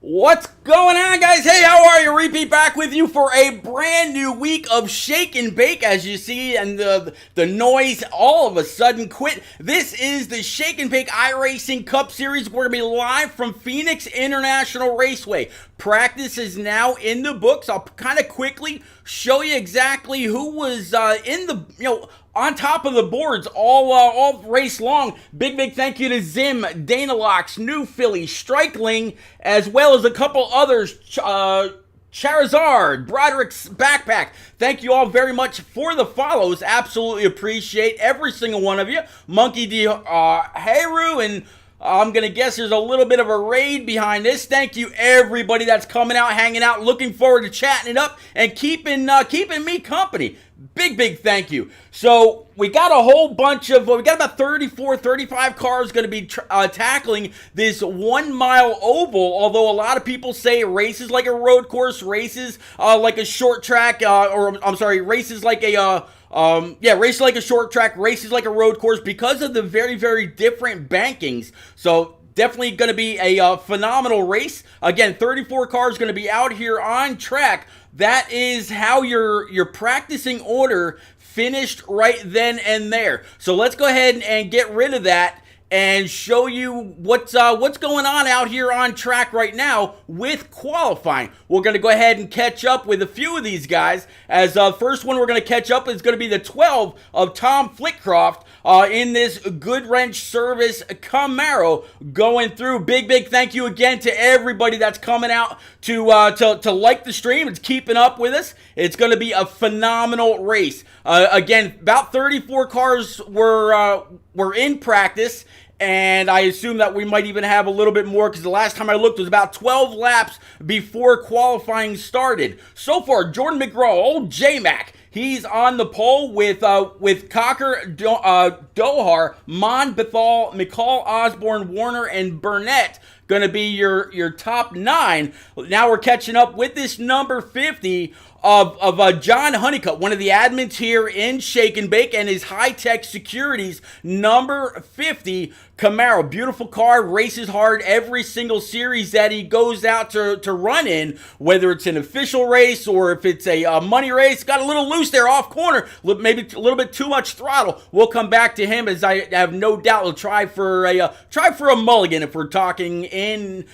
What's going on, guys? Hey, how are you? Repeat back with you for a brand new week of Shake and Bake, as you see, and the noise all of a sudden quit. This is the Shake and Bake iRacing Cup Series. We're going to be live from Phoenix International Raceway. Practice is now in the books. I'll kind of quickly show you exactly who was in the, on top of the boards all race long. Big thank you to Zim, Danalox, New Philly, Strikeling, as well as a couple others. Charizard, Broderick's Backpack. Thank you all very much for the follows. Absolutely appreciate every single one of you. Monkey D, Heru, and I'm going to guess there's a little bit of a raid behind this. Thank you, everybody that's coming out, hanging out. Looking forward to chatting it up and keeping me company. Big thank you. So we got a whole bunch of, we got about 34, 35 cars going to be tackling this 1 mile oval, although a lot of people say races like a road course, races like a short track, races like a, races like a short track, races like a road course, because of the very different bankings. So definitely going to be a phenomenal race. Again, 34 cars going to be out here on track. That is how your practicing order finished right then and there. So let's go ahead and get rid of that and show you what's going on out here on track right now with qualifying. We're going to go ahead and catch up with a few of these guys. As first one we're going to catch up is going to be the 12 of Tom Flitcroft in this Good Wrench Service Camaro going through. Big thank you again to everybody that's coming out to like the stream. It's keeping up with us. It's going to be a phenomenal race. Again, about 34 cars were in practice, and I assume that we might even have a little bit more, because the last time I looked was about 12 laps before qualifying started. So far, Jordan McGraw, old J-Mac, he's on the pole with Cocker, Dohar, Mon, Bethal, McCall, Osborne, Warner, and Burnett. Going to be your top 9. Now we're catching up with this number 50 of John Honeycutt, one of the admins here in Shake and Bake, and his high-tech securities number 50 Camaro. Beautiful car, races hard every single series that he goes out to run in, whether it's an official race or if it's a money race. Got a little loose there off corner, maybe a little bit too much throttle. We'll come back to him, as I have no doubt he'll try for a mulligan if we're talking in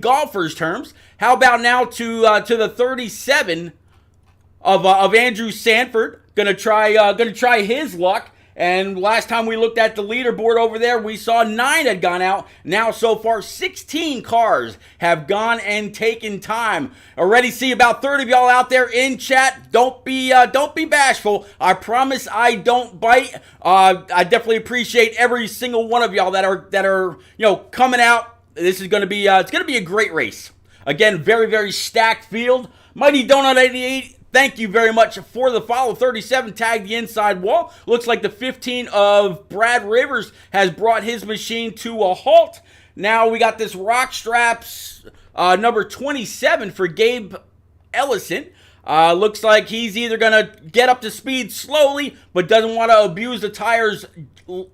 golfers terms. How about now to the 37 of Andrew Sanford, gonna try his luck. And last time we looked at the leaderboard over there, we saw 9 had gone out. Now so far 16 cars have gone and taken time. Already see about 30 of y'all out there in chat. Don't be bashful. I promise I don't bite. I definitely appreciate every single one of y'all that are coming out. This is gonna be it's gonna be a great race. Again, very stacked field. Mighty Donut 88. Thank you very much for the follow. 37 tagged the inside wall. Looks like the 15 of Brad Rivers has brought his machine to a halt. Now we got this Rock Straps number 27 for Gabe Ellison. Looks like he's either going to get up to speed slowly, but doesn't want to abuse the tires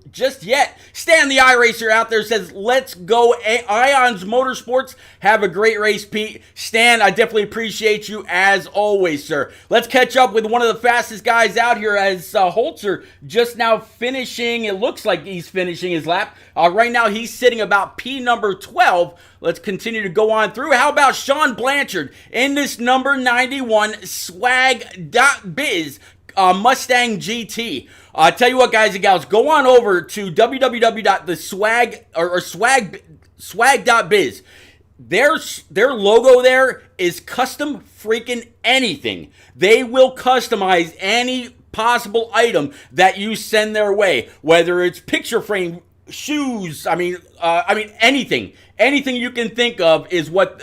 just yet. Stan the iRacer out there says, let's go Ions Motorsports. Have a great race, Pete. Stan, I definitely appreciate you as always, sir. Let's catch up with one of the fastest guys out here, as Holzer just now finishing. It looks like he's finishing his lap. Right now he's sitting about P number 12. Let's continue to go on through. How about Sean Blanchard in this number 91 swag.biz Mustang GT? Tell you what, guys and gals, go on over to swag.biz. Their logo there is custom freaking anything. They will customize any possible item that you send their way, whether it's picture frame, shoes, anything you can think of is what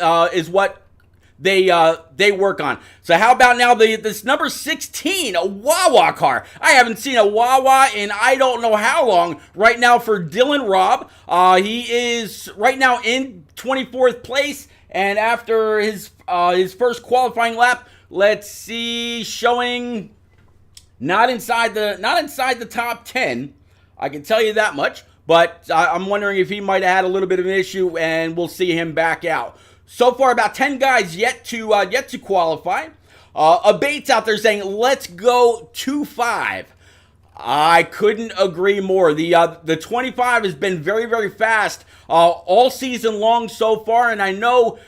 they work on. So how about now this number 16, a Wawa car. I haven't seen a Wawa in I don't know how long. Right now for Dylan Robb, he is right now in 24th place, and after his first qualifying lap, let's see, showing not inside the top 10. I can tell you that much. But I'm wondering if he might have had a little bit of an issue, and we'll see him back out. So far, about 10 guys yet to qualify. A Bates out there saying, let's go 2-5. I couldn't agree more. The 25 has been very, very fast all season long so far, and I know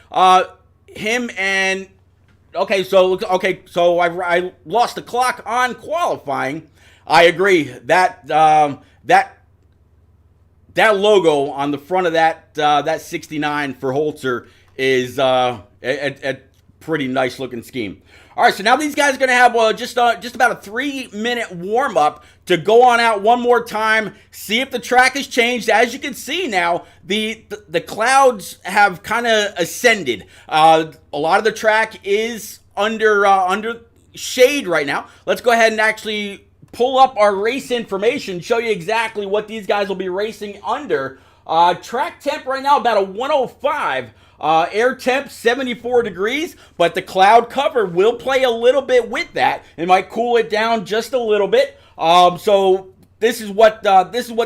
him and so I lost the clock on qualifying. I agree that that logo on the front of that 69 for Holzer is a pretty nice looking scheme. All right, so now these guys are going to have just about a 3-minute warm-up to go on out one more time, see if the track has changed. As you can see now, the clouds have kind of ascended. A lot of the track is under shade right now. Let's go ahead and actually pull up our race information, show you exactly what these guys will be racing under. Track temp right now about a 105. Air temp 74 degrees, but the cloud cover will play a little bit with that. It might cool it down just a little bit. So this is what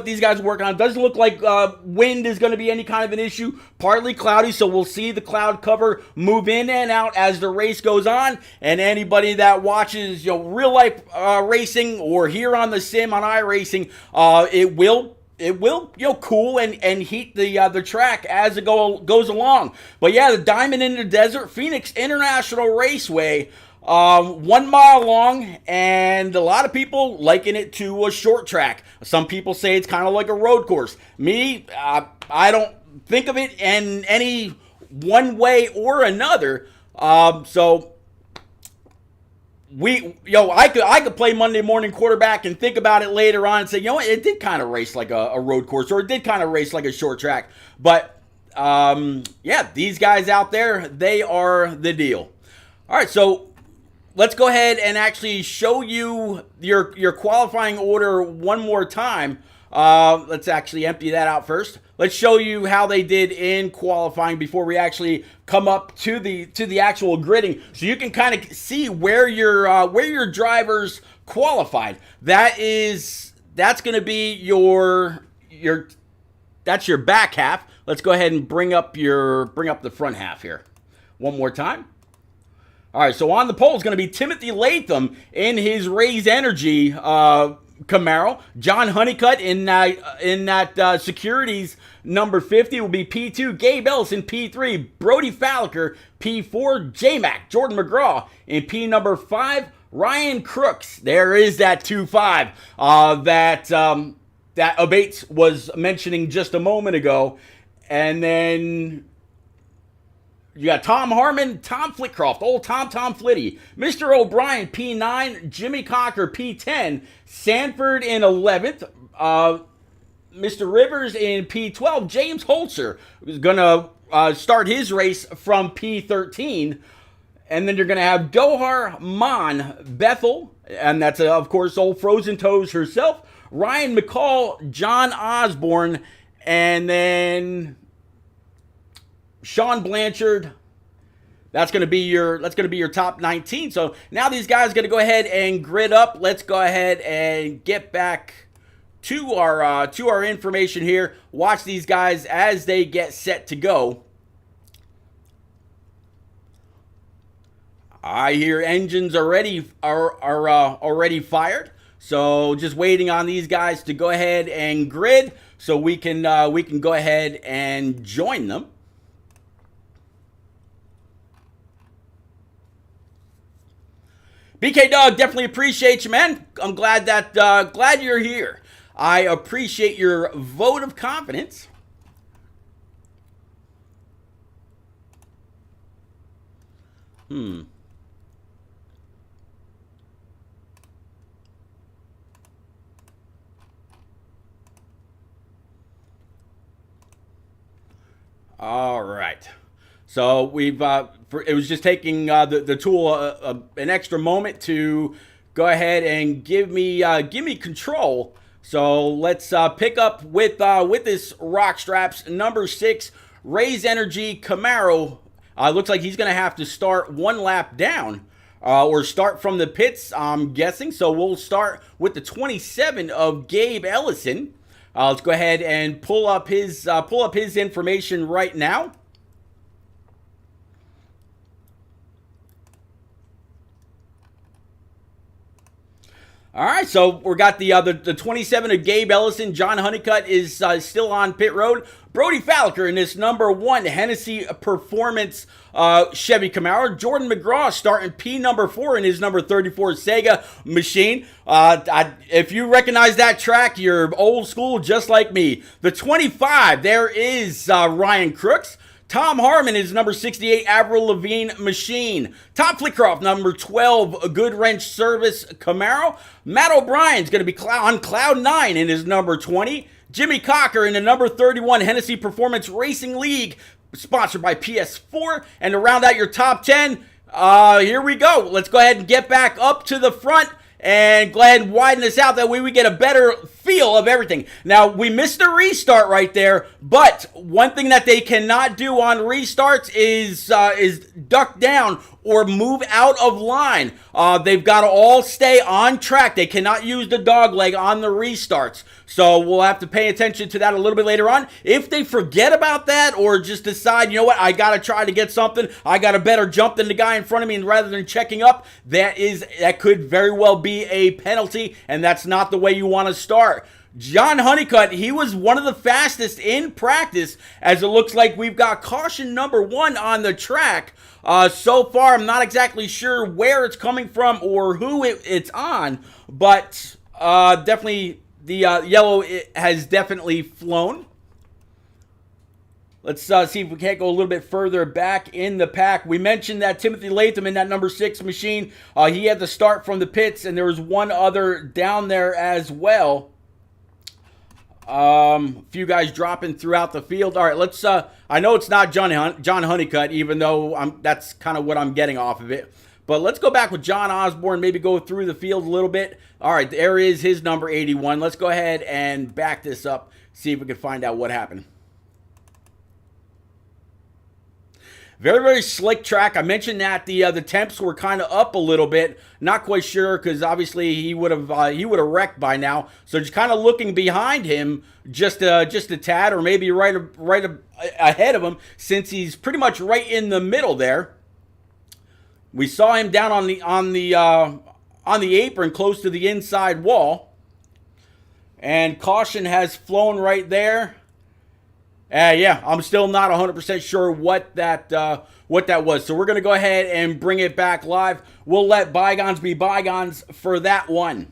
these guys are working on. It doesn't look like wind is going to be any kind of an issue. Partly cloudy, so we'll see the cloud cover move in and out as the race goes on. And anybody that watches real life racing or here on the sim on iRacing, it will cool and heat the track as it goes along. But yeah, the Diamond in the Desert Phoenix International Raceway, 1 mile long, and a lot of people liken it to a short track. Some people say it's kind of like a road course. Me, I don't think of it in any one way or another. So I could play Monday morning quarterback and think about it later on and say, it did kind of race like a road course, or it did kind of race like a short track. But these guys out there, they are the deal. All right, so let's go ahead and actually show you your qualifying order one more time. Let's actually empty that out first. Let's show you how they did in qualifying before we actually come up to the actual gridding, so you can kind of see where your drivers qualified. That's going to be your back half. Let's go ahead and bring up the front half here one more time. All right, so on the pole is going to be Timothy Latham in his Raise Energy Camaro. John Honeycutt in that Securities number 50 will be P2. Gabe Ellison P3. Brody Falliker P4. J-Mac Jordan McGraw in P number 5. Ryan Crooks, there is that 2-5 that Abates was mentioning just a moment ago. And then you got Tom Harmon, Tom Flitcroft, old Tom Flitty, Mr. O'Brien, P9, Jimmy Cocker, P10, Sanford in 11th, Mr. Rivers in P12, James Holzer is going to start his race from P13, and then you're going to have Dohar Mon Bethel, and that's, of course, old Frozen Toes herself, Ryan McCall, John Osborne, and then Sean Blanchard. That's going to be your top 19. So now these guys are going to go ahead and grid up. Let's go ahead and get back to our information here. Watch these guys as they get set to go. I hear engines already are already fired. So just waiting on these guys to go ahead and grid so we can go ahead and join them. BK Dog, definitely appreciate you, man. I'm glad you're here. I appreciate your vote of confidence. All right. So we've it was just taking the tool an extra moment to go ahead and give me control. So let's pick up with this Rock Straps number 6 Raise Energy Camaro. Looks like he's going to have to start one lap down or start from the pits, I'm guessing. So we'll start with the 27 of Gabe Ellison. Let's go ahead and pull up his information right now. All right, so we got the 27 of Gabe Ellison. John Honeycutt is still on pit road. Brody Falker in this number 1 Hennessy Performance Chevy Camaro. Jordan McGraw starting P number 4 in his number 34 Sega machine. If you recognize that track, you're old school just like me. The 25, there is Ryan Crooks. Tom Harmon is number 68 Avril Lavigne machine. Tom Flickroft, number 12 Good Wrench Service Camaro. Matt O'Brien's going to be on cloud 9 in his number 20. Jimmy Cocker in the number 31 Hennessy Performance Racing League, sponsored by PS4. And to round out your top 10, here we go. Let's go ahead and get back up to the front and go ahead and widen this out. That way we get a better feel of everything. Now, we missed a restart right there, but one thing that they cannot do on restarts is duck down or move out of line. They've got to all stay on track. They cannot use the dog leg on the restarts. So we'll have to pay attention to that a little bit later on. If they forget about that or just decide, you know what, I got to try to get something, I got a better jump than the guy in front of me, and rather than checking up, that could very well be a penalty, and that's not the way you want to start. John Honeycutt, he was one of the fastest in practice, as it looks like we've got caution number 1 on the track. So far, I'm not exactly sure where it's coming from or who it's on, but definitely the yellow has definitely flown. Let's see if we can't go a little bit further back in the pack. We mentioned that Timothy Latham in that number 6 machine, he had to start from the pits, and there was one other down there as well. A few guys dropping throughout the field. All right, let's. I know it's not John Honeycutt, even though that's kind of what I'm getting off of it. But let's go back with John Osborne, maybe go through the field a little bit. All right, there is his number 81. Let's go ahead and back this up, see if we can find out what happened. Very, very slick track. I mentioned that the temps were kind of up a little bit. Not quite sure because obviously he would have wrecked by now. So just kind of looking behind him, just a tad, or maybe right ahead of him, since he's pretty much right in the middle there. We saw him down on the apron, close to the inside wall, and caution has flown right there. Yeah, I'm still not 100% sure what that was. So we're going to go ahead and bring it back live. We'll let bygones be bygones for that one.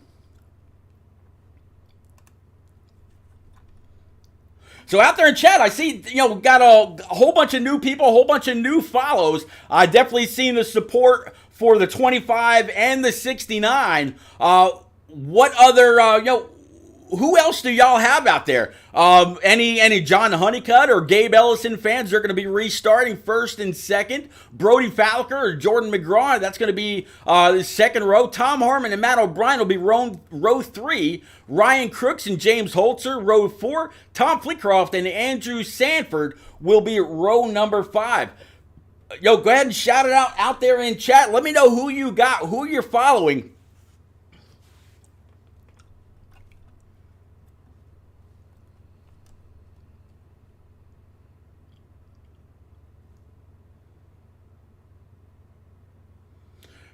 So out there in chat, I see, got a whole bunch of new people, a whole bunch of new follows. I definitely seen the support for the 25 and the 69. What other, who else do y'all have out there? Any John Honeycutt or Gabe Ellison fans are going to be restarting first and second. Brody Falker or Jordan McGraw, that's going to be the second row. Tom Harmon and Matt O'Brien will be row 3. Ryan Crooks and James Holzer, row 4. Tom Flickroft and Andrew Sanford will be row number 5. Go ahead and shout it out there in chat. Let me know who you got, who you're following.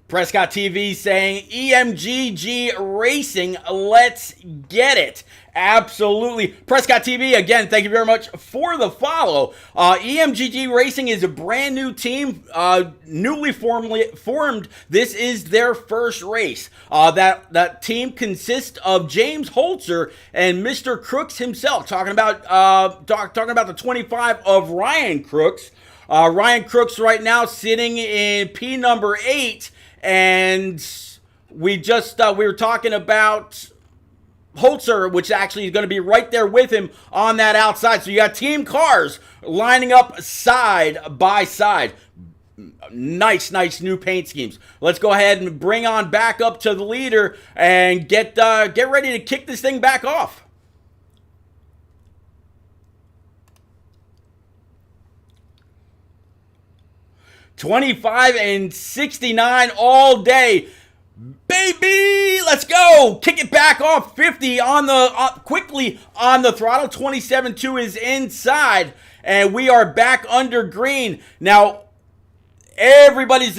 Prescott TV saying, EMGG Racing, let's get it. Absolutely. Prescott TV, again, thank you very much for the follow. EMGG Racing is a brand new team, newly formed. This is their first race. That team consists of James Holzer and Mr. Crooks himself, talking about the 25 of Ryan Crooks. Ryan Crooks right now sitting in P number 8. And we were talking about Holzer, which actually is going to be right there with him on that outside. So you got team cars lining up side by side. Nice new paint schemes. Let's go ahead and bring on back up to the leader and get ready to kick this thing back off. 25 and 69 all day. Baby, Let's go. Kick it back off 50 on the quickly on the throttle. 27.2 is inside, and we are back under green. Now, everybody's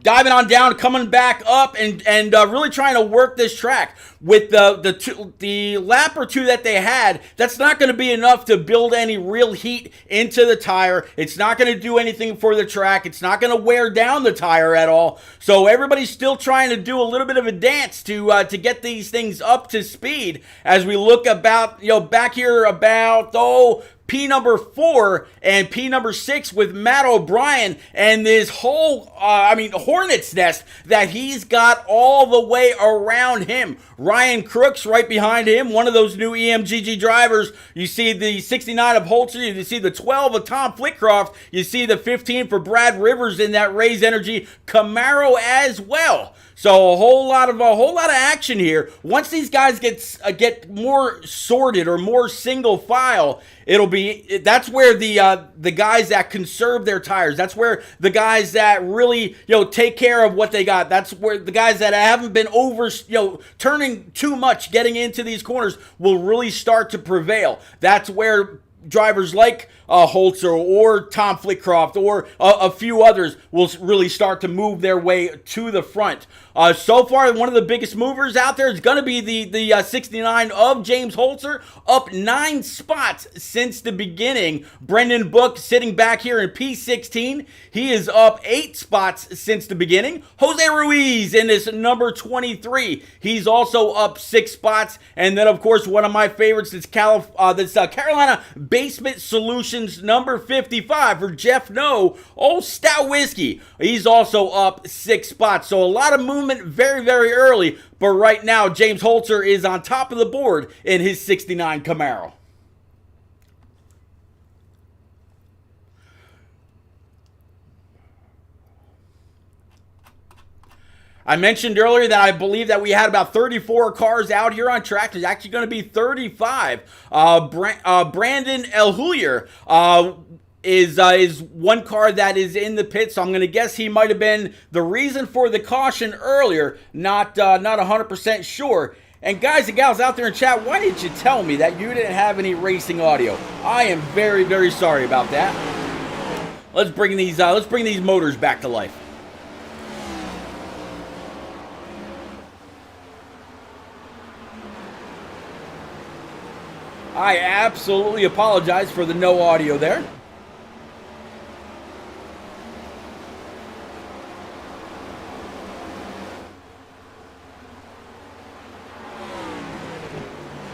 diving on down, coming back up, and really trying to work this track. With the lap or two that they had, that's not going to be enough to build any real heat into the tire. It's not going to do anything for the track. It's not going to wear down the tire at all. So everybody's still trying to do a little bit of a dance to get these things up to speed as we look about, back here about, P number 4 and P number 6 with Matt O'Brien and this whole, hornet's nest that he's got all the way around him. Ryan Crooks right behind him, one of those new EMGG drivers. You see the 69 of Holzer, you see the 12 of Tom Flitcroft, you see the 15 for Brad Rivers in that Raise Energy Camaro as well. So a whole lot of action here. Once these guys get more sorted or more single file, that's where the guys that conserve their tires, that's where the guys that really take care of what they got, that's where the guys that haven't been turning too much getting into these corners will really start to prevail. That's where drivers like Holzer or Tom Flitcroft or a few others will really start to move their way to the front. So far, one of the biggest movers out there is going to be the 69 of James Holzer, up 9 spots since the beginning. Brendan Book sitting back here in P16. He is up 8 spots since the beginning. Jose Ruiz in his number 23. He's also up 6 spots. And then, of course, one of my favorites is Carolina Basement Solutions number 55 for Jeff No, Old Stout Whiskey. He's also up 6 spots. So a lot of movement very, very early, but right now James Holzer is on top of the board in his 69 Camaro. I mentioned earlier that I believe that we had about 34 cars out here on track. There's actually going to be 35. Brandon Elhuyer is one car that is in the pit, so I'm going to guess he might have been the reason for the caution earlier. Not 100% sure. And guys and gals out there in chat, why didn't you tell me that you didn't have any racing audio? I am very, very sorry about that. Let's bring these motors back to life. I absolutely apologize for the no audio there.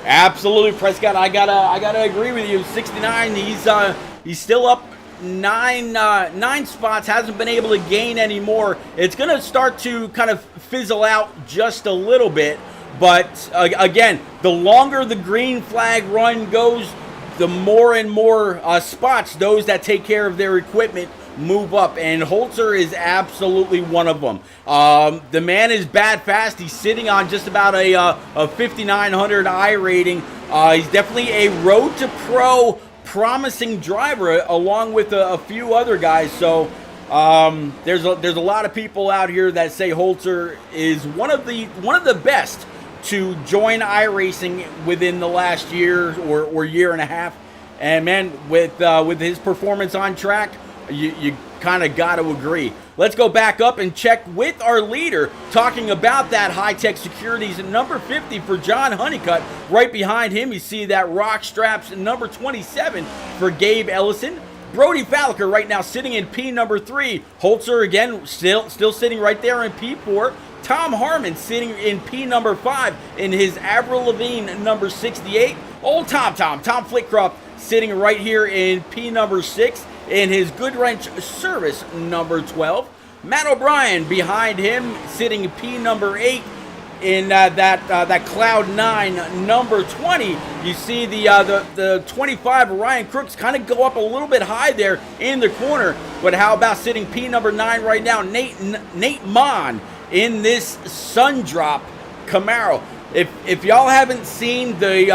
Absolutely, Prescott. I gotta agree with you. 69. He's still up nine spots. Hasn't been able to gain anymore. It's gonna start to kind of fizzle out just a little bit. But again, the longer the green flag run goes, the more and more spots those that take care of their equipment move up, and Holzer is absolutely one of them. The man is bad fast. He's sitting on just about a 5,900 I rating. He's definitely a road to pro promising driver, along with a few other guys. So there's a lot of people out here that say Holzer is one of the best to join iRacing within the last year or year and a half. And man, with his performance on track, you kind of got to agree. Let's go back up and check with our leader, talking about that high-tech securities number 50 for John Honeycutt. Right behind him, you see that Rock Straps number 27 for Gabe Ellison. Brody Falker right now sitting in P number 3. Holzer again still sitting right there in P4. Tom Harmon sitting in P number 5 in his Avril Lavigne number 68. Old Tom Flitcroft sitting right here in P number 6 in his Goodwrench Service number 12. Matt O'Brien behind him sitting P number 8 in that Cloud 9 number 20. You see the 25 Ryan Crooks kind of go up a little bit high there in the corner, but how about sitting P number 9 right now, Nate Mon in this Sundrop Camaro. If y'all haven't seen the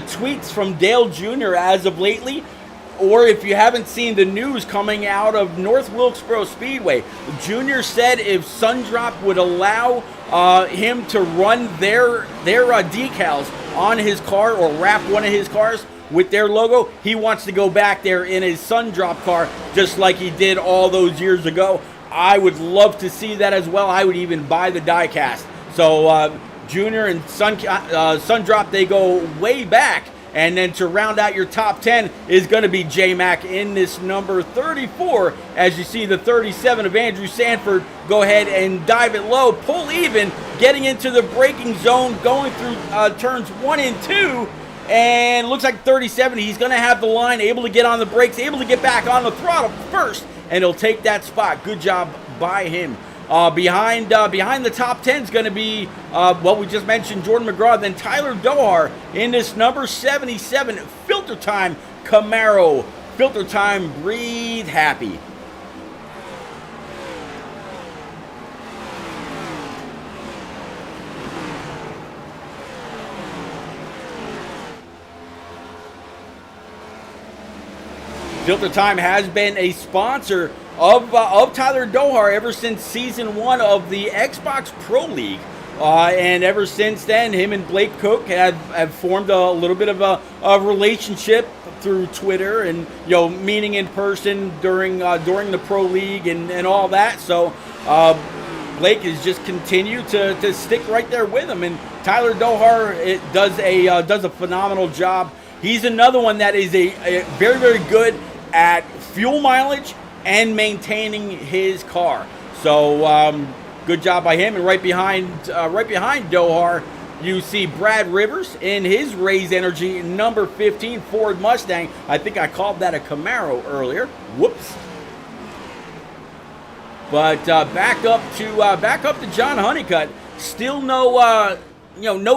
tweets from Dale Jr. as of lately, or if you haven't seen the news coming out of North Wilkesboro Speedway, Junior said if Sundrop would allow him to run their decals on his car or wrap one of his cars with their logo, he wants to go back there in his Sundrop car just like he did all those years ago. I would love to see that as well. I would even buy the diecast. So Junior and Sundrop, they go way back. And then to round out your top 10 is going to be J-Mac in this number 34. As you see the 37 of Andrew Sanford go ahead and dive it low, pull even, getting into the braking zone, going through turns 1 and 2. And looks like 37, he's going to have the line, able to get on the brakes, able to get back on the throttle first. And he'll take that spot. Good job by him. Behind the top 10 is going to be, what we just mentioned, Jordan McGraw, then Tyler Dohar in this number 77 Filter Time Camaro. Filter Time, breathe happy. Filter Time has been a sponsor of Tyler Dohar ever since season 1 of the Xbox Pro League. And ever since then, him and Blake Cook have formed a little bit of a relationship through Twitter and, meeting in person during the Pro League and all that. So Blake has just continued to stick right there with him. And Tyler Dohar does a phenomenal job. He's another one that is a very, very good at fuel mileage and maintaining his car. So good job by him. And right behind Dohar, you see Brad Rivers in his Raise Energy number 15 Ford Mustang. I think I called that a Camaro earlier. Whoops. But back up to John Honeycutt. Still no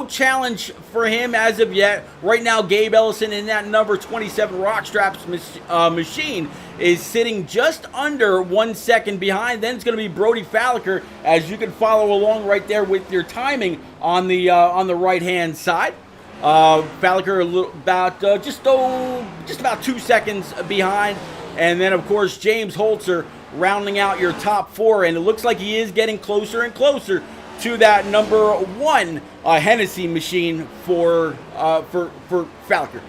challenge for him as of yet. Right now, Gabe Ellison in that number 27 Rockstraps machine is sitting just under 1 second behind. Then it's going to be Brody Falliker, as you can follow along right there with your timing on the right hand side. Falliker just about 2 seconds behind, and then of course James Holzer rounding out your top 4, and it looks like he is getting closer and closer to that number 1 Hennessy machine for Falliker.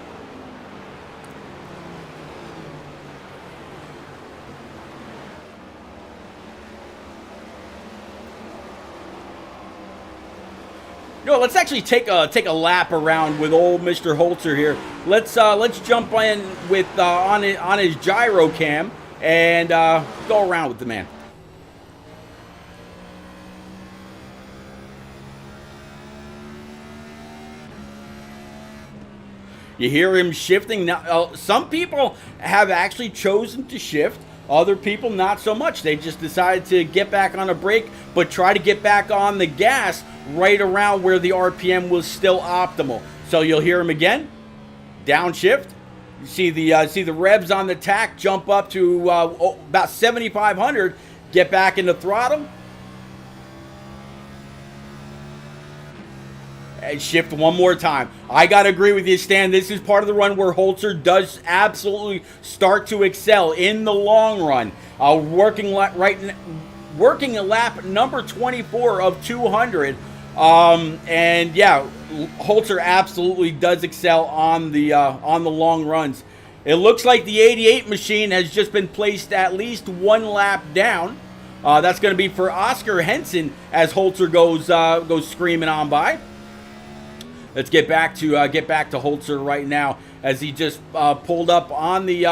Let's actually take a lap around with old Mr. Holzer here. Let's jump in with on his gyro cam and go around with the man. You hear him shifting. Now, some people have actually chosen to shift. Other people, not so much. They just decided to get back on the brake, but try to get back on the gas right around where the RPM was still optimal. So you'll hear him again. Downshift. You see the revs on the tack jump up to about 7,500. Get back in the throttle. And shift one more time. I got to agree with you, Stan. This is part of the run where Holzer does absolutely start to excel in the long run. Working a lap number 24 of 200. And yeah, Holzer absolutely does excel on the long runs. It looks like the 88 machine has just been placed at least 1 lap down. That's going to be for Oscar Henson as Holzer goes screaming on by. Let's get back to Holzer right now as he just pulled up on the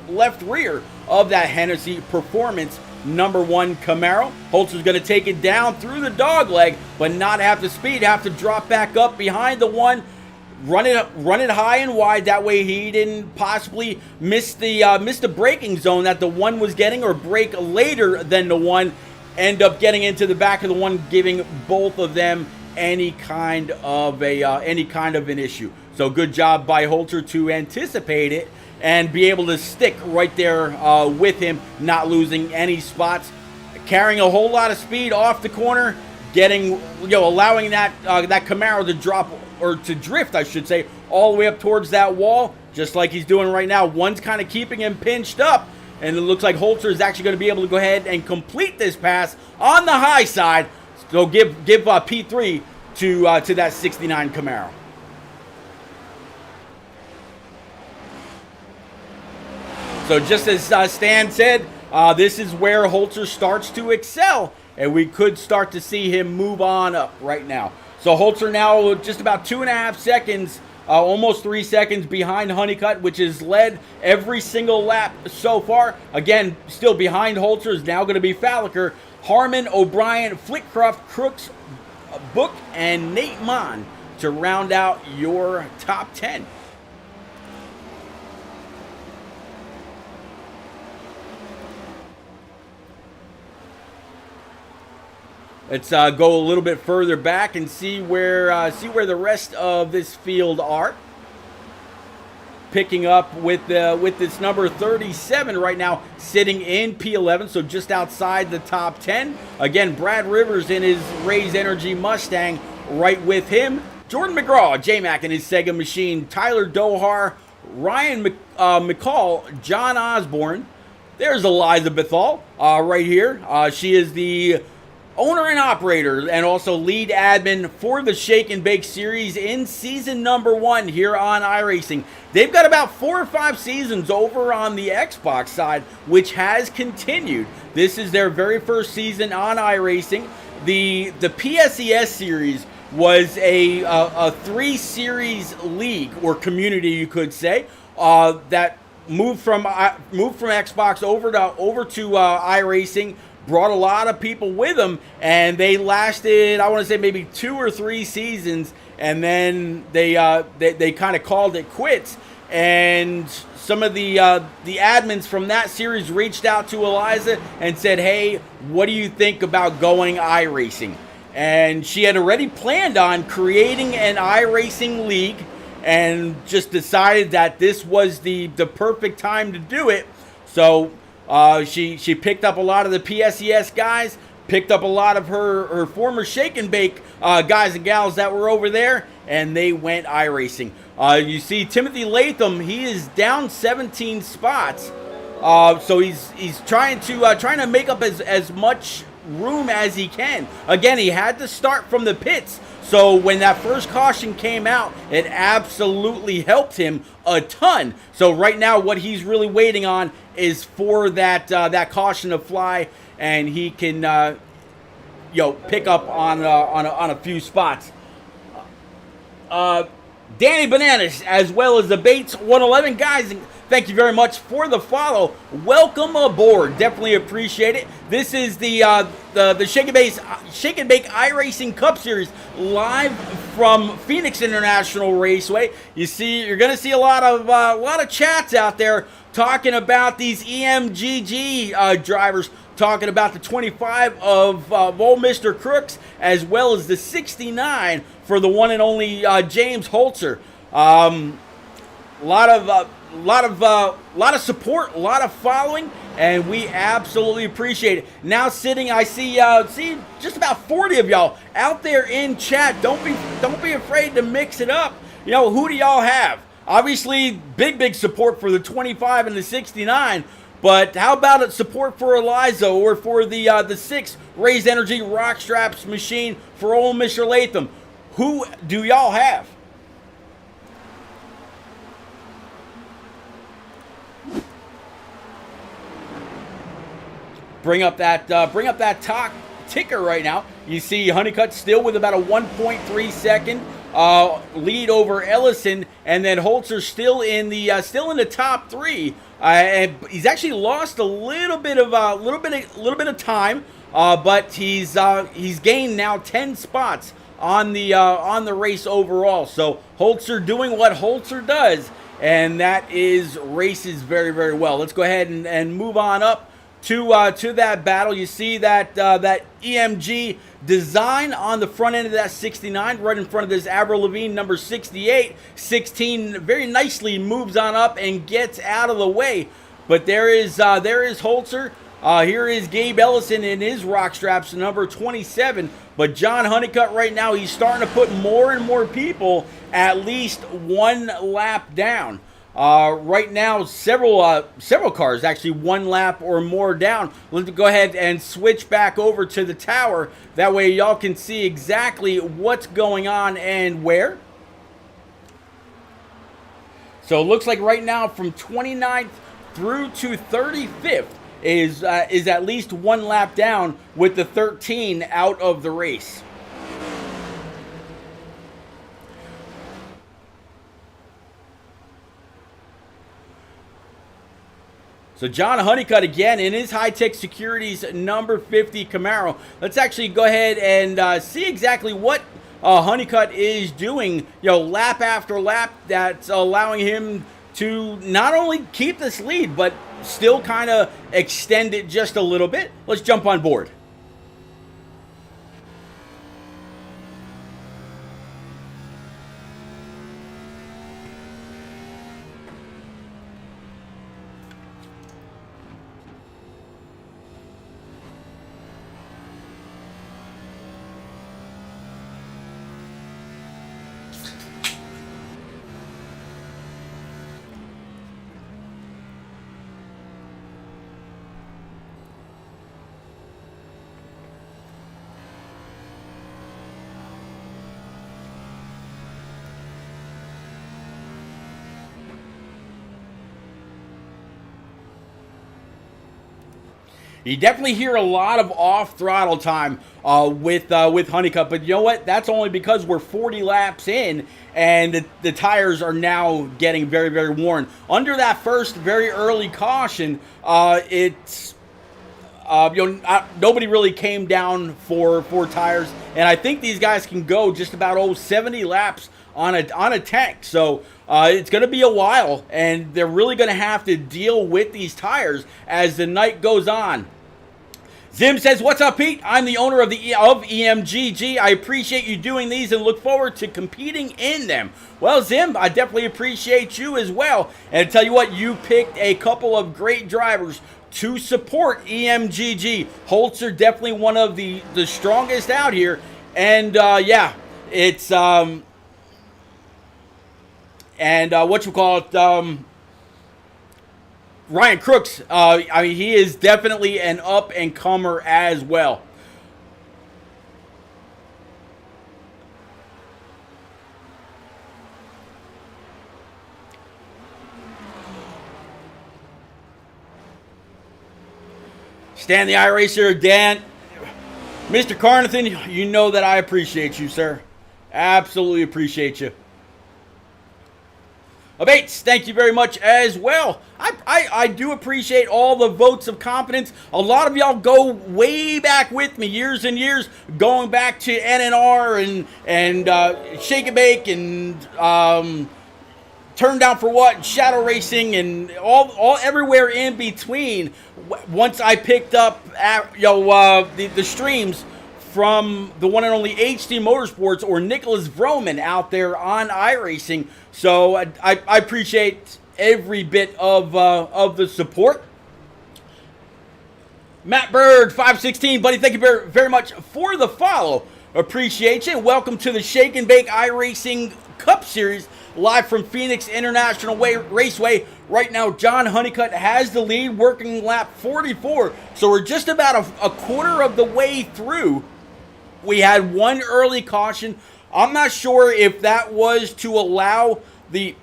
left rear of that Hennessy Performance number 1 Camaro. Holzer's going to take it down through the dog leg, but not have the speed. Have to drop back up behind the 1, run it high and wide. That way he didn't possibly miss the braking zone that the 1 was getting, or brake later than the 1. End up getting into the back of the 1, giving both of them any kind of an issue. So good job by Holzer to anticipate it and be able to stick right there with him, not losing any spots, carrying a whole lot of speed off the corner, allowing that Camaro to drop, or to drift, I should say, all the way up towards that wall. just like he's doing right now. One's kind of keeping him pinched up, and it looks like Holzer is actually going to be able to go ahead and complete this pass on the high side. So give P3 to that 69 Camaro. So just as Stan said, this is where Holzer starts to excel, and we could start to see him move on up right now. So Holzer now just about 2.5 seconds, almost 3 seconds behind Honeycutt, which has led every single lap so far. Again, still behind Holzer is now going to be Falliker, Harmon, O'Brien, Flitcroft, Crooks, Book, and Nate Mon to round out your top 10. Let's go a little bit further back and see where the rest of this field are. Picking up with this number 37 right now, sitting in P11, so just outside the top 10. Again, Brad Rivers in his Raise Energy Mustang, right with him. Jordan McGraw, J-Mac in his Sega Machine. Tyler Dohar, Ryan McCall, John Osborne. There's Eliza Bethal right here. She is the owner and operator and also lead admin for the Shake and Bake series in season number 1 here on iRacing. They've got about 4 or 5 seasons over on the Xbox side, which has continued. This is their very first season on iRacing. The PSES series was a 3-series league or community, you could say, that moved from Xbox over to iRacing. Brought a lot of people with them, and they lasted, I want to say, maybe 2 or 3 seasons, and then they kind of called it quits. And some of the admins from that series reached out to Eliza and said, "Hey, what do you think about going iRacing?" And she had already planned on creating an iRacing league, and just decided that this was the perfect time to do it. So she picked up a lot of the PSES guys, picked up a lot of her former Shake and Bake guys and gals that were over there, and they went iRacing. You see Timothy Latham, he is down 17 spots, so he's trying to make up as much room as he can. Again, he had to start from the pits, so when that first caution came out, it absolutely helped him a ton. So right now, what he's really waiting on is for that caution to fly, and he can pick up on a few spots. Danny Bananas, as well as the Bates 111 guys, thank you very much for the follow. Welcome aboard. Definitely appreciate it. This is the Shake and Bake iRacing Cup Series live from Phoenix International Raceway. You're going to see a lot of chats out there talking about these EMGG drivers, talking about the 25 of old Mr. Crooks, as well as the 69 for the one and only James Holzer. A lot of support, a lot of following, and we absolutely appreciate it. Now sitting, I see just about 40 of y'all out there in chat. Don't be afraid to mix it up. Who do y'all have? Obviously, big support for the 25 and the 69. But how about it support for Eliza or for the 6 Raise Energy Rock Straps machine for old Mr. Latham? Who do y'all have? Bring up that top ticker right now. You see Honeycutt still with about a 1.3 second lead over Ellison, and then Holzer still in the top 3. And he's actually lost a little bit of time, but he's gained now 10 spots on the race overall. So Holzer doing what Holzer does, and that is races very, very well. Let's go ahead and move on up to that battle. You see that EMG design on the front end of that 69, right in front of this Avril Lavigne number 68. 16 very nicely moves on up and gets out of the way. But there is Holzer. Here is Gabe Ellison in his rock straps, number 27. But John Honeycutt right now, he's starting to put more and more people at least one lap down. Right now, several cars actually one lap or more down. Let's go ahead and switch back over to the tower. That way y'all can see exactly what's going on and where. So it looks like right now from 29th through to 35th is at least one lap down, with the 13 out of the race. So John Honeycutt again in his High-Tech Securities number 50 Camaro. Let's actually go ahead and see exactly what Honeycutt is doing, lap after lap, that's allowing him to not only keep this lead, but still kind of extend it just a little bit. Let's jump on board. You definitely hear a lot of off throttle time with Honeycutt, but you know what? That's only because we're 40 laps in, and the tires are now getting very, very worn. Under that first very early caution, it's nobody really came down for tires, and I think these guys can go just about 70 laps on a tank. So it's going to be a while, and they're really going to have to deal with these tires as the night goes on. Zim says, "What's up, Pete? I'm the owner of EMGG. I appreciate you doing these and look forward to competing in them." Well, Zim, I definitely appreciate you as well. And I tell you what, you picked a couple of great drivers to support EMGG. Holtzer, definitely one of the strongest out here. And it's Ryan Crooks, he is definitely an up-and-comer as well. Stan the iRacer, Dan, Mr. Carnathan, you know that I appreciate you, sir. Absolutely appreciate you. Bates, thank you very much as well. I do appreciate all the votes of confidence. A lot of y'all go way back with me, years and years, going back to NNR and Shake and Bake and Turn Down for What, Shadow Racing, and all everywhere in between. Once I picked up the streams from the one and only HD Motorsports or Nicholas Vroman out there on iRacing. So I appreciate every bit of the support. Matt Bird, 516, buddy, thank you very, very much for the follow. Appreciate you. Welcome to the Shake and Bake iRacing Cup Series, live from Phoenix International Raceway. Right now, John Honeycutt has the lead, working lap 44. So we're just about a quarter of the way through. We had one early caution. I'm not sure if that was to allow the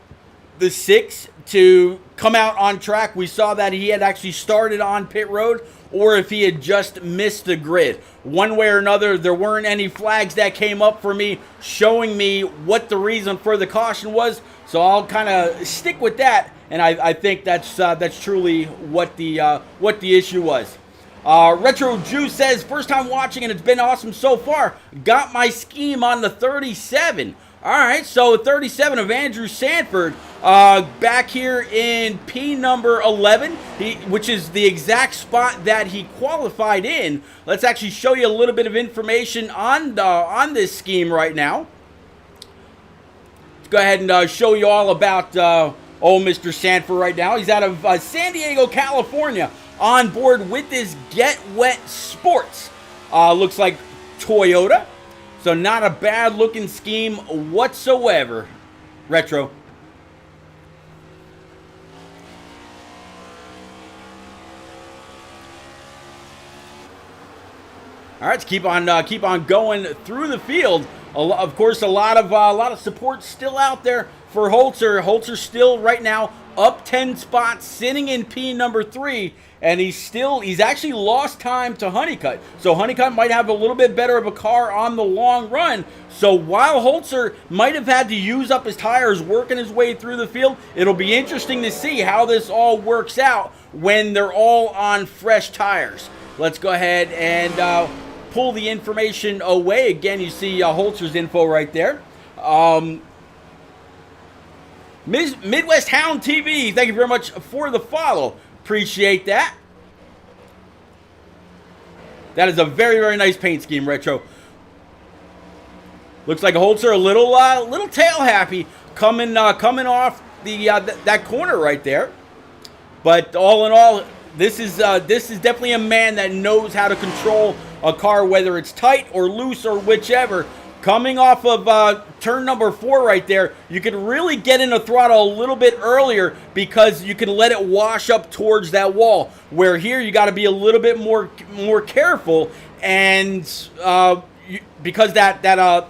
6 to come out on track. We saw that he had actually started on pit road, or if he had just missed the grid. One way or another, there weren't any flags that came up for me showing me what the reason for the caution was. So I'll kind of stick with that, and I think that's truly what the issue was. Retro Jew says, "First time watching and it's been awesome so far. Got my scheme on the 37. All right, so 37 of Andrew Sanford, back here in P number 11, which is the exact spot that he qualified in. Let's actually show you a little bit of information on this scheme right now. Let's go ahead and show you all about old Mr. Sanford right now. He's out of San Diego, California, on board with this Get Wet Sports. Looks like Toyota. So not a bad looking scheme whatsoever. Retro. All right, let's keep on going through the field. Of course, a lot of support still out there for Holzer. Holzer still right now up 10 spots, sitting in P number 3, and he's actually lost time to Honeycutt. So Honeycutt might have a little bit better of a car on the long run. So while Holzer might have had to use up his tires working his way through the field, it'll be interesting to see how this all works out when they're all on fresh tires. Let's go ahead and pull the information away. Again, you see Holzer's info right there. Midwest Hound TV, thank you very much for the follow. Appreciate that. That is a very, very nice paint scheme, Retro. Looks like Holzer a little tail happy coming off the that corner right there. But all in all, this is definitely a man that knows how to control a car, whether it's tight or loose or whichever. Coming off of turn number 4 right there, you can really get in the throttle a little bit earlier because you can let it wash up towards that wall. Where here you got to be a little bit more careful, and because that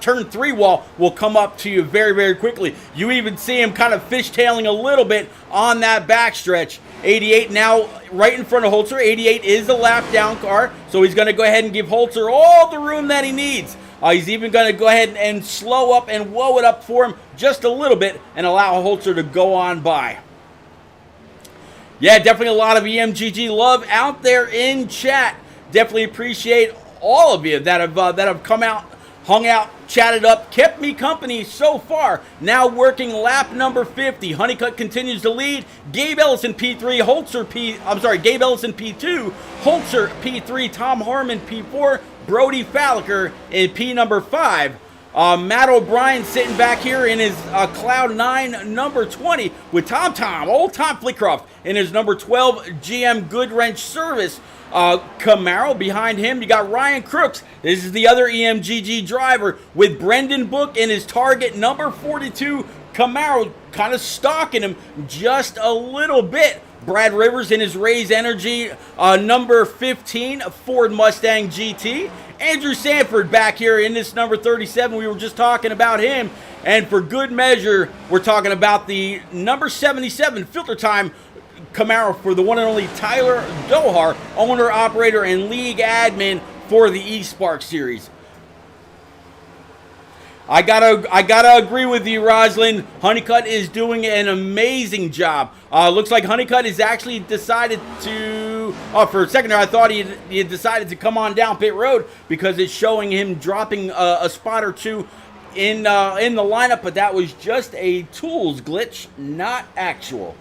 turn 3 wall will come up to you very, very quickly. You even see him kind of fishtailing a little bit on that backstretch. 88 now right in front of Holzer. 88 is a lap down car, so he's going to go ahead and give Holzer all the room that he needs. He's even going to go ahead and slow up and whoa it up for him just a little bit and allow Holzer to go on by. Yeah, definitely a lot of EMGG love out there in chat. Definitely appreciate all of you that have come out, hung out, chatted up, kept me company so far. Now working lap number 50. Honeycutt continues to lead. Gabe Ellison P3, Gabe Ellison P2, Holzer P3, Tom Harmon P4, Brody Falliker in P number 5. Matt O'Brien sitting back here in his Cloud 9 number 20 with old Tom Flickroft in his number 12 GM Goodwrench Service Camaro. Behind him, you got Ryan Crooks. This is the other EMGG driver with Brendan Book in his Target number 42 Camaro, kind of stalking him just a little bit. Brad Rivers in his Raise Energy number 15 Ford Mustang GT. Andrew Sanford back here in this number 37. We were just talking about him. And for good measure, we're talking about the number 77 Filter Time Camaro for the one and only Tyler Dohar, owner, operator, and league admin for the eSpark series. I gotta agree with you, Roslyn. Honeycutt is doing an amazing job. Looks like Honeycutt has actually decided to. For a second there, I thought he had decided to come on down pit road because it's showing him dropping a spot or two in the lineup, but that was just a tools glitch, not actual.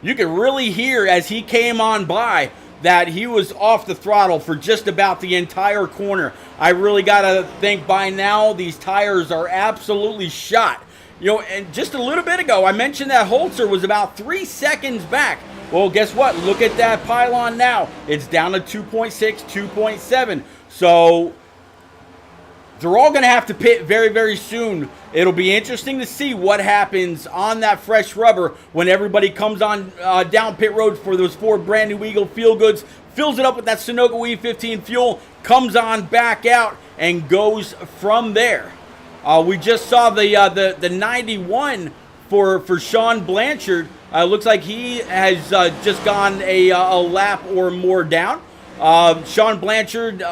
You could really hear as he came on by that he was off the throttle for just about the entire corner. I really gotta think by now these tires are absolutely shot. You know, and just a little bit ago, I mentioned that Holzer was about 3 seconds back. Well, guess what? Look at that pylon now. It's down to 2.6, 2.7. So they're all going to have to pit very, very soon. It'll be interesting to see what happens on that fresh rubber when everybody comes on down pit road for those 4 brand new Eagle Feel Goods, fills it up with that Sunoco E15 fuel, comes on back out, and goes from there. We just saw the 91 for Sean Blanchard. Looks like he has just gone a lap or more down. Sean Blanchard.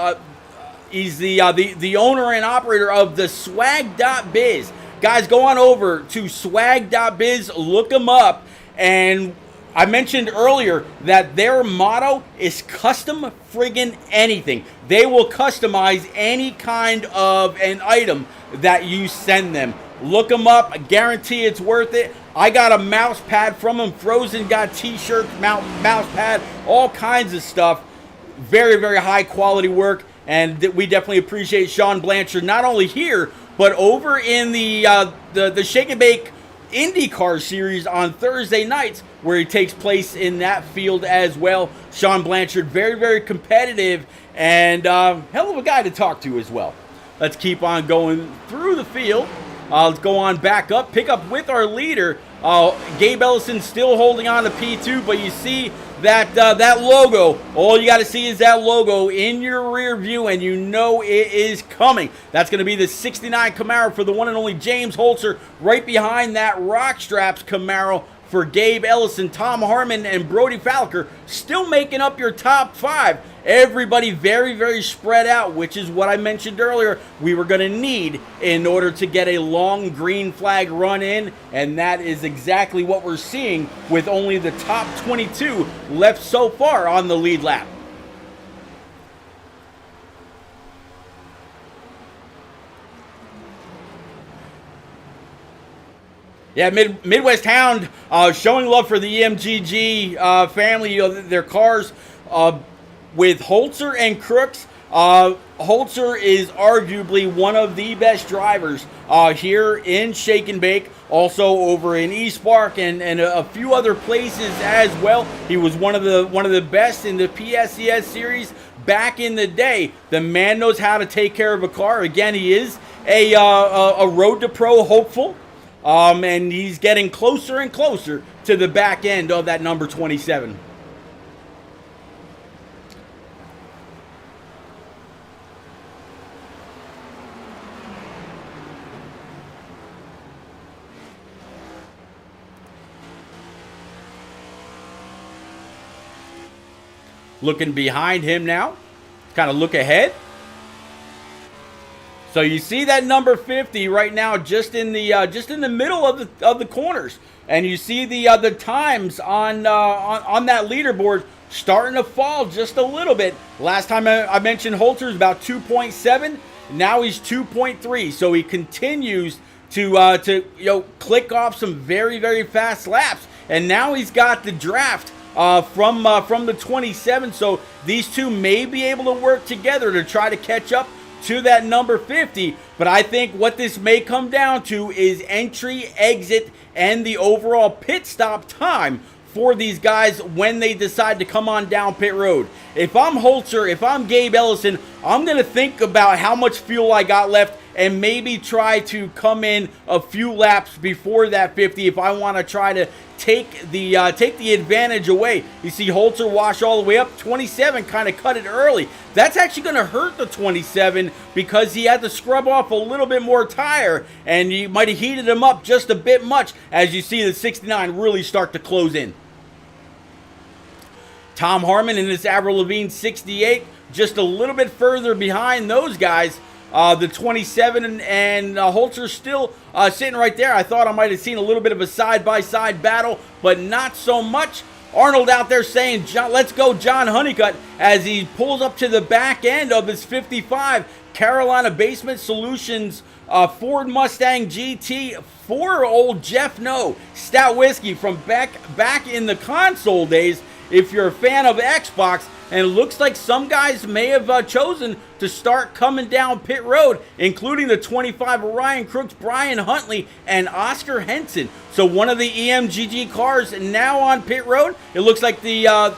He's the owner and operator of the swag.biz. Guys, go on over to swag.biz, look them up. And I mentioned earlier that their motto is custom friggin' anything. They will customize any kind of an item that you send them. Look them up. I guarantee it's worth it. I got a mouse pad from them. Frozen got t-shirt, mouse pad, all kinds of stuff. Very, very high quality work. And we definitely appreciate Sean Blanchard, not only here, but over in the Shake and Bake IndyCar series on Thursday nights, where he takes place in that field as well. Sean Blanchard, very, very competitive, and hell of a guy to talk to as well. Let's keep on going through the field. Let's go on back up, pick up with our leader. Gabe Ellison still holding on to P2, but you see that logo. All you got to see is that logo in your rear view, and you know it is coming. That's going to be the 69 Camaro for the one and only James Holzer, right behind that Rock Straps Camaro for Gabe Ellison. Tom Harmon and Brody Falker still making up your top 5. Everybody very, very spread out, which is what I mentioned earlier we were going to need in order to get a long green flag run in, and that is exactly what we're seeing with only the top 22 left so far on the lead lap. Yeah, Midwest Hound showing love for the EMGG family, their cars. With Holzer and Crooks, Holzer is arguably one of the best drivers here in Shake and Bake, also over in East Park and a few other places as well. He was one of the best in the PSCS series back in the day. The man knows how to take care of a car. Again, he is a Road to Pro hopeful. And he's getting closer and closer to the back end of that number 27. Looking behind him now, kind of look ahead. So you see that number 50 right now, just in the middle of the corners, and you see the times on that leaderboard starting to fall just a little bit. Last time I mentioned Holzer was about 2.7. Now he's 2.3. So he continues to click off some very, very fast laps, and now he's got the draft from the 27. So these two may be able to work together to try to catch up to that number 50, but I think what this may come down to is entry, exit, and the overall pit stop time for these guys when they decide to come on down pit road. If I'm Holzer, if I'm Gabe Ellison, I'm going to think about how much fuel I got left and maybe try to come in a few laps before that 50 if I want to try to take the advantage away. You see Holzer wash all the way up. 27 kind of cut it early. That's actually going to hurt the 27 because he had to scrub off a little bit more tire, and he might have heated him up just a bit much as you see the 69 really start to close in. Tom Harmon in this Avril Lavigne 68 just a little bit further behind those guys. The 27 and Holzer still sitting right there. I thought I might have seen a little bit of a side-by-side battle, but not so much. Arnold out there saying, let's go John Honeycutt, as he pulls up to the back end of his 55 Carolina Basement Solutions Ford Mustang GT for old Jeff No. Stout whiskey from back in the console days. If you're a fan of Xbox, and it looks like some guys may have chosen to start coming down pit road, including the 25 Orion Crooks, Brian Huntley, and Oscar Henson. So one of the EMGG cars now on pit road. It looks like the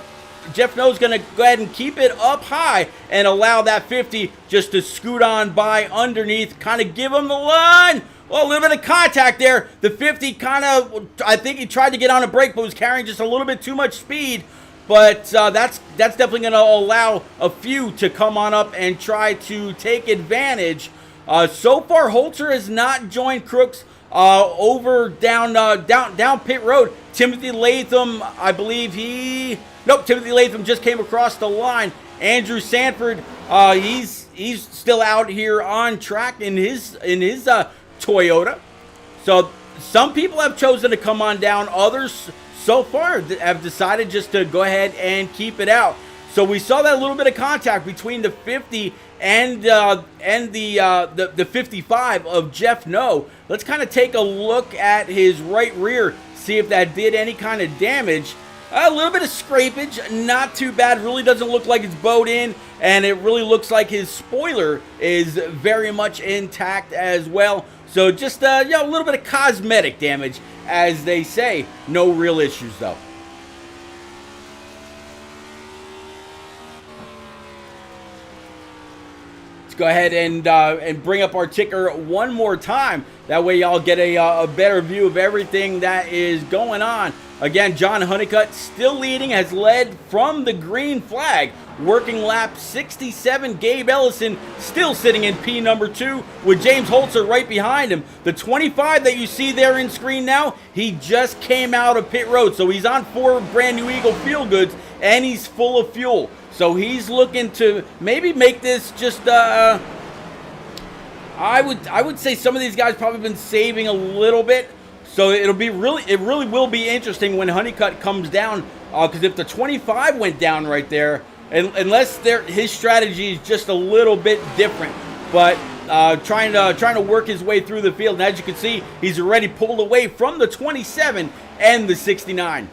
Jeff No's going to go ahead and keep it up high and allow that 50 just to scoot on by underneath, kind of give him the line. Well, a little bit of contact there. The 50 kind of, I think he tried to get on a brake, but was carrying just a little bit too much speed. But that's definitely going to allow a few to come on up and try to take advantage. So far, Holzer has not joined Crooks over down pit road. Timothy Latham, I believe Timothy Latham just came across the line. Andrew Sanford, he's still out here on track in his Toyota. So some people have chosen to come on down. Others so far have decided just to go ahead and keep it out. So we saw that little bit of contact between the 50 and the 55 of Jeff No. Let's kind of take a look at his right rear, see if that did any kind of damage. A little bit of scrapage, not too bad. Really doesn't look like it's bowed in, and it really looks like his spoiler is very much intact as well. So just a little bit of cosmetic damage, as they say. No real issues though. Let's go ahead and bring up our ticker one more time. That way y'all get a better view of everything that is going on Again, John Honeycutt still leading, has led from the green flag. Working lap 67, Gabe Ellison still sitting in P number 2 with James Holzer right behind him. The 25 that you see there in screen now, he just came out of pit road. So he's on 4 brand new Eagle Feel Goods and he's full of fuel. So he's looking to maybe make this just, I would say some of these guys probably been saving a little bit. So it really will be interesting when Honeycutt comes down, because if the 25 went down right there, unless his strategy is just a little bit different, but trying to work his way through the field. And as you can see, he's already pulled away from the 27 and the 69.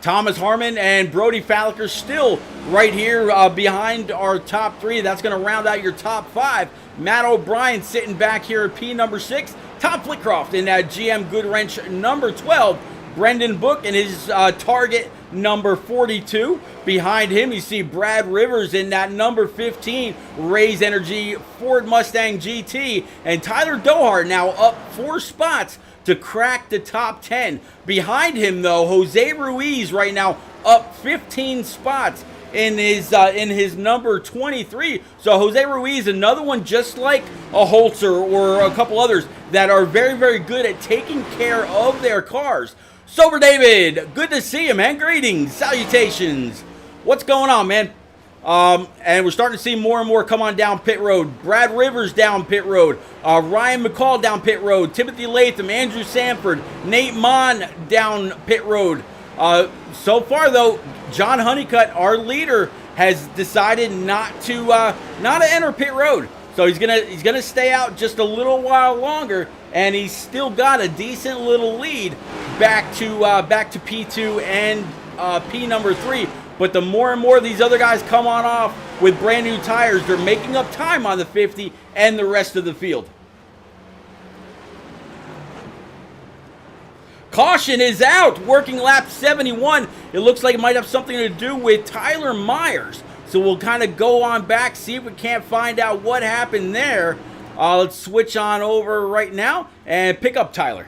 Thomas Harmon and Brody Falliker still right here behind our top 3. That's going to round out your top 5. Matt O'Brien sitting back here at P number 6. Tom Flitcroft in that GM Goodwrench number 12. Brendan Book in his Target number 42. Behind him, you see Brad Rivers in that number 15 Rays Energy Ford Mustang GT. And Tyler Dohart now up 4 spots to crack the top 10. Behind him, though, Jose Ruiz right now up 15 spots in his number 23. So Jose Ruiz, another one just like a Holzer or a couple others that are very, very good at taking care of their cars. Sober David, good to see you, man. Greetings, salutations. What's going on, man? And we're starting to see more and more come on down pit road. Brad Rivers down pit road. Ryan McCall down pit road. Timothy Latham, Andrew Sanford, Nate Mon down pit road. So far, though, John Honeycutt, our leader, has decided not to enter pit road. So he's gonna stay out just a little while longer, and he's still got a decent little lead back to P2 and P number 3. But the more and more these other guys come on off with brand new tires, they're making up time on the 50 and the rest of the field. Caution is out, working lap 71. It looks like it might have something to do with Tyler Myers. So we'll kind of go on back, see if we can't find out what happened there. Let's switch on over right now and pick up Tyler.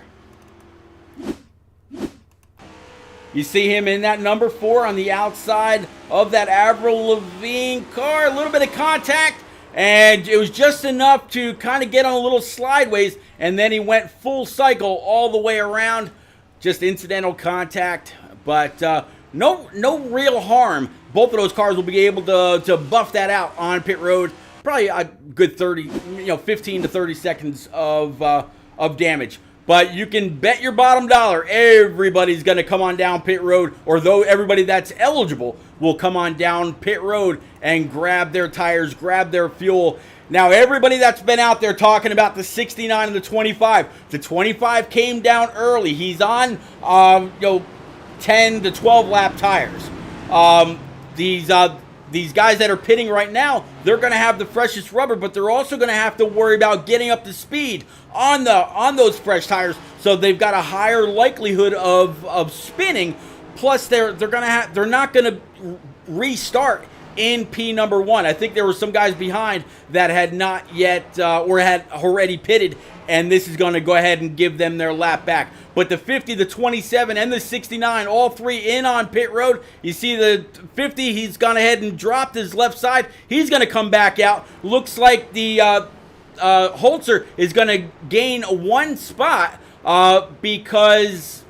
You see him in that number 4 on the outside of that Avril Lavigne car. A little bit of contact, and it was just enough to kind of get on a little slideways, and then he went full cycle all the way around. Just incidental contact, but no real harm. Both of those cars will be able to buff that out on pit road. Probably a good 15 to 30 seconds of damage. But you can bet your bottom dollar everybody's going to come on down pit road, or though everybody that's eligible will come on down pit road and grab their tires, grab their fuel. Now, everybody that's been out there talking about the 69 and the 25, the 25 came down early. He's on 10 to 12 lap tires. These guys that are pitting right now, they're going to have the freshest rubber, but they're also going to have to worry about getting up to speed on those fresh tires. So they've got a higher likelihood of spinning. Plus, they're not going to restart in P number 1. I think there were some guys behind that had not yet or had already pitted, and this is going to go ahead and give them their lap back. But the 50, the 27, and the 69, all 3 in on pit road. You see the 50, he's gone ahead and dropped his left side. He's going to come back out. Looks like the Holzer is going to gain 1 spot because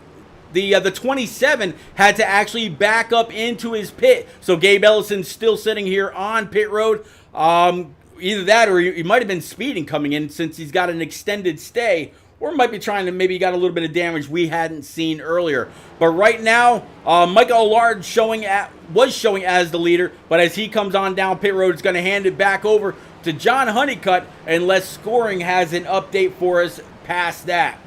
the 27 had to actually back up into his pit. So Gabe Ellison's still sitting here on pit road. Either that or he might have been speeding coming in since he's got an extended stay, or might be trying to maybe got a little bit of damage we hadn't seen earlier. But right now, Michael Allard was showing as the leader, but as he comes on down pit road, it's going to hand it back over to John Honeycutt unless scoring has an update for us past that.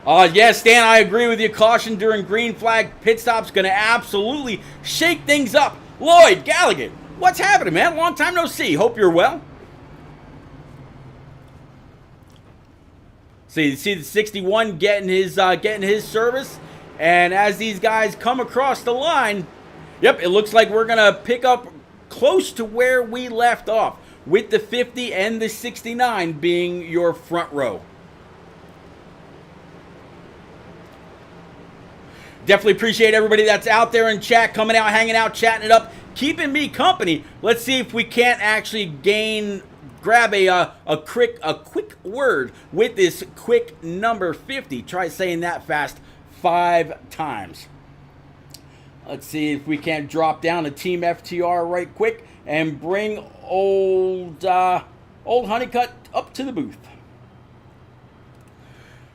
Yes, Stan, I agree with you. Caution during green flag pit stop's going to absolutely shake things up. Lloyd Gallagher, what's happening, man? Long time no see. Hope you're well. So you see the 61 getting his service, and as these guys come across the line, yep, it looks like we're gonna pick up close to where we left off, with the 50 and the 69 being your front row. Definitely appreciate everybody that's out there in chat, coming out, hanging out, chatting it up, keeping me company. Let's see if we can't actually grab a quick word with this quick number 50. Try saying that fast 5 times. Let's see if we can't drop down to Team FTR right quick and bring old Honeycutt up to the booth.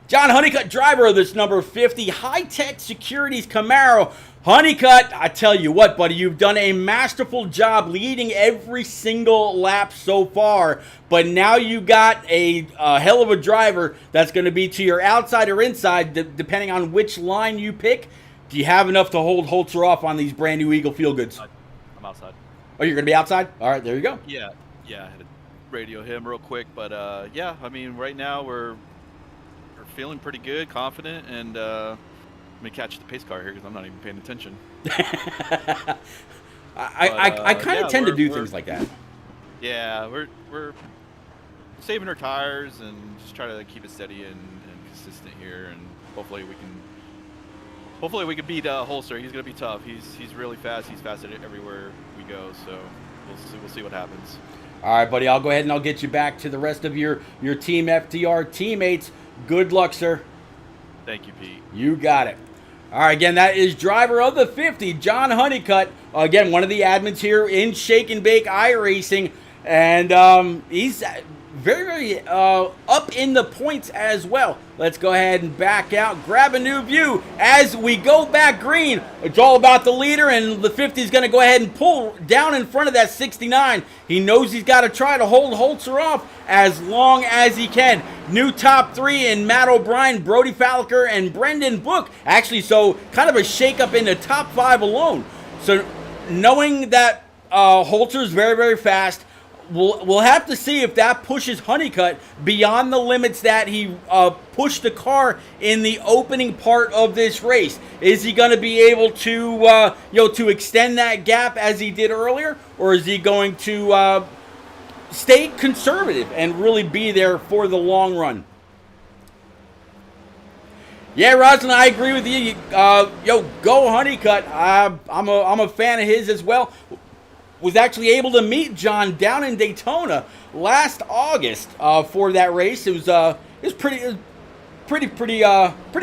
John Honeycutt, driver of this number 50 High-Tech Securities Camaro. Honeycutt, I tell you what, buddy, you've done a masterful job leading every single lap so far, but now you got a hell of a driver that's going to be to your outside or inside, depending on which line you pick. Do you have enough to hold Holzer off on these brand new Eagle Feel Goods? I'm outside. Oh, you're going to be outside? All right, there you go. Yeah, I had to radio him real quick, but yeah, I mean, right now we're feeling pretty good, confident, and let me catch the pace car here because I'm not even paying attention. I kind of tend to do things like that. Yeah, we're saving our tires and just try to keep it steady and consistent here, and hopefully we can beat Holzer. He's gonna be tough. He's really fast. He's fast at everywhere we go. So we'll see what happens. All right, buddy. I'll go ahead and I'll get you back to the rest of your Team FTR teammates. Good luck, sir. Thank you, Pete. You got it. All right, again, that is driver of the 50, John Honeycutt. Again, one of the admins here in Shake and Bake iRacing. And he's very, very up in the points as well. Let's go ahead and back out, grab a new view. As we go back green, it's all about the leader, and the 50 is going to go ahead and pull down in front of that 69. He knows he's got to try to hold Holzer off as long as he can. New top 3 in Matt O'Brien, Brody Falliker, and Brendan Book. Actually, so kind of a shakeup in the top 5 alone. So knowing that Holzer is very, very fast, We'll have to see if that pushes Honeycutt beyond the limits that he pushed the car in the opening part of this race. Is he going to be able to to extend that gap as he did earlier, or is he going to stay conservative and really be there for the long run? Yeah, Roslyn, I agree with you. Go Honeycutt. I'm a fan of his as well. Was actually able to meet John down in Daytona last August for that race. It was pretty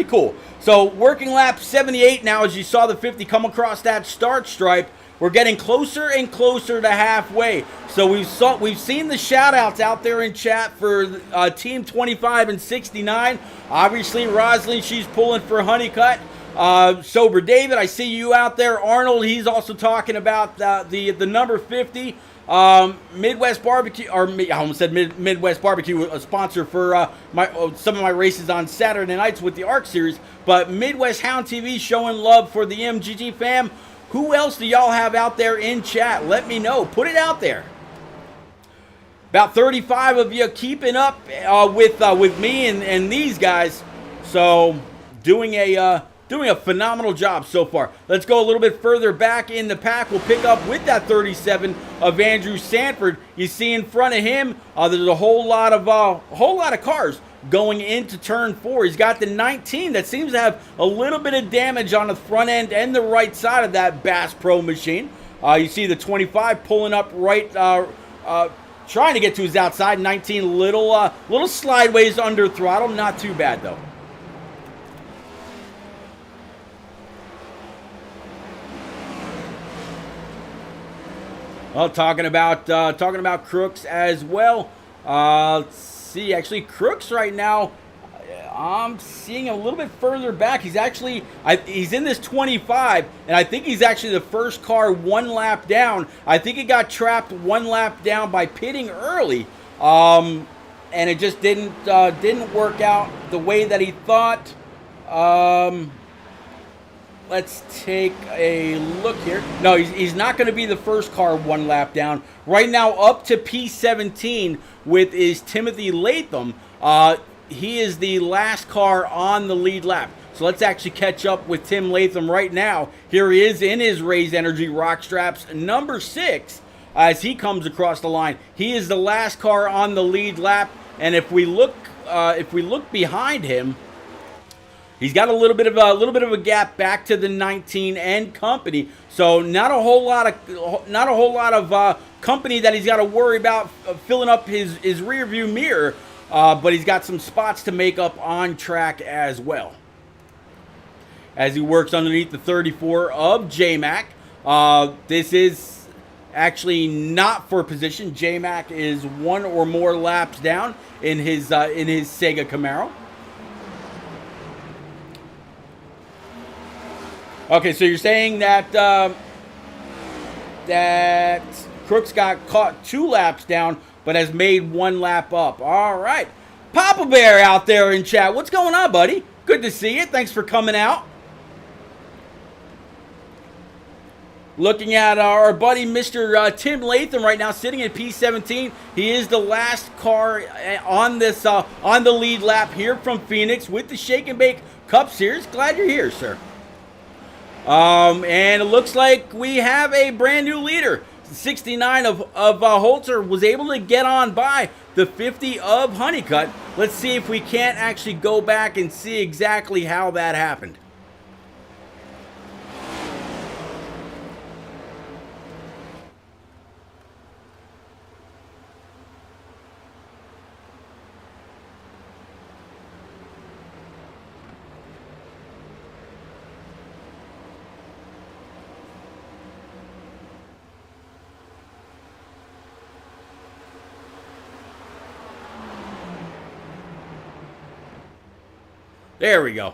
cool. So working lap 78 now, as you saw the 50 come across that start stripe. We're getting closer and closer to halfway. So we've seen the shout outs out there in chat for Team 25 and 69. Obviously, Roslyn, she's pulling for Honeycutt. Sober David, I see you out there. Arnold, he's also talking about the number 50. Midwest Barbecue, or I almost said Midwest Barbecue, a sponsor for some of my races on Saturday nights with the ARC series. But Midwest Hound TV showing love for the MGG fam. Who else do y'all have out there in chat? Let me know. Put it out there. About 35 of you keeping up with me and these guys. So doing a phenomenal job so far. Let's go a little bit further back in the pack. We'll pick up with that 37 of Andrew Sanford. You see in front of him, there's a whole lot of cars going into turn 4. He's got the 19 that seems to have a little bit of damage on the front end and the right side of that Bass Pro machine. You see the 25 pulling up right, trying to get to his outside. 19 little slideways under throttle. Not too bad though. Well, talking about Crooks as well. Let's see. Actually, Crooks right now, I'm seeing a little bit further back. He's in this 25, and I think he's actually the first car one lap down. I think he got trapped one lap down by pitting early, and it just didn't work out the way that he thought. Let's take a look here. No, he's not going to be the first car one lap down. Right now, up to P17 with is Timothy Latham. He is the last car on the lead lap. So let's actually catch up with Tim Latham right now. Here he is in his Raised Energy Rock Straps, number 6, as he comes across the line. He is the last car on the lead lap, and if we look behind him, He's got a little bit of a gap back to the 19 and company. So not a whole lot of company that he's got to worry about filling up his rear view mirror. But he's got some spots to make up on track as well. As he works underneath the 34 of J-Mac. This is actually not for position. J-Mac is one or more laps down in his Sega Camaro. Okay, so you're saying that that Crooks got caught 2 laps down, but has made 1 lap up. All right. Papa Bear out there in chat. What's going on, buddy? Good to see you. Thanks for coming out. Looking at our buddy Mr. Tim Latham right now, sitting at P17. He is the last car on this on the lead lap here from Phoenix with the Shake and Bake Cup Series. Glad you're here, sir. And it looks like we have a brand new leader. 69 of Holzer was able to get on by the 50 of Honeycutt. Let's see if we can't actually go back and see exactly how that happened. There we go.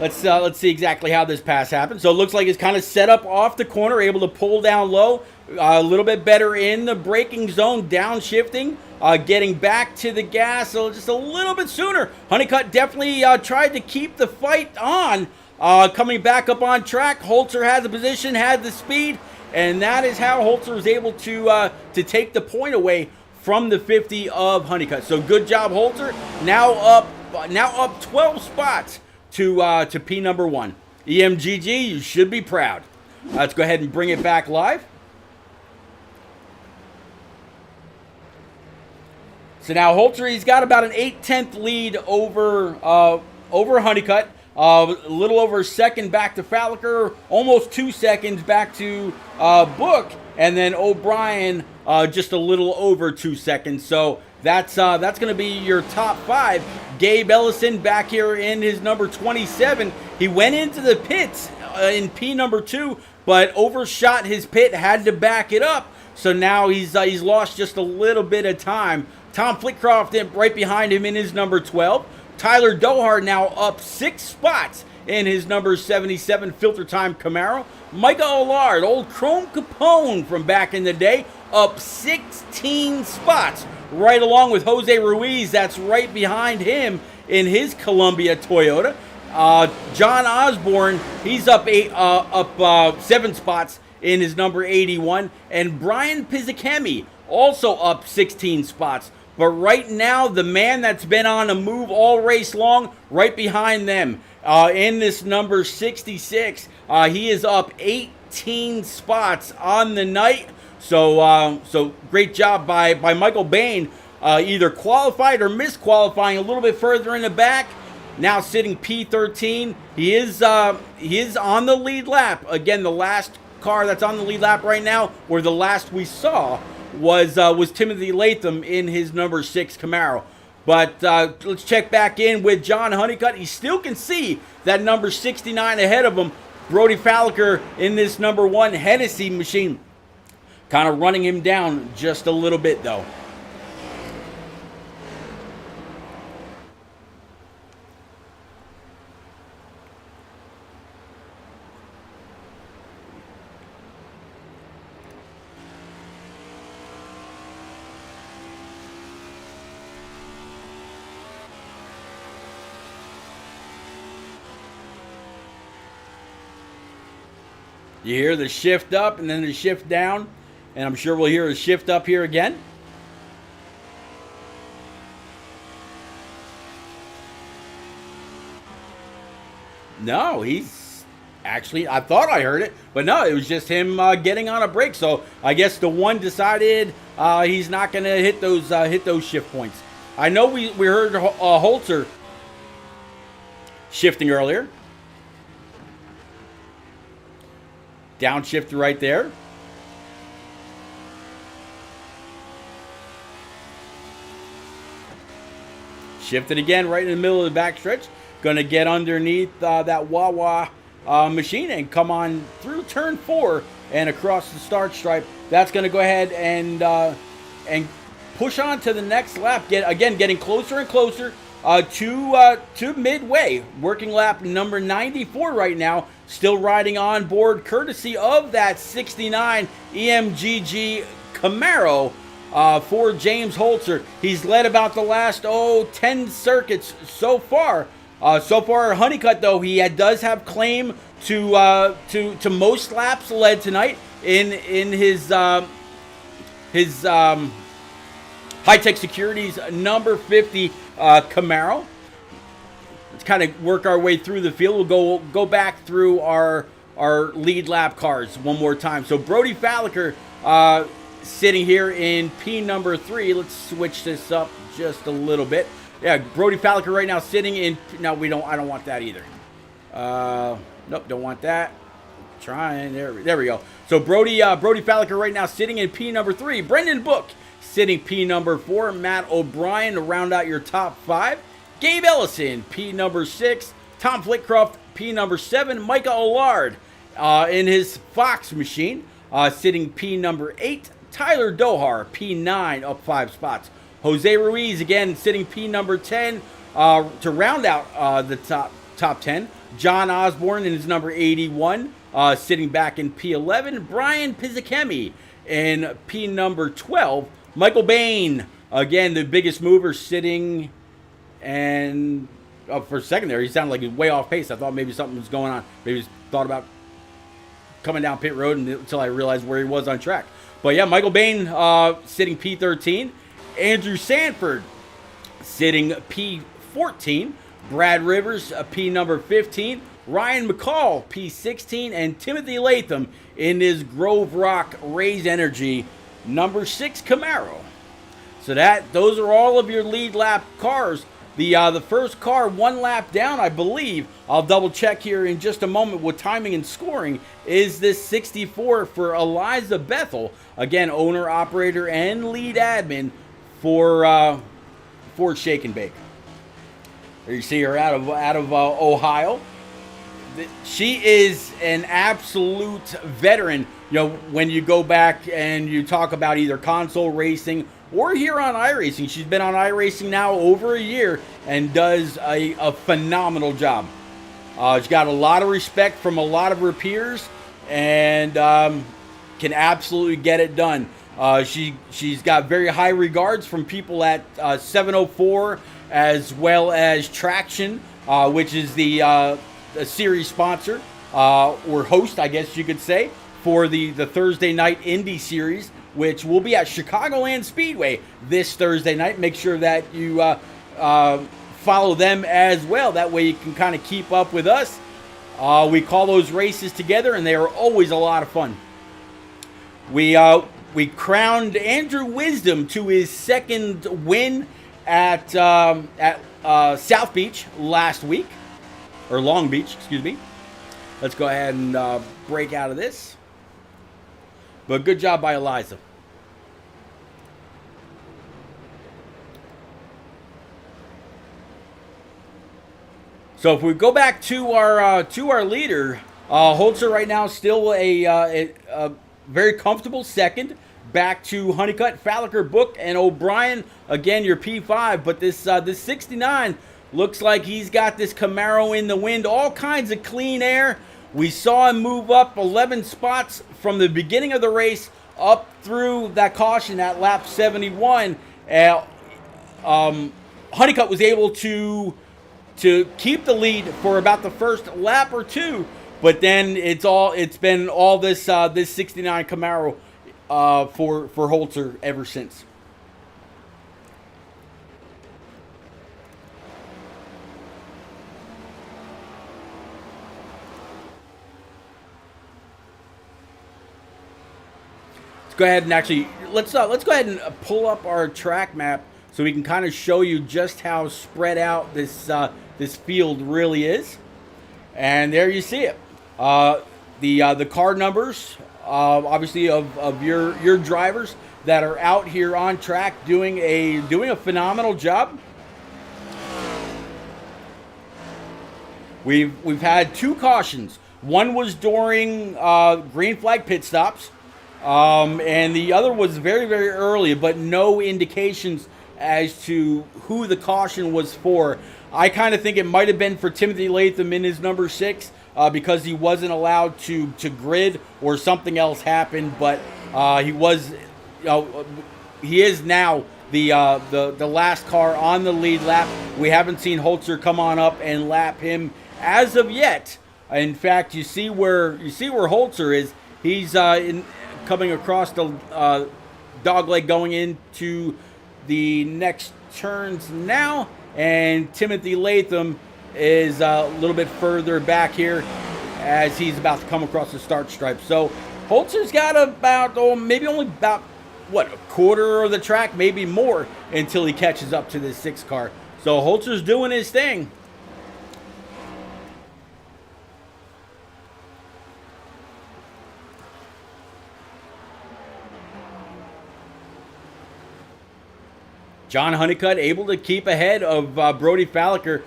Let's see exactly how this pass happened. So it looks like it's kind of set up off the corner, able to pull down low, a little bit better in the braking zone, downshifting, getting back to the gas so just a little bit sooner. Honeycutt definitely tried to keep the fight on, coming back up on track. Holzer had the position, had the speed, and that is how Holzer was able to take the point away from the 50 of Honeycutt. So good job, Holzer. Now up 12 spots to P number 1. EMGG, you should be proud. Let's go ahead and bring it back live. So now Holzer, he's got about an 8/10 lead over Honeycutt. A little over a second back to Falliker, almost 2 seconds back to Book, and then O'Brien just a little over 2 seconds. So that's going to be your top 5. Gabe Ellison back here in his number 27. He went into the pits in P number 2, but overshot his pit, had to back it up. So now he's lost just a little bit of time. Tom Flitcroft right behind him in his number 12. Tyler Dohar now up 6 spots in his number 77 Filter Time Camaro. Micah Allard, old Chrome Capone from back in the day, up 16 spots, right along with Jose Ruiz, that's right behind him in his Columbia Toyota. John Osborne, he's up 7 spots in his number 81, and Brian Pizzakemi also up 16 spots. But right now, the man that's been on a move all race long, right behind them, in this number 66, he is up 18 spots on the night. So great job by Michael Bain, either qualified or misqualifying a little bit further in the back. Now sitting P13, he is on the lead lap. Again, the last car that's on the lead lap right now, or the last we saw, was Timothy Latham in his number 6 Camaro. But let's check back in with John Honeycutt. He still can see that number 69 ahead of him. Brody Falliker in this number 1 Hennessy machine, kind of running him down just a little bit though. You hear the shift up and then the shift down, and I'm sure we'll hear a shift up here again. No, he's actually, I thought I heard it, but no, it was just him getting on a break. So I guess the one decided he's not going to hit those shift points. I know we heard Holzer shifting earlier. Downshift right there. Shifted again right in the middle of the backstretch. Going to get underneath that Wawa machine and come on through turn 4 and across the start stripe. That's going to go ahead and push on to the next lap. Getting closer and closer to midway. Working lap number 94 right now. Still riding on board courtesy of that 69 EMGG Camaro for James Holzer. He's led about the last 10 circuits so far. So far, Honeycutt, though, he does have claim to most laps led tonight in his High-Tech Securities number 50 Camaro. Let's kind of work our way through the field. We'll go back through our lead lap cars one more time. So Brody Falliker sitting here in P number 3. Let's switch this up just a little bit. Yeah, Brody Falliker right now sitting in. No, I don't want that either. Nope, don't want that. Trying. There we go. So Brody Falliker right now sitting in P number 3. Brendan Book sitting P number 4. Matt O'Brien to round out your top 5. Gabe Ellison, P number 6. Tom Flitcroft, P number 7. Micah Allard in his Fox machine sitting P number 8. Tyler Dohar, P9, up 5 spots. Jose Ruiz, again, sitting P number 10 to round out the top 10. John Osborne in his number 81, sitting back in P11. Brian Pizzakemi in P number 12. Michael Bain, again, the biggest mover, sitting and for a second there, he sounded like he was way off pace. I thought maybe something was going on. Maybe he thought about coming down pit road until I realized where he was on track. But yeah, Michael Bain sitting P13. Andrew Sanford sitting P14. Brad Rivers, P number 15. Ryan McCall, P16. And Timothy Latham in his Grove Rock Raise Energy number 6 Camaro. So those are all of your lead lap cars. The first car 1 lap down, I believe, I'll double check here in just a moment with timing and scoring, is this 64 for Eliza Bethel. Again, owner, operator, and lead admin for Shake and Bake. There you see her out of Ohio. She is an absolute veteran. You know, when you go back and you talk about either console racing or here on iRacing, she's been on iRacing now over a year and does a phenomenal job. She's got a lot of respect from a lot of her peers and can absolutely get it done. She's got very high regards from people at 704 as well as Traction, which is the series sponsor or host, I guess you could say, for the Thursday night Indy Series, which will be at Chicagoland Speedway this Thursday night. Make sure that you follow them as well. That way you can kind of keep up with us. We call those races together, and they are always a lot of fun. We crowned Andrew Wisdom to his second win at South Beach last week, or Long Beach, excuse me. Let's go ahead and break out of this. But good job by Eliza. So if we go back to our leader, Holzer right now still a very comfortable second. Back to Honeycutt, Falliker, Book, and O'Brien. Again, your P5. But this 69 looks like he's got this Camaro in the wind. All kinds of clean air. We saw him move up 11 spots from the beginning of the race up through that caution at lap 71. Honeycutt was able to keep the lead for about the first lap or two, but then it's been all this 69 Camaro for Holzer ever since. Go ahead and actually let's go ahead and pull up our track map so we can kind of show you just how spread out this field really is. And there you see it. The car numbers, obviously of your drivers that are out here on track doing a phenomenal job. We've had 2 cautions. One was during green flag pit stops, and the other was very, very early, but no indications as to who the caution was for. I kind of think it might have been for Timothy Latham in his number 6 because he wasn't allowed to grid or something else happened, but he was, he is now the last car on the lead lap. We haven't seen Holzer come on up and lap him as of yet. In fact, you see where Holzer is. He's coming across the dogleg going into the next turns now, and Timothy Latham is a little bit further back here as he's about to come across the start stripe. So Holzer's got about maybe only about a quarter of the track, maybe more, until he catches up to this 6 car. So Holzer's doing his thing. John Honeycutt able to keep ahead of Brody Falliker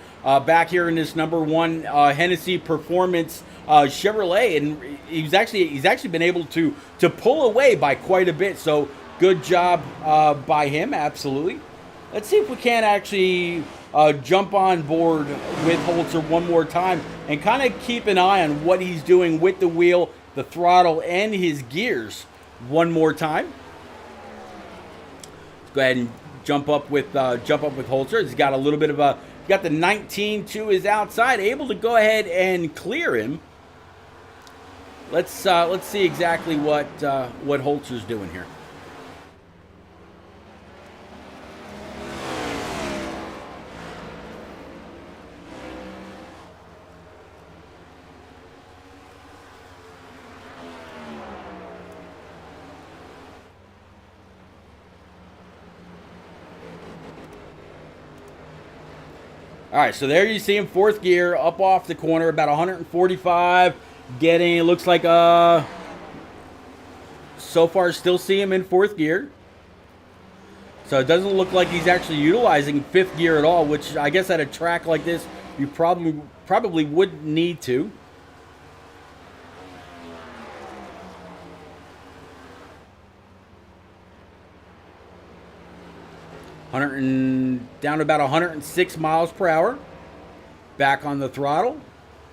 back here in this number 1 Hennessy Performance Chevrolet, and he's actually been able to pull away by quite a bit. So good job by him, absolutely. Let's see if we can actually jump on board with Holzer one more time and kind of keep an eye on what he's doing with the wheel, the throttle, and his gears one more time. Let's go ahead and jump up with Holzer. He's got a little bit of he's got the 19 to his outside, able to go ahead and clear him. Let's see exactly what Holzer's doing here. All right, so there you see him, 4th gear, up off the corner, about 145, getting, it looks like, so far still see him in 4th gear. So it doesn't look like he's actually utilizing 5th gear at all, which I guess at a track like this, you probably wouldn't need to. Down to about 106 miles per hour. Back on the throttle.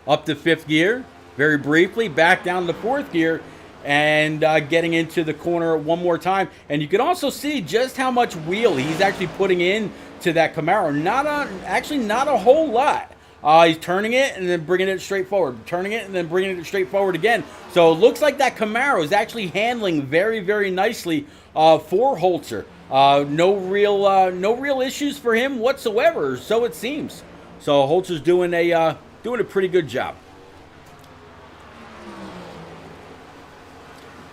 Up to 5th gear. Very briefly. Back down to 4th gear. And getting into the corner one more time. And you can also see just how much wheel he's actually putting in to that Camaro. Actually not a whole lot. He's turning it and then bringing it straight forward. Turning it and then bringing it straight forward again. So it looks like that Camaro is actually handling very, very nicely for Holzer. No real issues for him whatsoever, so it seems. So Holzer's doing a pretty good job.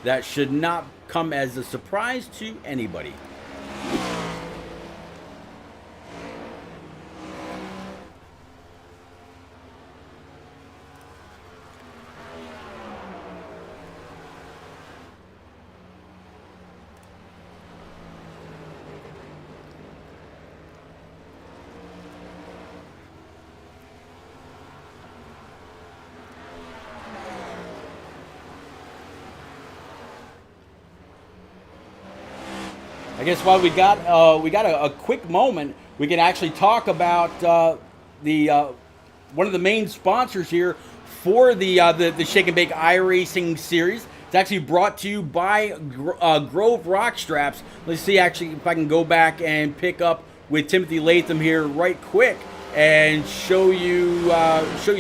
That should not come as a surprise to anybody. I guess while we got a quick moment, we can actually talk about one of the main sponsors here for the Shake and Bake iRacing series. It's actually brought to you by Grove Rock Straps. Let's see actually if I can go back and pick up with Timothy Latham here right quick and show you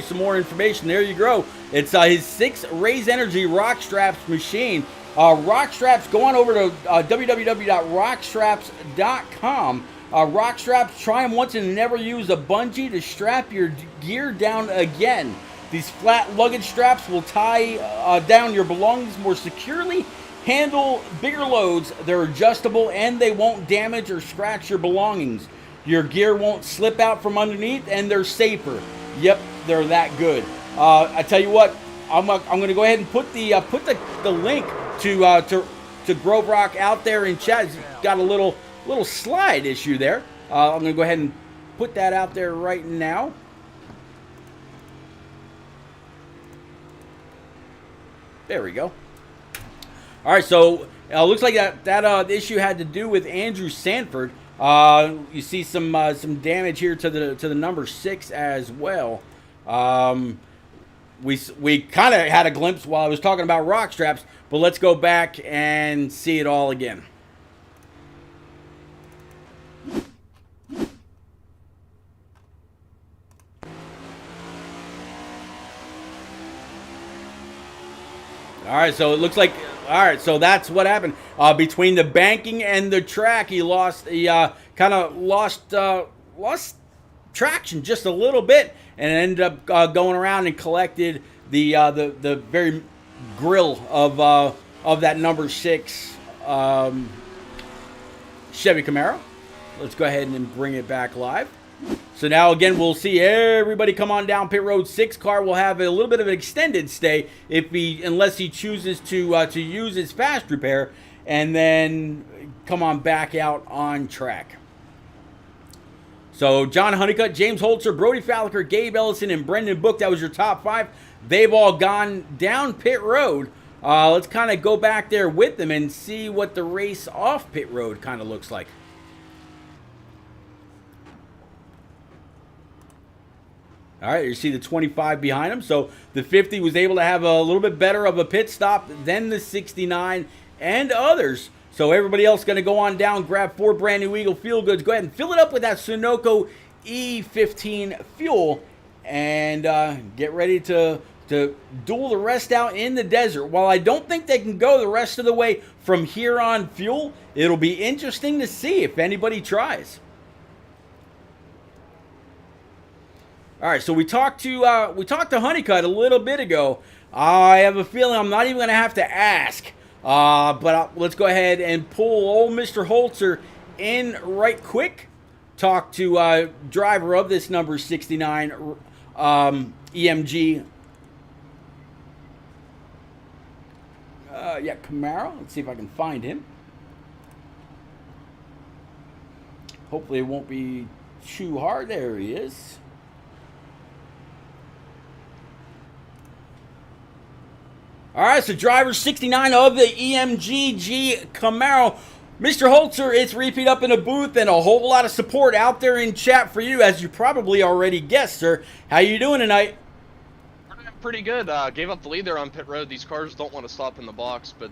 some more information. There you go. It's his 6 Raise Energy Rock Straps machine. Rock Straps, go on over to www.rockstraps.com. Rock Straps, try them once and never use a bungee to strap your gear down again. These flat luggage straps will tie down your belongings more securely handle bigger loads, they're adjustable, and they won't damage or scratch your belongings. Your gear won't slip out from underneath, and they're safer. Yep, they're that good. I tell you what, I'm going to go ahead and put the link to Grove Rock out there in chat. It's got a little slide issue there. I'm going to go ahead and put that out there right now. There we go. All right, so looks like that issue had to do with Andrew Sanford. You see some damage here to the number 6 as well. We kind of had a glimpse while I was talking about rock straps, but let's go back and see it all again. All right, so it looks like, all right, so that's what happened. Between the banking and the track, he kind of lost traction just a little bit, and ended up going around and collected the very grill of that number 6 Chevy Camaro. Let's go ahead and bring it back live. So now again, we'll see everybody come on down pit road. 6 car will have a little bit of an extended stay unless he chooses to use his fast repair, and then come on back out on track. So John Honeycutt, James Holzer, Brody Falliker, Gabe Ellison, and Brendan Book, that was your top 5. They've all gone down pit road. Let's kind of go back there with them and see what the race off pit road kind of looks like. All right, you see the 25 behind him. So the 50 was able to have a little bit better of a pit stop than the 69 and others. So everybody else going to go on down, grab 4 brand new Eagle Fuel Goods. Go ahead and fill it up with that Sunoco E15 fuel, and get ready to duel the rest out in the desert. While I don't think they can go the rest of the way from here on fuel, it'll be interesting to see if anybody tries. All right, so we talked to Honeycutt a little bit ago. I have a feeling I'm not even going to have to ask. But let's go ahead and pull old Mr. Holzer in right quick. Talk to driver of this number 69 EMG. Camaro. Let's see if I can find him. Hopefully it won't be too hard. There he is. All right, so driver 69 of the EMGG Camaro. Mr. Holzer, it's repeat up in the booth, and a whole lot of support out there in chat for you, as you probably already guessed, sir. How you doing tonight? Pretty good. Gave up the lead there on pit road. These cars don't want to stop in the box, but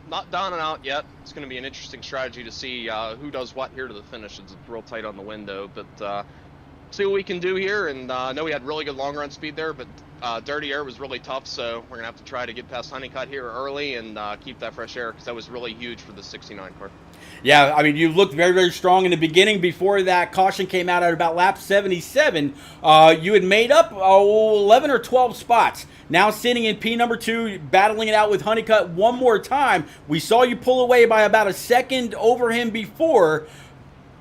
not down and out yet. It's going to be an interesting strategy to see who does what here to the finish. It's real tight on the window, but see what we can do here. And I know we had really good long run speed there, but dirty air was really tough, so we're going to have to try to get past Honeycutt here early and keep that fresh air, because that was really huge for the 69 car. Yeah, I mean, you looked very, very strong in the beginning. Before that caution came out at about lap 77, you had made up 11 or 12 spots. Now sitting in P number 2, battling it out with Honeycutt one more time. We saw you pull away by about a second over him before.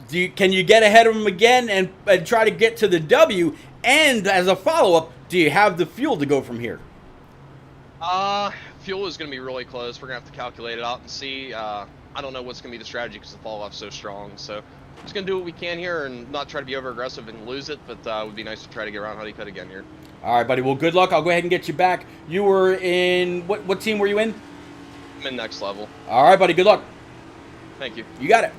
Can you get ahead of him again and try to get to the W? And as a follow-up, do you have the fuel to go from here? Fuel is going to be really close. We're going to have to calculate it out and see. I don't know what's going to be the strategy because the fall-off's so strong. So just going to do what we can here and not try to be over-aggressive and lose it, but it would be nice to try to get around Honeycutt again here. All right, buddy. Well, good luck. I'll go ahead and get you back. You were in, what team were you in? I'm in next level. All right, buddy. Good luck. Thank you. You got it.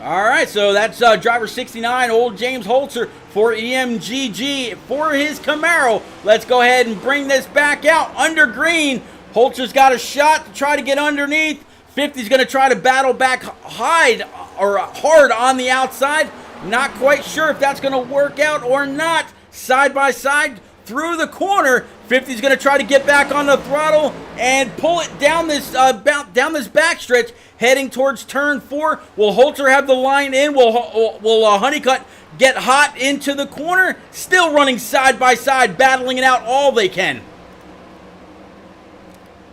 All right, so that's driver 69, old James Holzer for EMGG for his Camaro. Let's go ahead and bring this back out under green. Holzer's got a shot to try to get underneath. 50's going to try to battle back hard on the outside. Not quite sure if that's going to work out or not. Side by side through the corner. 50's going to try to get back on the throttle and pull it down this backstretch, heading towards turn 4. Will Holzer have the line in? Will Honeycutt get hot into the corner? Still running side by side, battling it out all they can.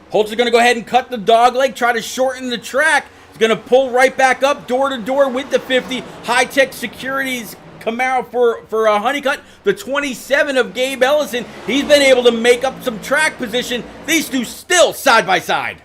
Holt's going to go ahead and cut the dog leg, try to shorten the track. He's going to pull right back up door to door with the 50. High-Tech Securities Camaro for Honeycutt. The 27 of Gabe Ellison. He's been able to make up some track position. These two still side by side.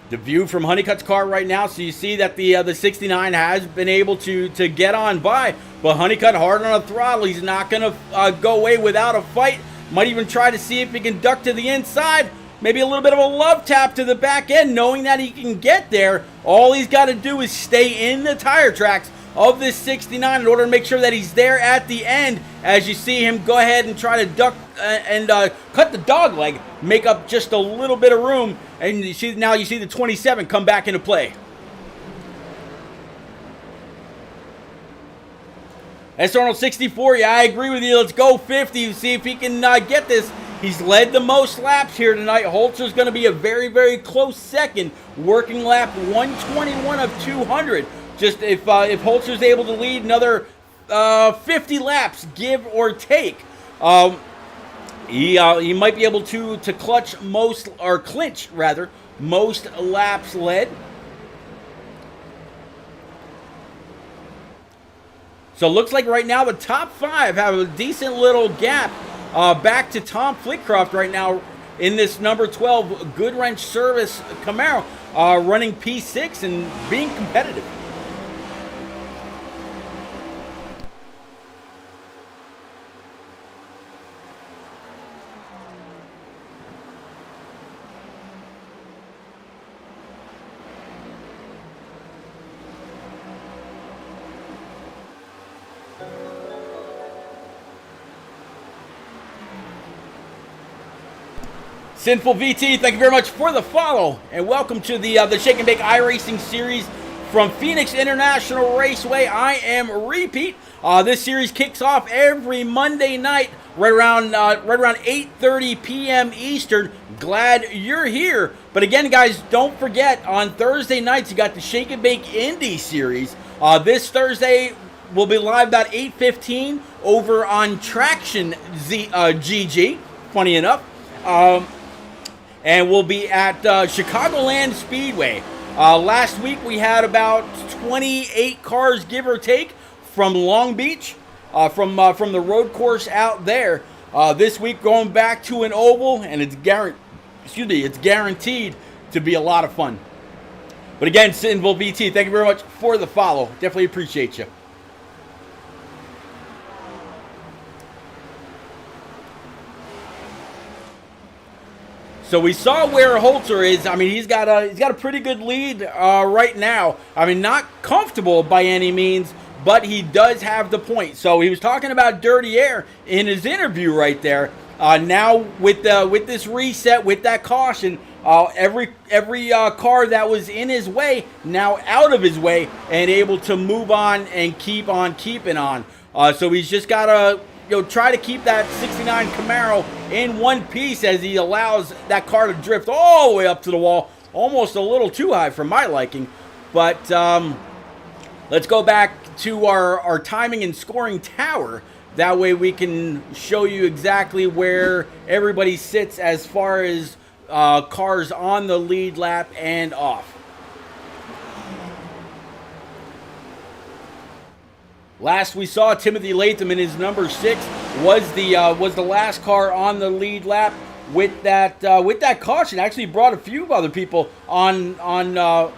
The view from Honeycutt's car right now, so you see that the 69 has been able to get on by, but Honeycutt hard on the throttle. He's not going to go away without a fight. Might even try to see if he can duck to the inside. Maybe a little bit of a love tap to the back end, knowing that he can get there. All he's got to do is stay in the tire tracks of this 69 in order to make sure that he's there at the end. As you see him go ahead and try to duck and cut the dog leg, make up just a little bit of room, and you see the 27 come back into play. S. Arnold 64, yeah, I agree with you. Let's go 50, see if he can get this. He's led the most laps here tonight. Holzer's going to be a very, very close second, working lap 121 of 200. Just if Holzer's able to lead another 50 laps, give or take, he might be able to clinch most laps led. So it looks like right now the top 5 have a decent little gap back to Tom Flitcroft right now in this number 12 Good Wrench Service Camaro, running P6 and being competitive. Sinful VT, thank you very much for the follow, and welcome to the Shake and Bake iRacing series from Phoenix International Raceway. I am Repeat. This series kicks off every Monday night, right around 8:30 p.m. Eastern. Glad you're here. But again, guys, don't forget, on Thursday nights, you got the Shake and Bake Indy series. This Thursday will be live about 8:15 over on Traction GG, funny enough. And we'll be at Chicagoland Speedway. Last week we had about 28 cars, give or take, from Long Beach, from the road course out there. This week going back to an oval, and it's guaranteed to be a lot of fun. But again, Sinful VT, thank you very much for the follow. Definitely appreciate you. So we saw where Holzer is. I mean, he's got a pretty good lead right now. I mean, not comfortable by any means, but he does have the point. So he was talking about dirty air in his interview right there. Now with this reset, with that caution, every car that was in his way now out of his way and able to move on and keep on keeping on. So he's just got to try to keep that 69 Camaro in one piece as he allows that car to drift all the way up to the wall, almost a little too high for my liking. But let's go back to our timing and scoring tower. That way we can show you exactly where everybody sits as far as cars on the lead lap and off. Last we saw, Timothy Latham in his number 6 was the last car on the lead lap with that caution. Actually brought a few other people on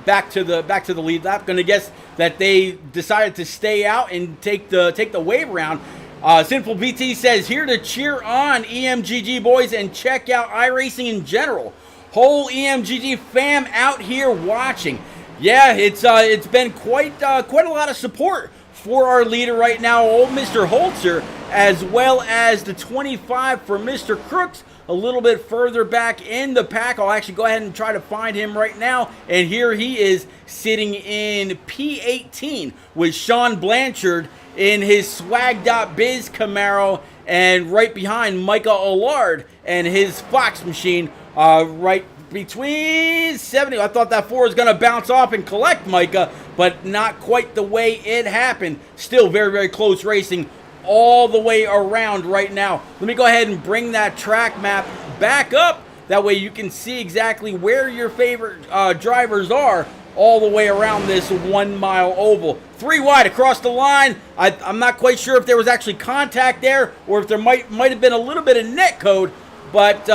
back to the lead lap. Gonna guess that they decided to stay out and take the wave round. Sinful VT says, here to cheer on EMGG boys and check out iRacing in general. Whole EMGG fam out here watching. Yeah, it's been quite a lot of support for our leader right now, old Mr. Holzer, as well as the 25 for Mr. Crooks, a little bit further back in the pack. I'll actually go ahead and try to find him right now, and here he is sitting in P18 with Sean Blanchard in his Swag.biz Camaro and right behind Micah Allard and his Fox machine, right between 70. I thought that 4 was going to bounce off and collect Micah, but not quite the way it happened. Still very, very close racing all the way around right now. Let me go ahead and bring that track map back up. That way you can see exactly where your favorite drivers are all the way around this 1 mile oval. 3 wide across the line. I'm not quite sure if there was actually contact there or if there might have been a little bit of net code, but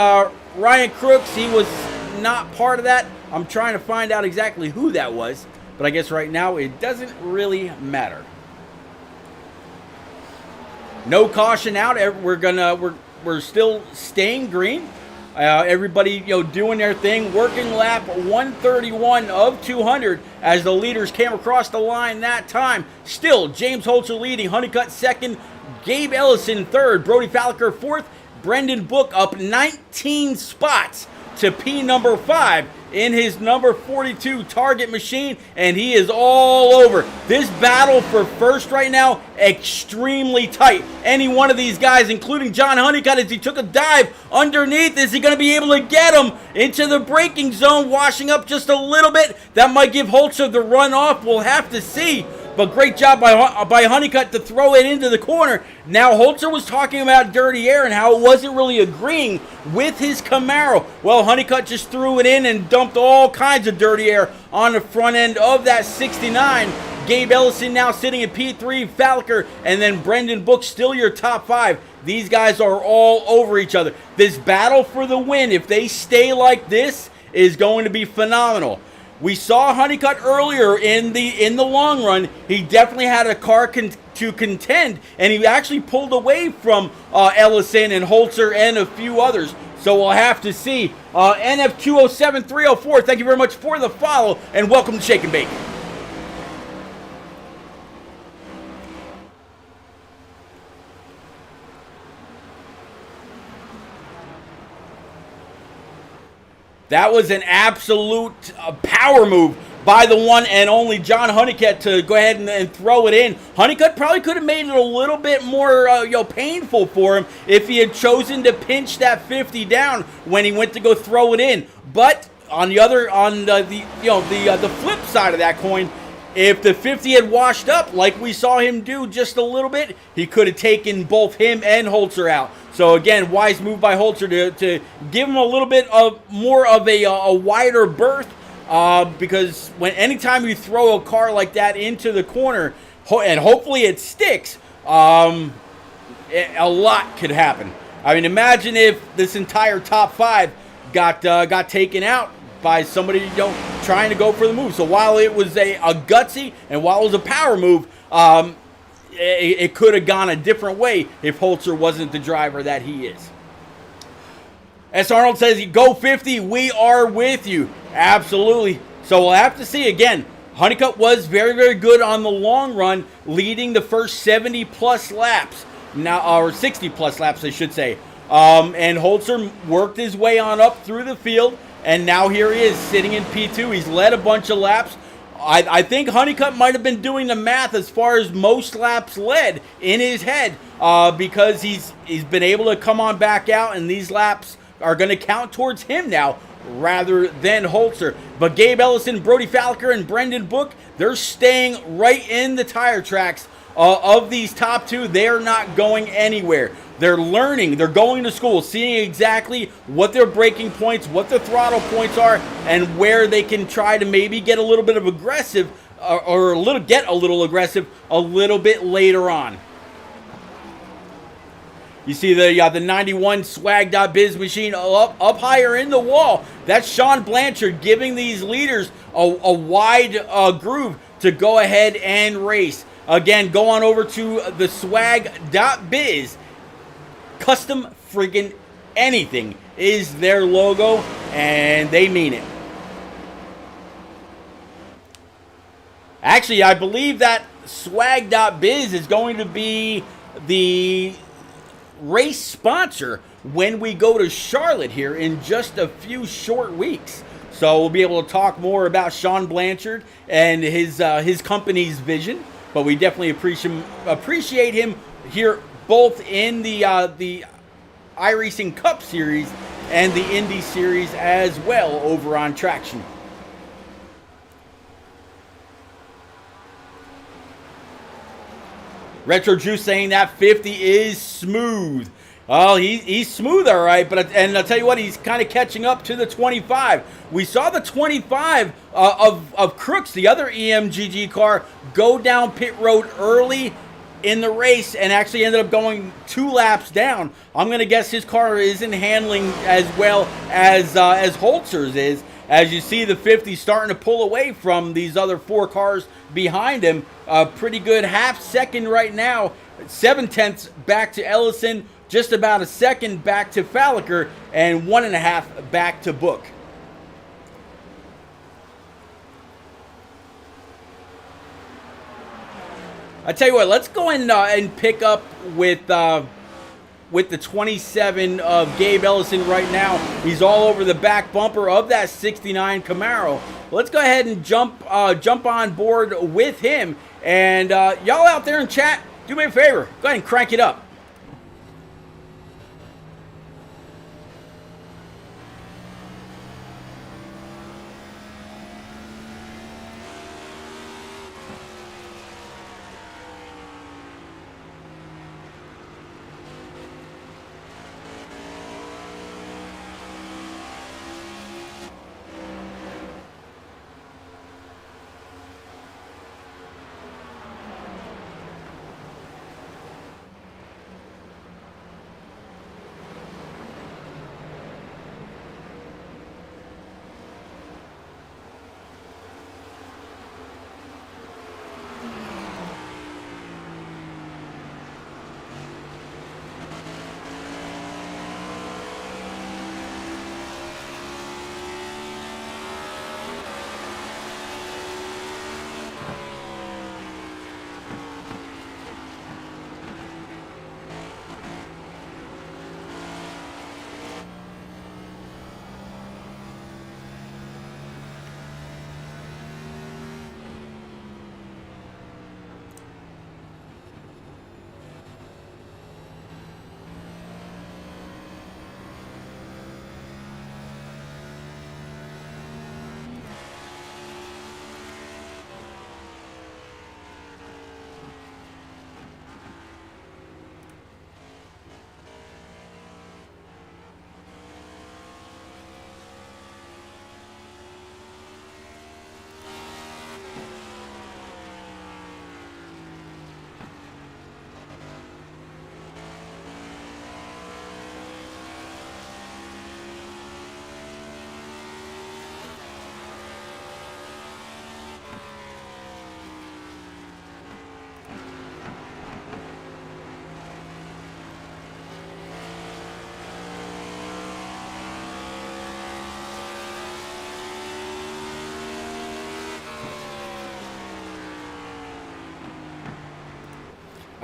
Ryan Crooks, he was not part of that. I'm trying to find out exactly who that was, but I guess right now it doesn't really matter. No caution out. We're still staying green. Everybody, doing their thing. Working lap 131 of 200 as the leaders came across the line that time. Still, James Holzer leading, Honeycutt second, Gabe Ellison third, Brody Falker fourth, Brendan Book up 19 spots to P number 5 in his number 42 Target machine, and he is all over. This battle for first right now, extremely tight. Any one of these guys, including John Honeycutt, as he took a dive underneath, is he going to be able to get him into the braking zone, washing up just a little bit? That might give Holzer the run off. We'll have to see. But great job by Honeycutt to throw it into the corner. Now, Holzer was talking about dirty air and how it wasn't really agreeing with his Camaro. Well, Honeycutt just threw it in and dumped all kinds of dirty air on the front end of that 69. Gabe Ellison now sitting at P3, Falker, and then Brendan Book still your top 5. These guys are all over each other. This battle for the win, if they stay like this, is going to be phenomenal. We saw Honeycutt earlier in the long run. He definitely had a car to contend, and he actually pulled away from Ellison and Holzer and a few others. So we'll have to see. NF207304, thank you very much for the follow, and welcome to Shake and Bake. That was an absolute power move by the one and only John Honeycutt to go ahead and throw it in. Honeycutt probably could have made it a little bit more painful for him if he had chosen to pinch that 50 down when he went to go throw it in. But on the flip side of that coin, if the 50 had washed up like we saw him do just a little bit, he could have taken both him and Holzer out. So again, wise move by Holzer to give him a little bit of more of a wider berth, because anytime you throw a car like that into the corner, and hopefully it sticks, a lot could happen. I mean, imagine if this entire top 5 got taken out by somebody trying to go for the move. So while it was a gutsy and while it was a power move, it could have gone a different way if Holzer wasn't the driver that he is. S. Arnold says, go 50, we are with you. Absolutely. So we'll have to see. Again, Honeycutt was very, very good on the long run, leading the first 70-plus laps. Now, or 60-plus laps, I should say. And Holzer worked his way on up through the field, and now here he is sitting in P2. He's led a bunch of laps. I think Honeycutt might have been doing the math as far as most laps led in his head, because he's been able to come on back out, and these laps are going to count towards him now rather than Holzer. But Gabe Ellison, Brody Falker, and Brendan Book, they're staying right in the tire tracks of these top 2. They're not going anywhere. They're learning. They're going to school, seeing exactly what their braking points, what their throttle points are, and where they can try to maybe get a little bit of aggressive, get a little aggressive a little bit later on. You see the 91 swag.biz machine up higher in the wall. That's Sean Blanchard giving these leaders a wide groove to go ahead and race. Again, go on over to the swag.biz. Custom friggin' anything is their logo, and they mean it. Actually, I believe that swag.biz is going to be the race sponsor when we go to Charlotte here in just a few short weeks. So we'll be able to talk more about Sean Blanchard and his company's vision, but we definitely appreciate him here both in the iRacing Cup Series and the Indy Series as well over on Traction. Retro Juice saying that 50 is smooth. Oh, he's smooth, all right. And I'll tell you what, he's kind of catching up to the 25. We saw the 25 of Crooks, the other EMGG car, go down pit road early in the race and actually ended up going 2 laps down. I'm going to guess his car isn't handling as well as Holzer's is. As you see, the 50 starting to pull away from these other 4 cars behind him. A pretty good half second right now. 7/10 back to Ellison, just about a second back to Falliker, and 1.5 back to Book. I tell you what, let's go and pick up with the 27 of Gabe Ellison right now. He's all over the back bumper of that 69 Camaro. Let's go ahead and jump on board with him. And y'all out there in chat, do me a favor. Go ahead and crank it up.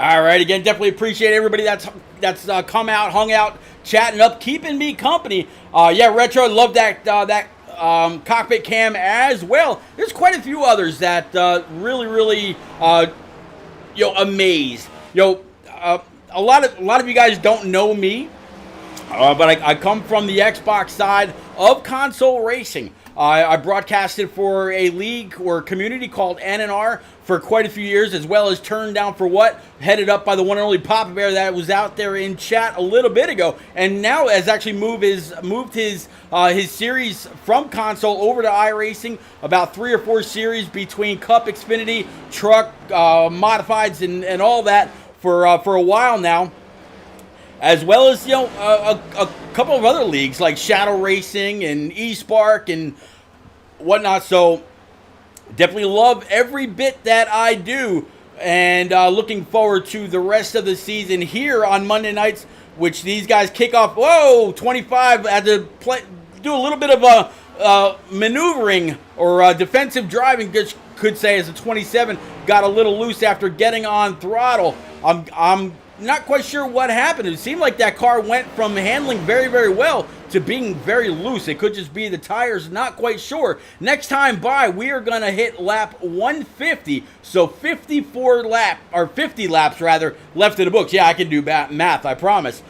All right, again, definitely appreciate everybody that's come out, hung out, chatting up, keeping me company. Yeah, Retro, love that cockpit cam as well. There's quite a few others that really amazed. A lot of you guys don't know me, but I come from the Xbox side of console racing. I broadcasted for a league or community called N&R for quite a few years, as well as Turned Down for What, headed up by the one and only Papa Bear that was out there in chat a little bit ago, and now has actually moved his series from console over to iRacing. About 3 or 4 series between Cup, Xfinity, Truck, Modifieds, and all that for a while now. As well as a couple of other leagues like Shadow Racing and eSpark and whatnot. So definitely love every bit that I do, and looking forward to the rest of the season here on Monday nights, which these guys kick off. Whoa, 25 had to do a little bit of a maneuvering or defensive driving, could say, as a 27 got a little loose after getting on throttle. I'm not quite sure what happened. It seemed like that car went from handling very, very well to being very loose. It could just be the tires, not quite sure. Next time by, we are going to hit lap 150. So 50 laps rather, left in the books. Yeah, I can do math, I promise.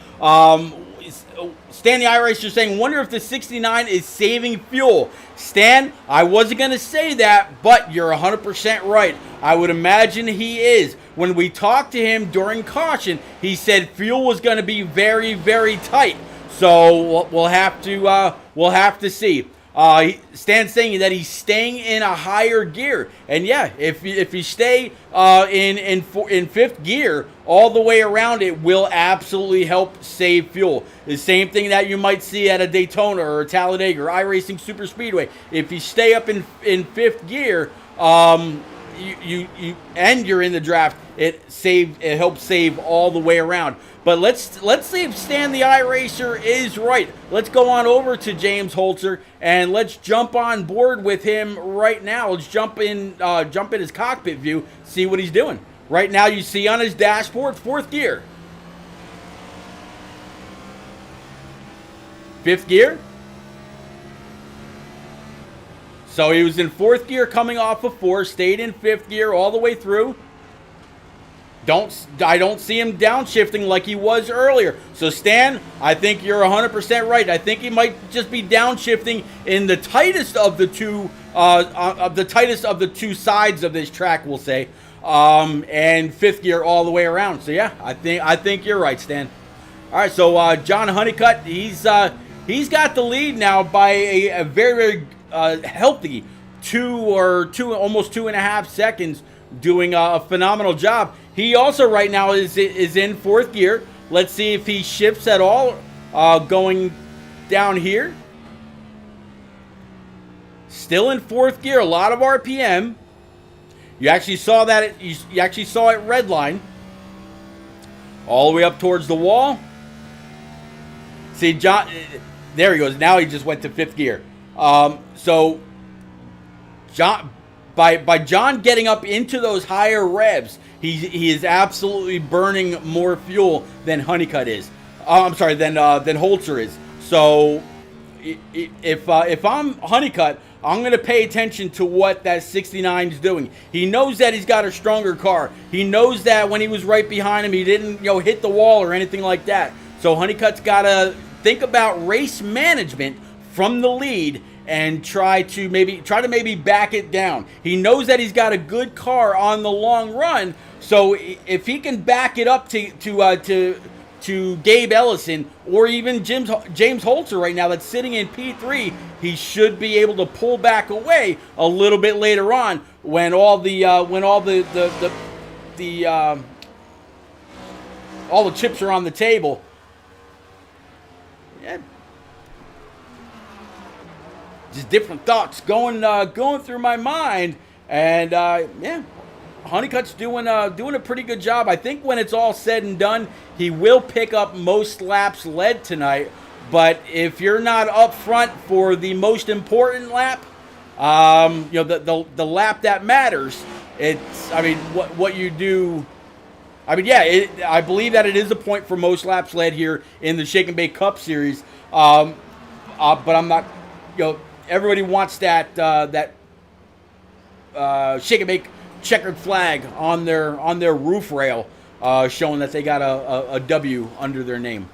Stan the iRacer saying, wonder if the 69 is saving fuel. Stan, I wasn't going to say that, but you're 100% right. I would imagine he is. When we talked to him during caution, he said fuel was going to be very, very tight. So we'll have to see. Stan's saying that he's staying in a higher gear, and yeah, if you stay in fifth gear all the way around, it will absolutely help save fuel. The same thing that you might see at a Daytona or a Talladega or iRacing Super Speedway. If you stay up in fifth gear, you're in the draft, it helps save all the way around. But let's see if Stan the iRacer is right. Let's go on over to James Holzer and let's jump on board with him right now. Let's jump in his cockpit view, see what he's doing. Right now you see on his dashboard, fourth gear. Fifth gear. So he was in fourth gear coming off of four, stayed in fifth gear all the way through. I don't see him downshifting like he was earlier. So Stan, I think you're 100% right. I think he might just be downshifting in the tightest of the two sides of this track, we'll say, and fifth gear all the way around. So yeah, I think you're right, Stan. All right, so John Honeycutt, he's got the lead now by a very, very healthy almost 2.5 seconds, doing a phenomenal job. He also right now is in fourth gear. Let's see if he shifts at all going down here. Still in fourth gear, a lot of RPM. You actually saw that you actually saw it redline all the way up towards the wall. See, John, there he goes. Now he just went to fifth gear. So John, by John getting up into those higher revs, he is absolutely burning more fuel than Honeycutt is. I'm sorry, than Holzer is. So if I'm Honeycutt, I'm going to pay attention to what that 69 is doing. He knows that he's got a stronger car. He knows that when he was right behind him, he didn't hit the wall or anything like that. So Honeycutt's got to think about race management from the lead and try to maybe back it down. He knows that he's got a good car on the long run, so if he can back it up to Gabe Ellison or even James Holzer right now that's sitting in P3, he should be able to pull back away a little bit later on when all the chips are on the table. Yeah. Just different thoughts going through my mind, and yeah, Honeycutt's doing a pretty good job. I think when it's all said and done, he will pick up most laps led tonight. But if you're not up front for the most important lap, the lap that matters, what you do. I believe that it is a point for most laps led here in the Shake and Bake Cup Series. But I'm not, everybody wants that Shake and Bake checkered flag on their roof rail, showing that they got a W under their name.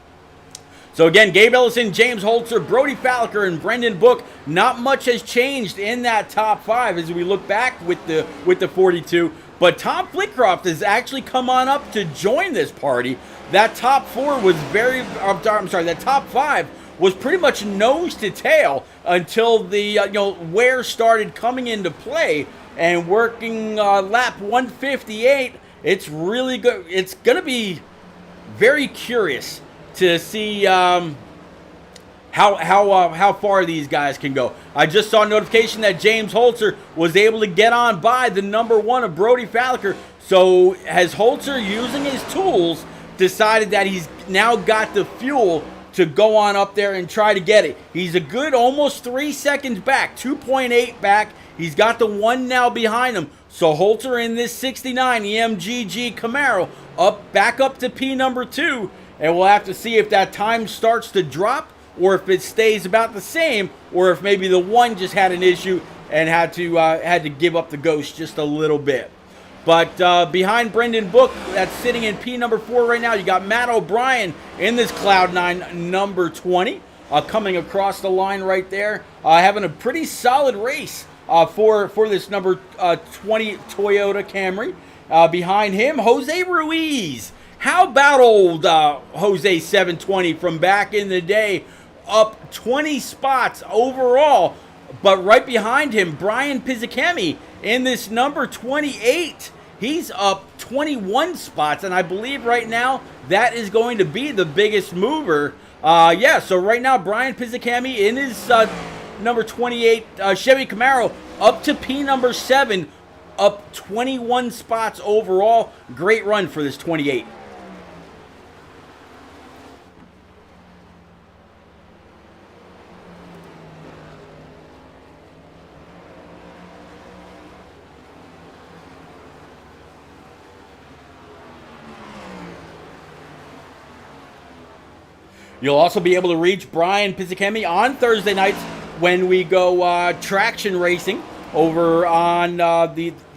So again, Gabe Ellison, James Holzer, Brody Falker, and Brendan Book. Not much has changed in that top five as we look back with the 42. But Tom Flitcroft has actually come on up to join this party. That top four was that top five was pretty much nose to tail until the wear started coming into play and working lap 158. It's really good. It's going to be very curious to see how far these guys can go. I just saw a notification that James Holzer was able to get on by the number one of Brody Falker. So has Holzer, using his tools, decided that he's now got the fuel to go on up there and try to get it. He's a good almost 3 seconds back, 2.8 back. He's got the 1 now behind him. So Holzer in this 69 EMGG Camaro back up to P number 2. And we'll have to see if that time starts to drop or if it stays about the same, or if maybe the 1 just had an issue and had to give up the ghost just a little bit. But behind Brendan Book, that's sitting in P number 4 right now, you got Matt O'Brien in this Cloud9 number 20, coming across the line right there, having a pretty solid race for this number 20 Toyota Camry. Behind him, Jose Ruiz. How about old Jose 720 from back in the day, up 20 spots overall. But right behind him, Brian Pizzicami in this number 28. He's up 21 spots, and I believe right now that is going to be the biggest mover. So right now, Brian Pizzicami in his number 28 Chevy Camaro up to P number 7, up 21 spots overall. Great run for this 28. You'll also be able to reach Brian Pizzicami on Thursday nights when we go traction racing over on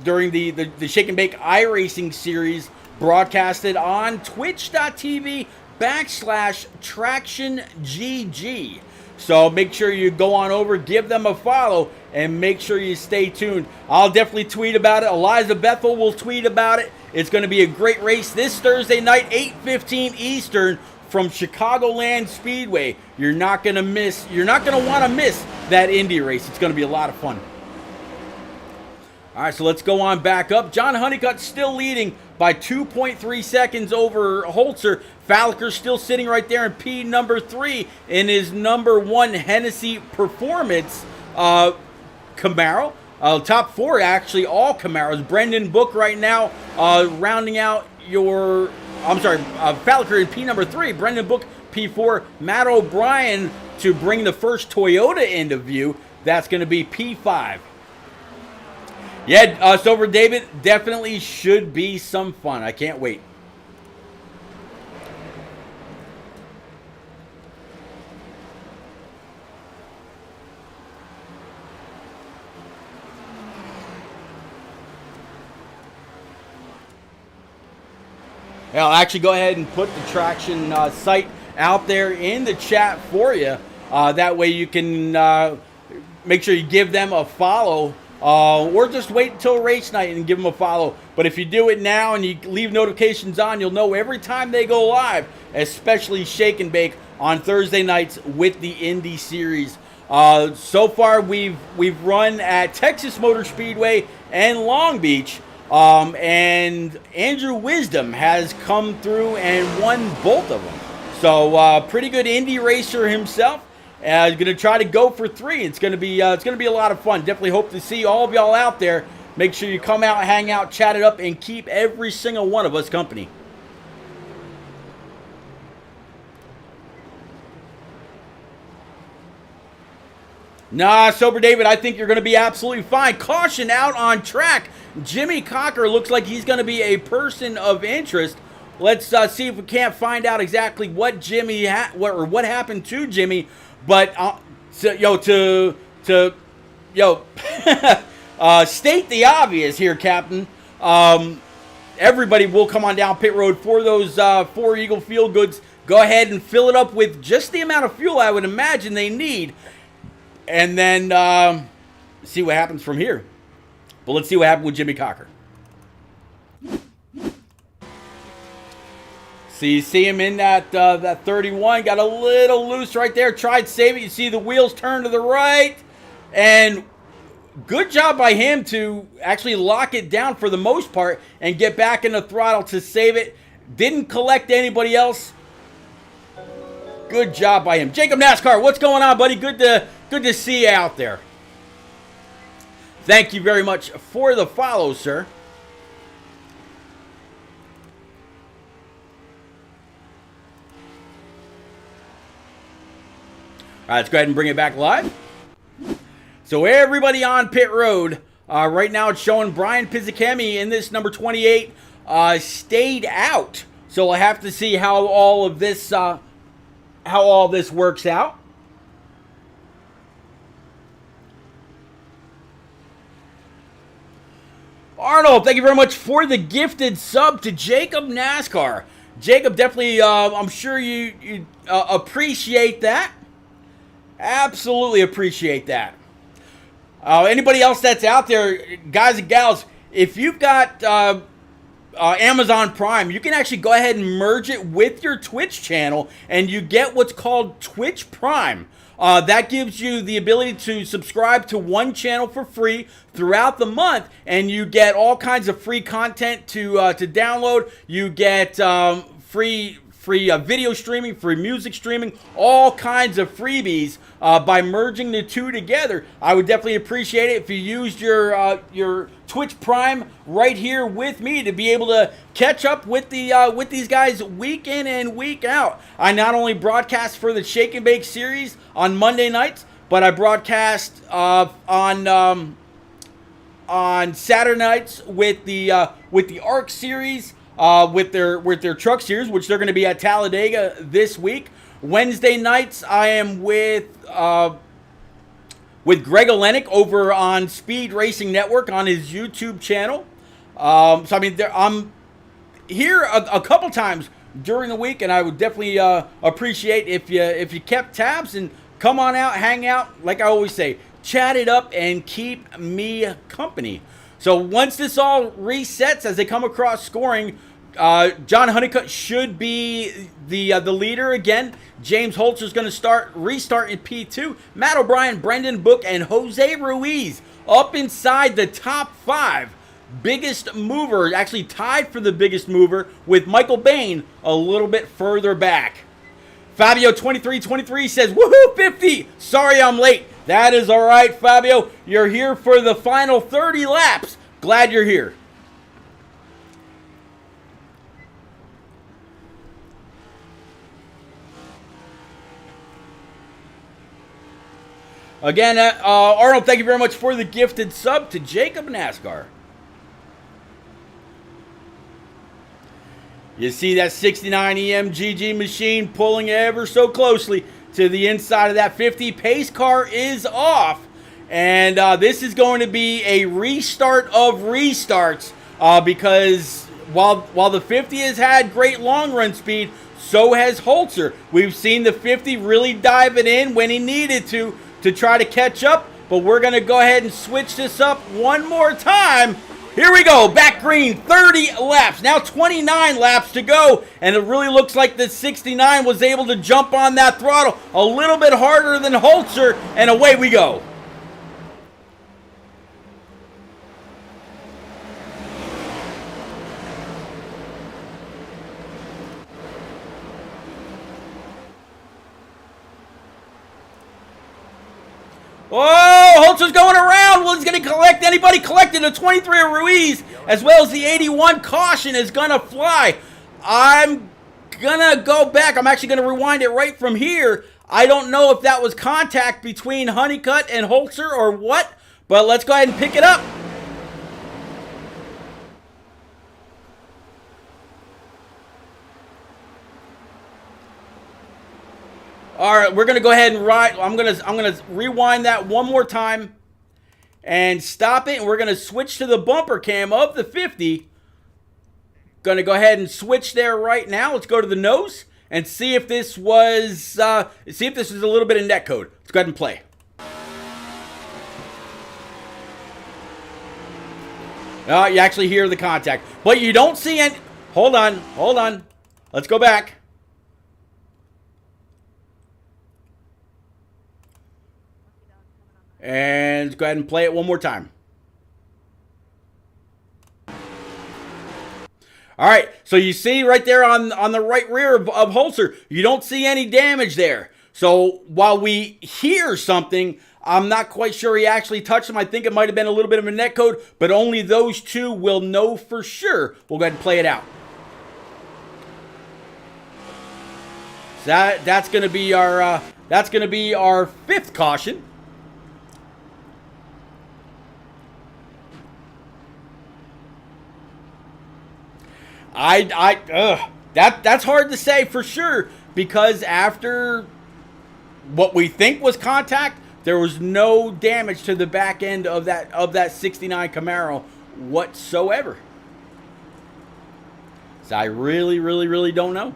during the Shake and Bake iRacing series, broadcasted on twitch.tv/TractionGG. So make sure you go on over, give them a follow, and make sure you stay tuned. I'll definitely tweet about it. Eliza Bethel will tweet about it. It's going to be a great race this Thursday night, 8:15 Eastern, from Chicagoland Speedway. You're not going to want to miss that Indy race. It's going to be a lot of fun. All right, so let's go on back up. John Honeycutt still leading by 2.3 seconds over Holzer. Falker still sitting right there in P number 3 in his number 1 Hennessy Performance Camaro. Top 4, actually, all Camaros. Brendan Book right now rounding out your... Falker in P number 3, Brendan Book P4, Matt O'Brien to bring the first Toyota into view. That's going to be P5. Yeah, Sober David, definitely should be some fun. I can't wait. I'll actually go ahead and put the Traction site out there in the chat for you. That way you can make sure you give them a follow, or just wait until race night and give them a follow. But if you do it now and you leave notifications on, you'll know every time they go live, especially Shake and Bake on Thursday nights with the Indy Series. So far, we've run at Texas Motor Speedway and Long Beach. And Andrew Wisdom has come through and won both of them. So pretty good Indy racer himself. Going to try to go for 3. It's going to be a lot of fun. Definitely hope to see all of y'all out there. Make sure you come out, hang out, chat it up, and keep every single one of us company. Nah, Sober David, I think you're going to be absolutely fine. Caution out on track. Jimmy Cocker looks like he's going to be a person of interest. Let's see if we can't find out exactly what what happened to Jimmy. But state the obvious here, Captain. Everybody will come on down pit road for those 4 Eagle Feel Goods. Go ahead and fill it up with just the amount of fuel I would imagine they need. And then see what happens from here. But let's see what happened with Jimmy Cocker. So you see him in that 31. Got a little loose right there. Tried to save it. You see the wheels turn to the right. And good job by him to actually lock it down for the most part and get back in the throttle to save it. Didn't collect anybody else. Good job by him. Jacob NASCAR, what's going on, buddy? Good to see you out there. Thank you very much for the follow, sir. right, let's go ahead and bring it back live. So everybody on pit road, right now it's showing Brian Pizzicami in this number 28 stayed out. So we'll have to see how all of this works out. Arnold, thank you very much for the gifted sub to Jacob NASCAR. Jacob, definitely, I'm sure you appreciate that. Absolutely appreciate that. Anybody else that's out there, guys and gals, if you've got Amazon Prime, you can actually go ahead and merge it with your Twitch channel, and you get what's called Twitch Prime. That gives you the ability to subscribe to one channel for free throughout the month, and you get all kinds of free content to download. You get free video streaming, free music streaming, all kinds of freebies by merging the two together. I would definitely appreciate it if you used your Twitch Prime right here with me to be able to catch up with these guys week in and week out. I not only broadcast for the Shake and Bake series on Monday nights, but I broadcast on Saturday nights with the ARC series. With their truck series, which they're going to be at Talladega this week. Wednesday nights, I am with Greg Olenek over on Speed Racing Network on his YouTube channel. So I mean, I'm here a couple times during the week, and I would definitely appreciate if you kept tabs and come on out, hang out. Like I always say, chat it up and keep me company. So once this all resets as they come across scoring, John Honeycutt should be the leader again. James Holtz is going to restart in P2. Matt O'Brien, Brendan Book, and Jose Ruiz up inside the top 5. Biggest mover, actually tied for the biggest mover with Michael Bain a little bit further back. Fabio 2323 says, woohoo, 50. Sorry I'm late. That is all right, Fabio. You're here for the final 30 laps. Glad you're here. Again, Arnold, thank you very much for the gifted sub to Jacob NASCAR. You see that 69 EMGG machine pulling ever so closely to the inside of that 50. Pace car is off. And this is going to be a restart of restarts because while the 50 has had great long run speed, so has Holzer. We've seen the 50 really dive it in when he needed to try to catch up, but we're going to go ahead and switch this up one more time. Here we go, back green, 30 laps, now 29 laps to go, and it really looks like the 69 was able to jump on that throttle a little bit harder than Holzer, and away we go. Oh, Holtzer's going around. Well, he's going to collect anybody collected. A 23 of Ruiz, as well as the 81 caution is going to fly. I'm going to go back. I'm actually going to rewind it right from here. I don't know if that was contact between Honeycutt and Holzer or what, but let's go ahead and pick it up. All right, we're gonna go ahead and I'm gonna rewind that one more time and stop it, and we're gonna switch to the bumper cam of the 50. Gonna go ahead and switch there right now. Let's go to the nose and see if this was a little bit of netcode. Let's go ahead and play. You actually hear the contact, but you don't see any. Hold on. Let's go back. And go ahead and play it one more time. All right, so you see right there on the right rear of Holzer, you don't see any damage there. So while we hear something, I'm not quite sure he actually touched him. I think it might have been a little bit of a netcode, but only those two will know for sure. We'll go ahead and play it out. So that's going to be our That's going to be our 5th caution. That's hard to say for sure, because after what we think was contact, there was no damage to the back end of that 69 Camaro whatsoever. So I really don't know.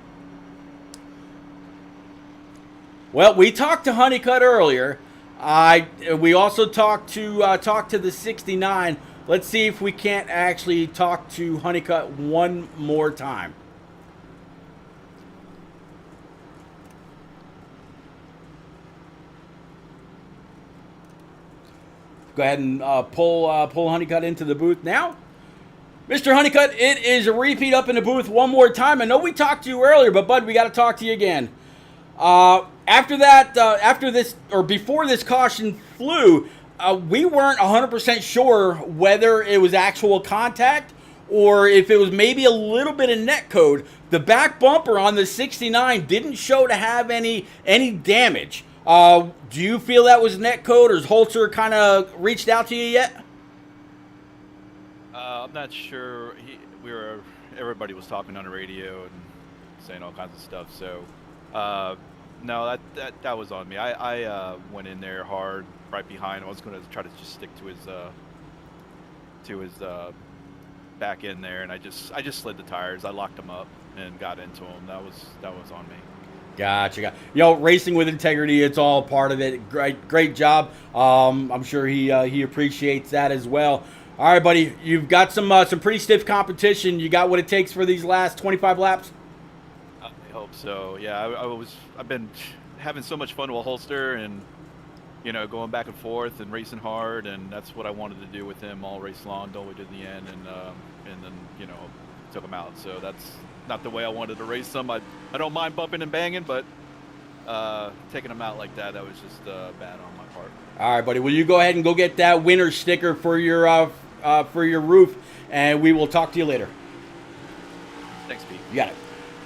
Well, we talked to Honeycutt earlier. We also talked to the 69. Let's see if we can't actually talk to Honeycutt one more time. Go ahead and pull Honeycutt into the booth now. Mr. Honeycutt, it is a repeat up in the booth one more time. I know we talked to you earlier, but bud, we got to talk to you again. After this, or before this caution flew, we weren't 100% sure whether it was actual contact or if it was maybe a little bit of net code. The back bumper on the 69 didn't show to have any damage. Do you feel that was net code, or has Holzer kind of reached out to you yet? I'm not sure. Everybody was talking on the radio and saying all kinds of stuff. So, no, that was on me. I went in there hard, right behind. I was going to try to just stick to his back end there, and I just slid the tires. I locked them up and got into him. That was on me. Gotcha. Racing with integrity, it's all part of it. Great job. I'm sure he appreciates that as well. All right, buddy, you've got some pretty stiff competition. You got what it takes for these last 25 laps? I hope so. Yeah, I've been having so much fun with Holster, and going back and forth and racing hard, and that's what I wanted to do with him all race long, all the way to the end, and then took him out. So that's not the way I wanted to race him. I don't mind bumping and banging, but taking him out like that was just bad on my part. All right, buddy. Will you go ahead and go get that winner sticker for your roof, and we will talk to you later. Thanks, Pete. You got it.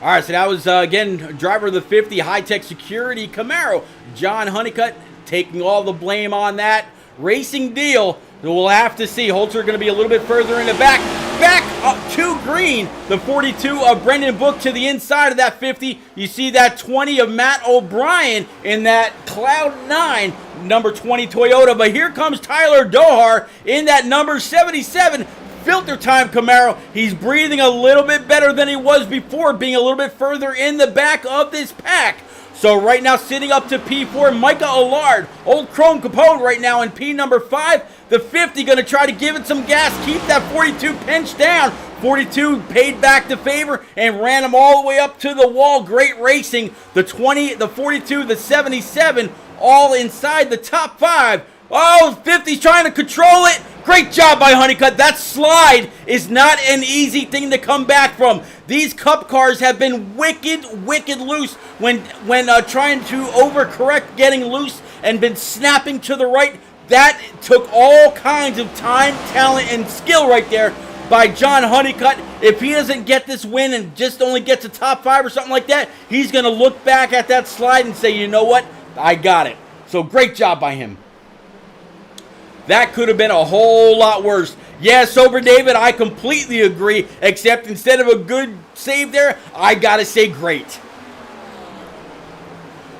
All right, so that was, again, driver of the 50 high-tech security Camaro, John Honeycutt, taking all the blame on that racing deal. We'll have to see. Holzer going to be a little bit further in the back. Back up to green. The 42 of Brendan Book to the inside of that 50. You see that 20 of Matt O'Brien in that Cloud 9, number 20 Toyota. But here comes Tyler Dohar in that number 77 Filter Time Camaro. He's breathing a little bit better than he was before, being a little bit further in the back of this pack. So right now sitting up to P4, Micah Allard, Old Chrome Capone right now in P number 5. The 50 going to try to give it some gas, keep that 42 pinched down. 42 paid back the favor and ran him all the way up to the wall. Great racing. The 20, the 42, the 77, all inside the top 5. Oh, 50's trying to control it. Great job by Honeycutt. That slide is not an easy thing to come back from. These Cup cars have been wicked loose when trying to overcorrect, getting loose, and been snapping to the right. That took all kinds of time, talent, and skill right there by John Honeycutt. If he doesn't get this win and just only gets a top 5 or something like that, he's going to look back at that slide and say, you know what? I got it. So great job by him. That could have been a whole lot worse. Yeah, Sober David, I completely agree, except instead of a good save there, I got to say great.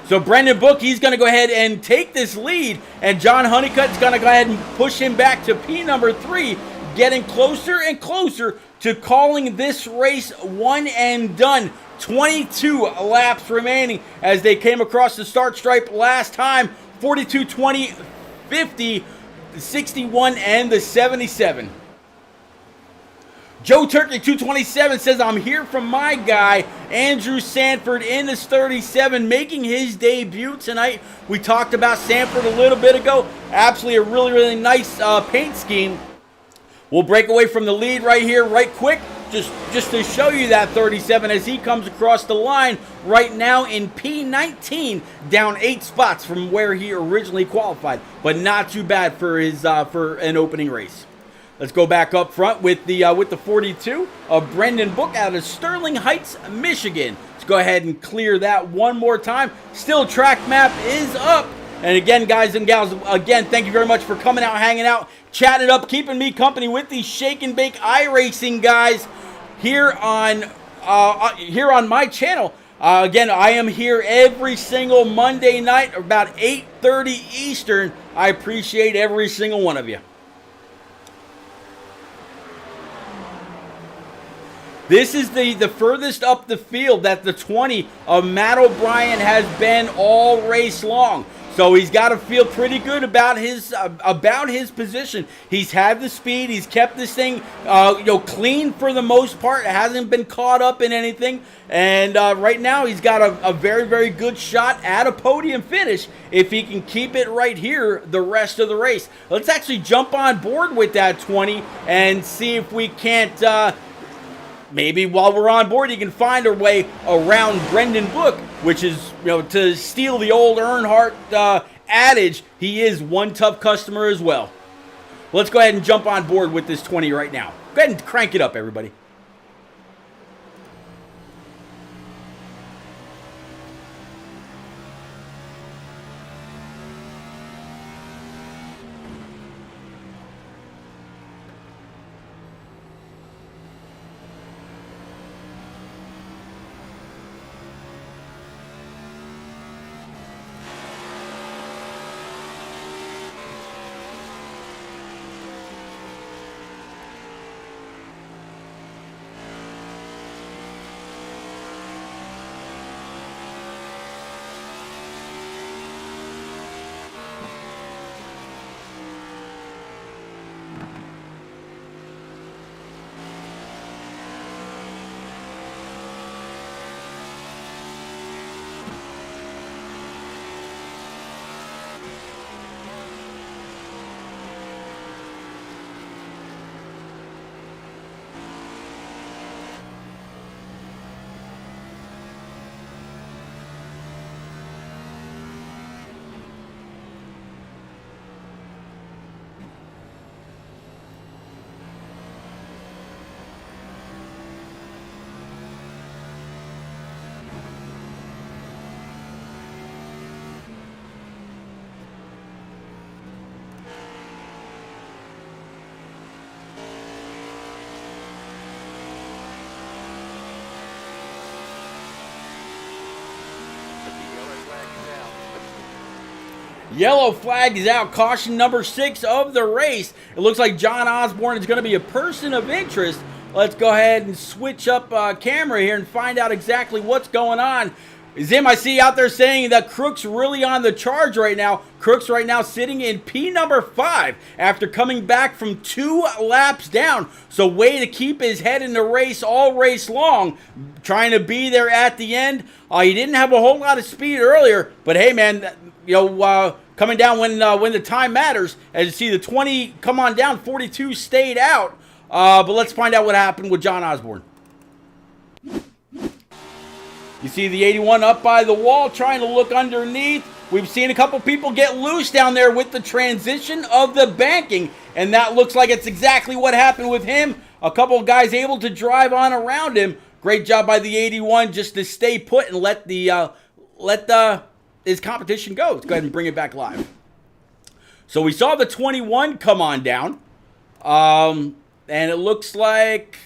So Brendan Book, he's going to go ahead and take this lead, and John Honeycutt's going to go ahead and push him back to P number 3, getting closer and closer to calling this race one and done. 22 laps remaining as they came across the start stripe last time. 42, 20, 50, the 61, and the 77. Joe Turkey 227 says, I'm here from my guy, Andrew Sanford, in this 37, making his debut tonight. We talked about Sanford a little bit ago. Absolutely a really nice paint scheme. We'll break away from the lead right here, right quick, just to show you that 37 as he comes across the line right now in P19, down 8 spots from where he originally qualified, but not too bad for his for an opening race. Let's go back up front with the 42 of Brendan Book out of Sterling Heights, Michigan. Let's go ahead and clear that one more time. Still, track map is up. And again, guys and gals, again, thank you very much for coming out, hanging out, chatting it up, keeping me company with these Shake and Bake iRacing guys here on my channel. Again, I am here every single Monday night about 8:30 Eastern. I appreciate every single one of you. This is the furthest up the field that the 20 of Matt O'Brien has been all race long. So he's got to feel pretty good about his position. He's had the speed. He's kept this thing clean for the most part. It hasn't been caught up in anything. And right now he's got a very, very good shot at a podium finish if he can keep it right here the rest of the race. Let's actually jump on board with that 20 and see if we can't... maybe while we're on board, you can find our way around Brendan Book, which is, to steal the old Earnhardt adage, he is one tough customer as well. Let's go ahead and jump on board with this 20 right now. Go ahead and crank it up, everybody. Yellow flag is out. Caution number 6 of the race. It looks like John Osborne is going to be a person of interest. Let's go ahead and switch up camera here and find out exactly what's going on. Zim, I see out there saying that Crook's really on the charge right now. Crook's right now sitting in P number 5 after coming back from 2 laps down. So way to keep his head in the race all race long, trying to be there at the end. He didn't have a whole lot of speed earlier, but hey, man, coming down when the time matters. As you see, the 20 come on down, 42 stayed out. But let's find out what happened with John Osborne. You see the 81 up by the wall, trying to look underneath. We've seen a couple people get loose down there with the transition of the banking, and that looks like it's exactly what happened with him. A couple of guys able to drive on around him. Great job by the 81 just to stay put and let his competition go. Let's go ahead and bring it back live. So we saw the 21 come on down, and it looks like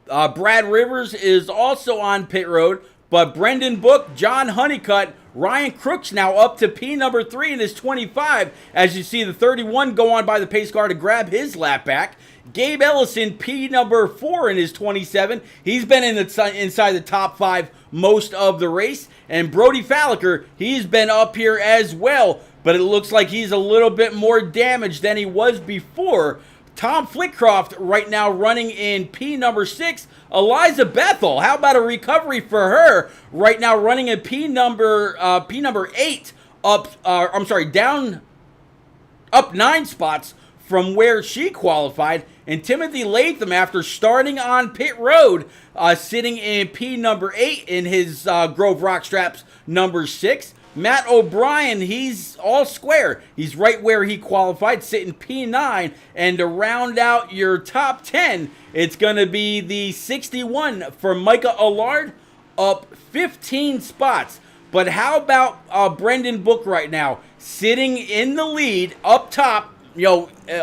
Brad Rivers is also on pit road, but Brendan Book, John Honeycutt, Ryan Crook's now up to P number 3 in his 25. As you see the 31 go on by the pace car to grab his lap back. Gabe Ellison, P number 4 in his 27. He's been inside the top 5 most of the race. And Brody Falliker, he's been up here as well, but it looks like he's a little bit more damaged than he was before. Tom Flickcroft right now running in P number 6. Eliza Bethel, how about a recovery for her? Right now running in P number 8, down up 9 spots from where she qualified. And Timothy Latham, after starting on pit road, sitting in P number 8 in his Grove Rock Straps number 6. Matt O'Brien, he's all square. He's right where he qualified, sitting P9. And to round out your top 10, it's going to be the 61 for Micah Allard up 15 spots. But how about Brendan Book right now, sitting in the lead up top?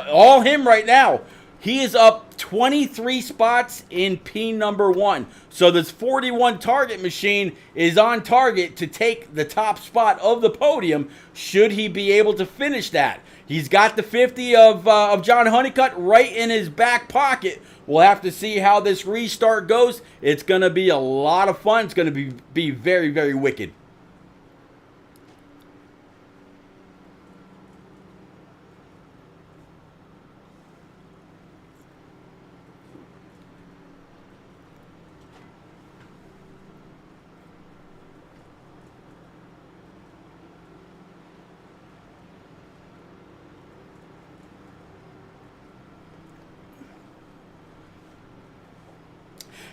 All him right now. He is up 23 spots in P number 1. So this 41 target machine is on target to take the top spot of the podium should he be able to finish that. He's got the 50 of John Honeycutt right in his back pocket. We'll have to see how this restart goes. It's going to be a lot of fun. It's going to be very, very wicked.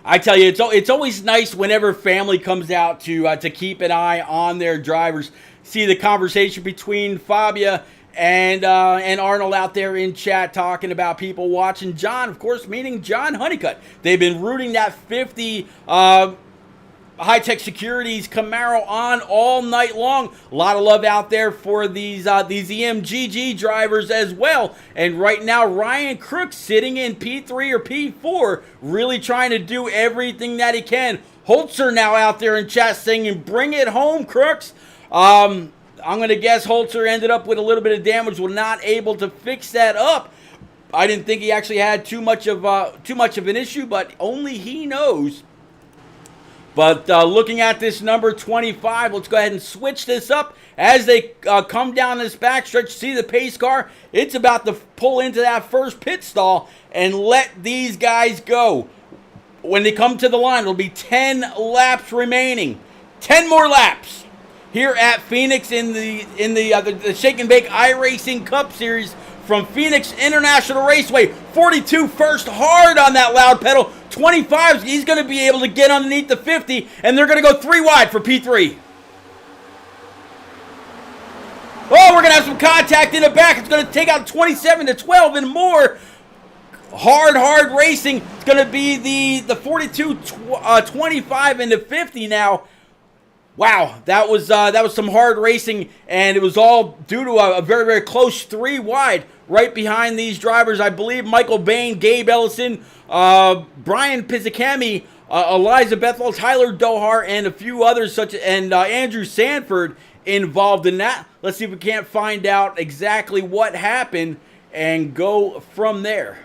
I tell you, it's always nice whenever family comes out to keep an eye on their drivers. See the conversation between Fabia and Arnold out there in chat talking about people watching John, of course, meaning John Honeycutt. They've been rooting that 50 High-Tech Securities Camaro on all night long. A lot of love out there for these EMGG drivers as well. And right now, Ryan Crooks sitting in P3 or P4, really trying to do everything that he can. Holzer now out there in chat saying, bring it home, Crooks. I'm going to guess Holzer ended up with a little bit of damage, was not able to fix that up. I didn't think he actually had too much of an issue, but only he knows. But looking at this number 25, let's go ahead and switch this up. As they come down this backstretch, see the pace car? It's about to pull into that first pit stall and let these guys go. When they come to the line, it'll be 10 laps remaining. 10 more laps here at Phoenix in the Shake and Bake iRacing Cup Series from Phoenix International Raceway. 42 first, hard on that loud pedal. 25, he's going to be able to get underneath the 50, and they're going to go 3 wide for P3. Oh, we're going to have some contact in the back. It's going to take out 27 to 12 and more. Hard racing. It's going to be the 42, 25 into 50 now. Wow, that was some hard racing, and it was all due to a very, very close 3 wide right behind these drivers. I believe Michael Bain, Gabe Ellison, Brian Pizzicami, Eliza Bethel, Tyler Dohar, and a few others and Andrew Sanford involved in that. Let's see if we can't find out exactly what happened and go from there.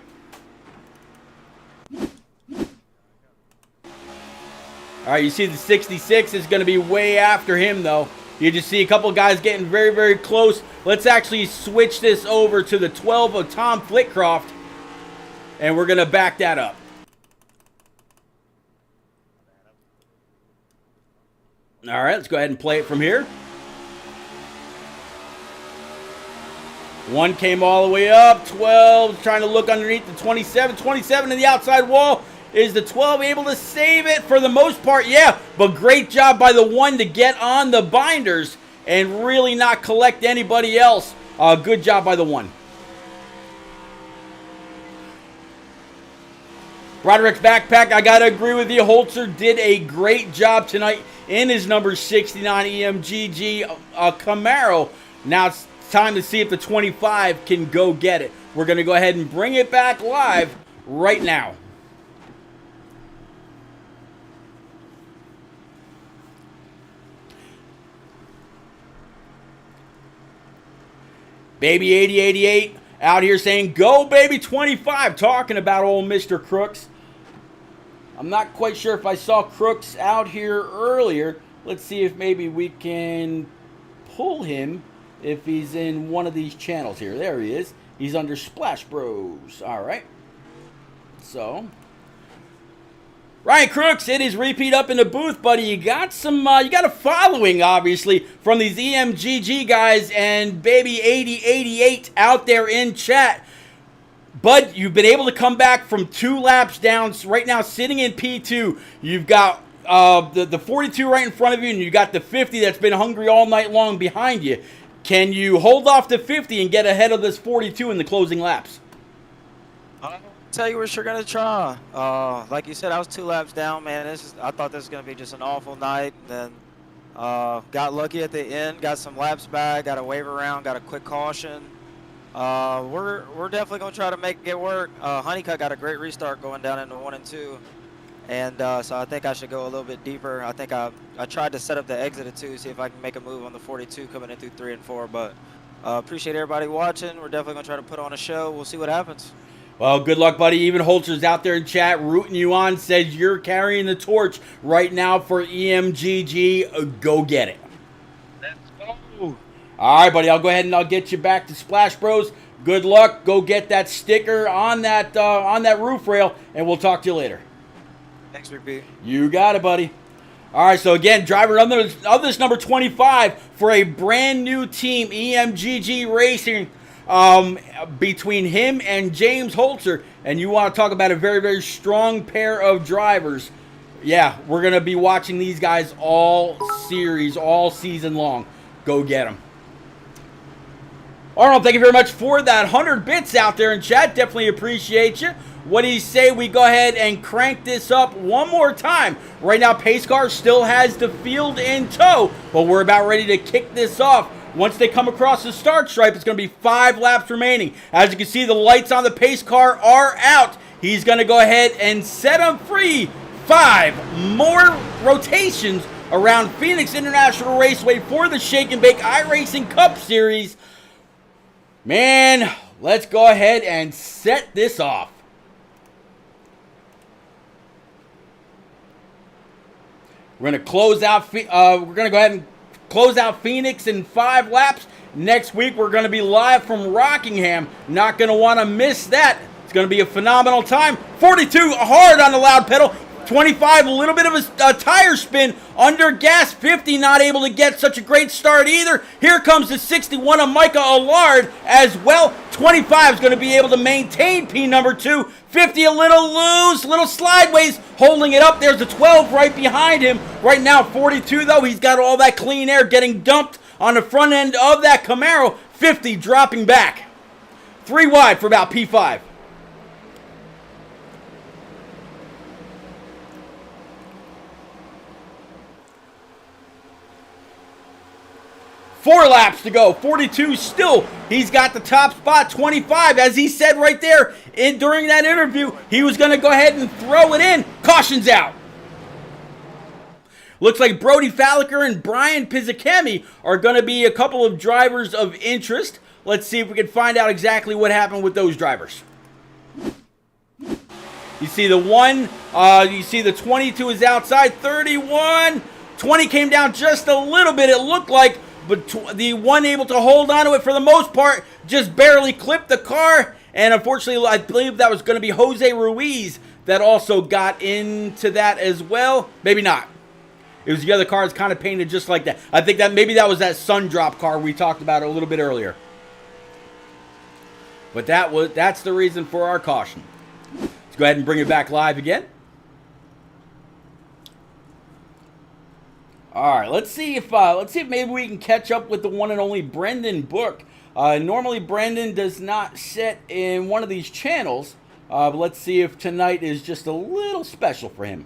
All right, you see the 66 is going to be way after him, though. You just see a couple guys getting very, very close. Let's actually switch this over to the 12 of Tom Flitcroft, and we're going to back that up. All right, let's go ahead and play it from here. One came all the way up. 12 trying to look underneath the 27. 27 to the outside wall. Is the 12 able to save it for the most part? Yeah, but great job by the 1 to get on the binders and really not collect anybody else. Good job by the 1. Broderick's backpack, I got to agree with you. Holzer did a great job tonight in his number 69 EMGG Camaro. Now it's time to see if the 25 can go get it. We're going to go ahead and bring it back live right now. Baby 8088 out here saying, go baby 25, talking about old Mr. Crooks. I'm not quite sure if I saw Crooks out here earlier. Let's see if maybe we can pull him if he's in one of these channels here. There he is. He's under Splash Bros. All right. So, Ryan Crooks, it is repeat up in the booth, buddy. You got a following, obviously, from these EMGG guys and baby 8088 out there in chat. Bud, you've been able to come back from 2 laps down, right now sitting in P2. You've got the 42 right in front of you, and you got the 50 that's been hungry all night long behind you. Can you hold off the 50 and get ahead of this 42 in the closing laps? Tell you we're sure gonna try. Like you said, I was 2 laps down, man. I thought this was gonna be just an awful night. And then got lucky at the end, got some laps back, got a wave around, got a quick caution. We're definitely gonna try to make it work. Honeycutt got a great restart going down into 1 and 2, and so I think I should go a little bit deeper. I think I tried to set up the exit at 2, see if I can make a move on the 42 coming in through 3 and 4. But appreciate everybody watching. We're definitely gonna try to put on a show. We'll see what happens. Well, good luck, buddy. Even Holzer's out there in chat rooting you on, says you're carrying the torch right now for EMGG. Go get it. Let's go. All right, buddy. I'll go ahead and I'll get you back to Splash Bros. Good luck. Go get that sticker on that roof rail, and we'll talk to you later. Thanks, Rick B. You got it, buddy. All right, so again, driver of this number 25 for a brand new team, EMGG Racing. Between him and James Holzer, and you want to talk about a very, very strong pair of drivers. Yeah, we're going to be watching these guys all season long. Go get them. Arnold, thank you very much for that 100 bits out there in chat. Definitely appreciate you. What do you say we go ahead and crank this up one more time? Right now, Pace Car still has the field in tow, but we're about ready to kick this off. Once they come across the start stripe, it's going to be 5 laps remaining. As you can see, the lights on the pace car are out. He's going to go ahead and set them free. 5 more rotations around Phoenix International Raceway for the Shake and Bake iRacing Cup Series. Man, let's go ahead and set this off. We're going to close out. We're going to go ahead and close out Phoenix in 5 laps. Next week, we're going to be live from Rockingham. Not going to want to miss that. It's going to be a phenomenal time. 42 hard on the loud pedal. 25, a little bit of a tire spin under gas. 50, not able to get such a great start either. Here comes the 61 of Micah Allard as well. 25 is going to be able to maintain P number 2. 50 a little loose, little slideways, holding it up. There's the 12 right behind him. Right now, 42 though, he's got all that clean air getting dumped on the front end of that Camaro. 50 dropping back. 3 wide for about P5. Four laps to go. 42 still. He's got the top spot. 25, as he said right there during that interview, he was going to go ahead and throw it in. Caution's out. Looks like Brody Falliker and Brian Pizzacami are going to be a couple of drivers of interest. Let's see if we can find out exactly what happened with those drivers. You see the you see the 22 is outside. 31. 20 came down just a little bit, it looked like. But the one able to hold on to it for the most part, just barely clipped the car. And unfortunately, I believe that was going to be Jose Ruiz that also got into that as well. Maybe not. It was the other car that's kind of painted just like that. I think that maybe that was that Sundrop car we talked about a little bit earlier. But that's the reason for our caution. Let's go ahead and bring it back live again. All right, let's see if maybe we can catch up with the one and only Brendan Book. Normally, Brendan does not sit in one of these channels, but let's see if tonight is just a little special for him.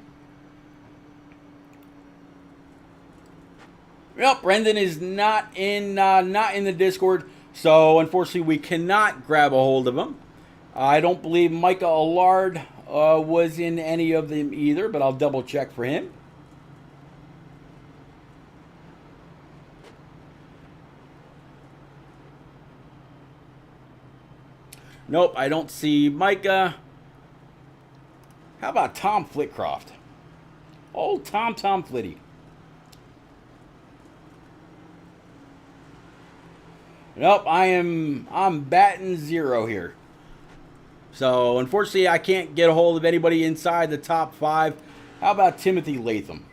Well, Brendan is not in the Discord, so unfortunately we cannot grab a hold of him. I don't believe Micah Allard was in any of them either, but I'll double check for him. Nope, I don't see Micah. How about Tom Flitcroft? Old Tom Flitty. Nope, I'm batting 0 here. So, unfortunately, I can't get a hold of anybody inside the top 5. How about Timothy Latham?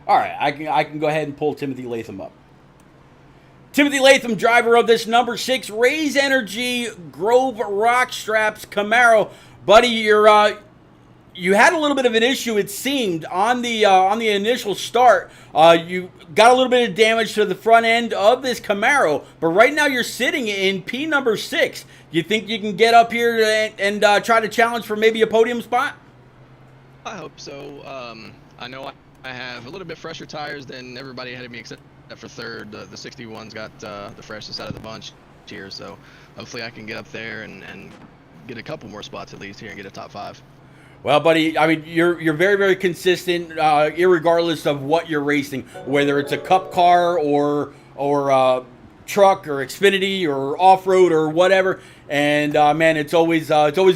All right, I can go ahead and pull Timothy Latham up. Timothy Latham, driver of this number 6 Raise Energy Grove Rock Straps Camaro. Buddy, you're you had a little bit of an issue, it seemed, on the initial start. You got a little bit of damage to the front end of this Camaro, but right now you're sitting in P number 6. You think you can get up here and try to challenge for maybe a podium spot? I hope so. I know I have a little bit fresher tires than everybody ahead of me except for third. The 61's got the freshest out of the bunch here, so hopefully I can get up there and get a couple more spots at least here and get a top 5. Well, buddy, I mean, you're very, very consistent, irregardless of what you're racing, whether it's a cup car or truck or Xfinity or off-road or whatever. And man, it's always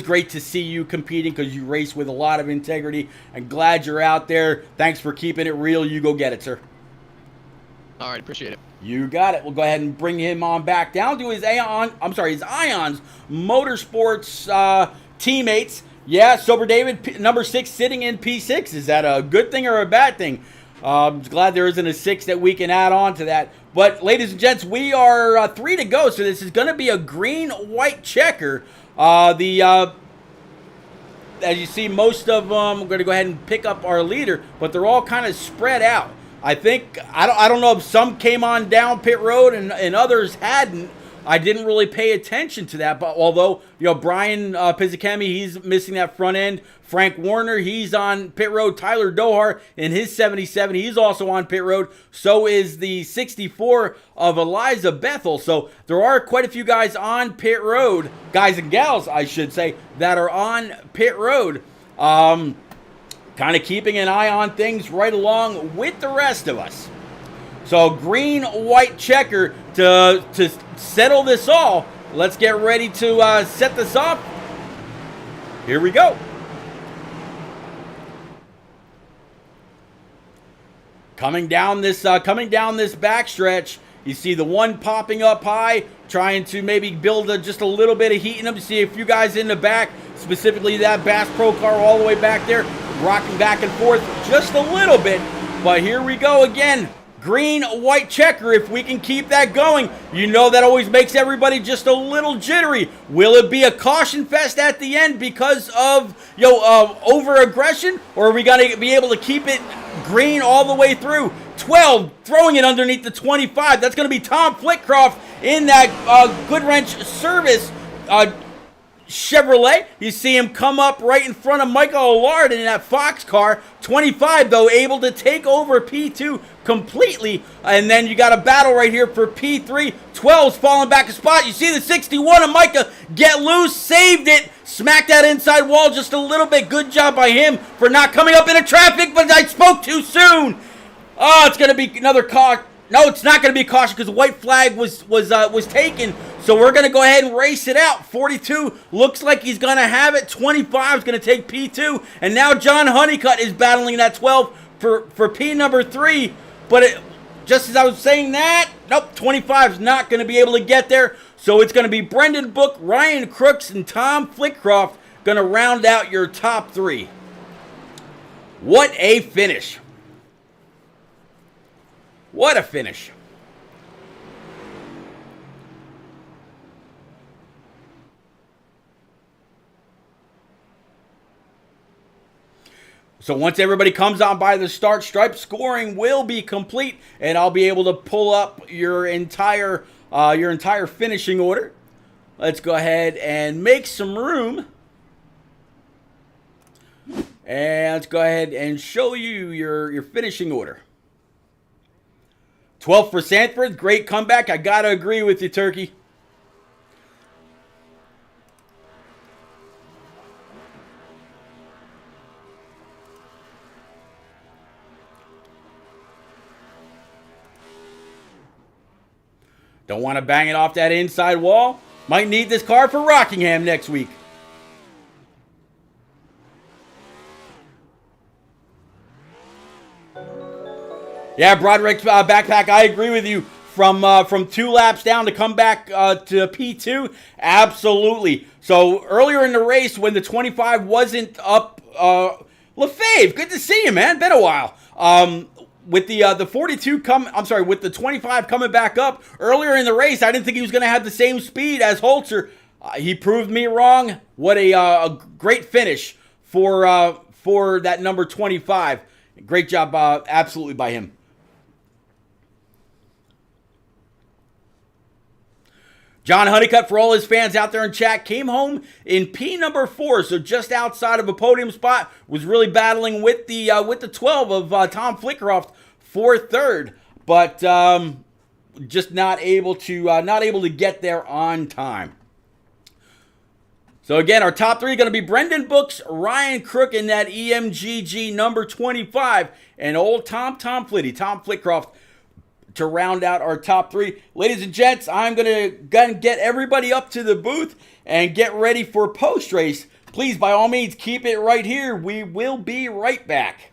great to see you competing because you race with a lot of integrity. I'm glad you're out there. Thanks for keeping it real. You go get it, sir. All right, appreciate it. You got it. We'll go ahead and bring him on back down to his Ions Motorsports teammates. Yeah, Sober David, number 6, sitting in P6. Is that a good thing or a bad thing? I'm glad there isn't a 6 that we can add on to that. But, ladies and gents, we are 3 to go, so this is going to be a green-white checker. As you see, most of them, we're going to go ahead and pick up our leader, but they're all kind of spread out. I think, I don't know if some came on down pit road and others hadn't. I didn't really pay attention to that, but although, Brian Pizzicami, he's missing that front end. Frank Warner, he's on pit road. Tyler Dohar in his 77, he's also on pit road. So is the 64 of Eliza Bethel. So there are quite a few guys on pit road, guys and gals, I should say, that are on pit road. Kind of keeping an eye on things right along with the rest of us. So green-white checker to settle this all. Let's get ready to set this up. Here we go. Coming down this backstretch, you see the one popping up high, trying to maybe build just a little bit of heat in them. You see a few guys in the back, specifically that Bass Pro car all the way back there, rocking back and forth just a little bit. But here we go again. Green-white checker, if we can keep that going. That always makes everybody just a little jittery. Will it be a caution fest at the end because of, over-aggression? Or are we going to be able to keep it green all the way through? 12, throwing it underneath the 25. That's going to be Tom Flitcroft in that Good Wrench Service Chevrolet. You see him come up right in front of Michael Allard in that Fox car. 25, though, able to take over P2 completely. And then you got a battle right here for P3. 12's falling back a spot. You see the 61 of Micah get loose, saved it, smacked that inside wall just a little bit. Good job by him for not coming up into traffic, but I spoke too soon. Oh, it's going to be another caution. No, it's not going to be a caution because the white flag was taken. So we're going to go ahead and race it out. 42 looks like he's going to have it. 25 is going to take P2. And now John Honeycutt is battling that 12 for P number 3. But just as I was saying that, nope, 25 is not going to be able to get there. So it's going to be Brendan Book, Ryan Crooks, and Tom Flitcroft going to round out your top 3. What a finish. What a finish. So once everybody comes on by the start stripe, scoring will be complete, and I'll be able to pull up your entire finishing order. Let's go ahead and make some room. And let's go ahead and show you your finishing order. 12 for Sanford, great comeback. I gotta agree with you, Turkey. Don't want to bang it off that inside wall. Might need this car for Rockingham next week. Yeah, Broderick's backpack, I agree with you. From 2 laps down to come back to P2, absolutely. So earlier in the race when the 25 wasn't up, LaFave, good to see you, man. Been a while. With the 42 with the 25 coming back up earlier in the race, I didn't think he was going to have the same speed as Holzer. He proved me wrong. What a great finish for for that number 25. Great job, absolutely, by him. John Honeycutt, for all his fans out there in chat, came home in P number 4, so just outside of a podium spot. Was really battling with the 12 of Tom Flickerhoff for third, but just not able to get there on time. So again, our top 3 are going to be Brendan Books, Ryan Crook in that EMGG number 25, and old Tom Flickerhoff, to round out our top 3. Ladies and gents, I'm going to get everybody up to the booth and get ready for post-race. Please, by all means, keep it right here. We will be right back.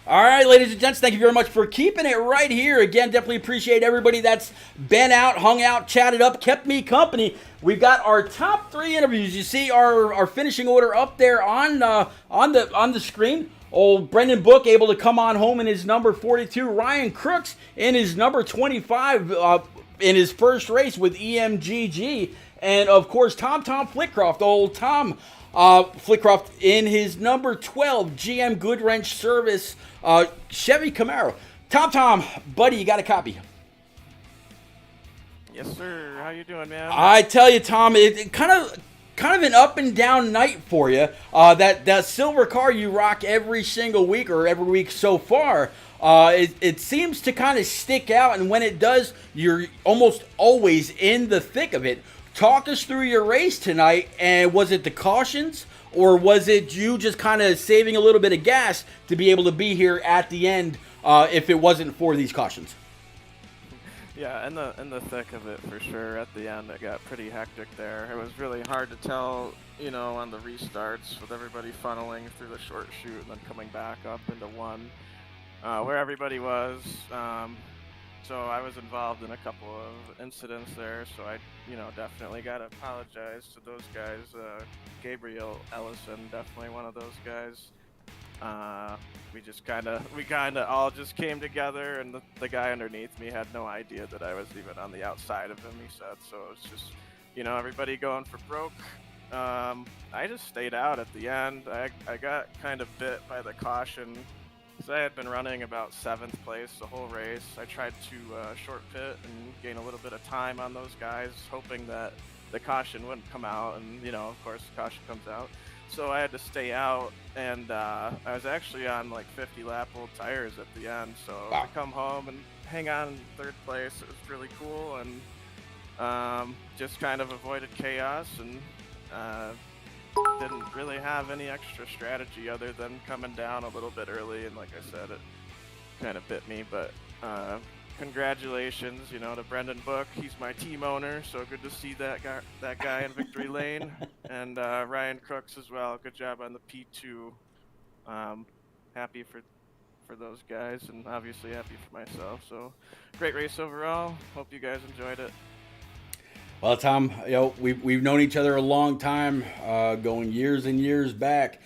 All right, ladies and gents, thank you very much for keeping it right here. Again, definitely appreciate everybody that's been out, hung out, chatted up, kept me company. We've got our top 3 interviews. You see our finishing order up there on the screen. Old Brendan Book able to come on home in his number 42. Ryan Crooks in his number 25 in his first race with EMGG. And, of course, Tom Flickcroft, old Tom Flickcroft in his number 12 GM Goodwrench Service Chevy Camaro. Tom, buddy, you got a copy? Yes, sir. How you doing, man? I tell you, Tom, it kind of an up and down night for you. That silver car you rock every single week or every week so far, it seems to kind of stick out, and when it does, you're almost always in the thick of it. Talk us through your race tonight, and was it the cautions, or was it you just kind of saving a little bit of gas to be able to be here at the end if it wasn't for these cautions? Yeah, in the thick of it for sure. At the end, it got pretty hectic there. It was really hard to tell, on the restarts with everybody funneling through the short chute and then coming back up into one, where everybody was. So I was involved in a couple of incidents there, so I, definitely got to apologize to those guys. Gabriel Ellison, definitely one of those guys. we kind of all just came together, and the guy underneath me had no idea that I was even on the outside of him, he said. So it was just, everybody going for broke. I just stayed out at the end. I got kind of bit by the caution because I had been running about 7th place the whole race. I tried to short pit and gain a little bit of time on those guys, hoping that the caution wouldn't come out, and of course the caution comes out. So I had to stay out, and I was actually on like 50 lap old tires at the end. So wow. to come home and hang on in 3rd place, it was really cool, and just kind of avoided chaos, and didn't really have any extra strategy other than coming down a little bit early. And like I said, it kind of bit me, but congratulations, to Brendan Book. He's my team owner, so good to see that guy in victory lane. And Ryan Crooks as well. Good job on the P2. Happy for those guys, and obviously happy for myself. So great race overall. Hope you guys enjoyed it. Well, Tom, we've known each other a long time, going years and years back.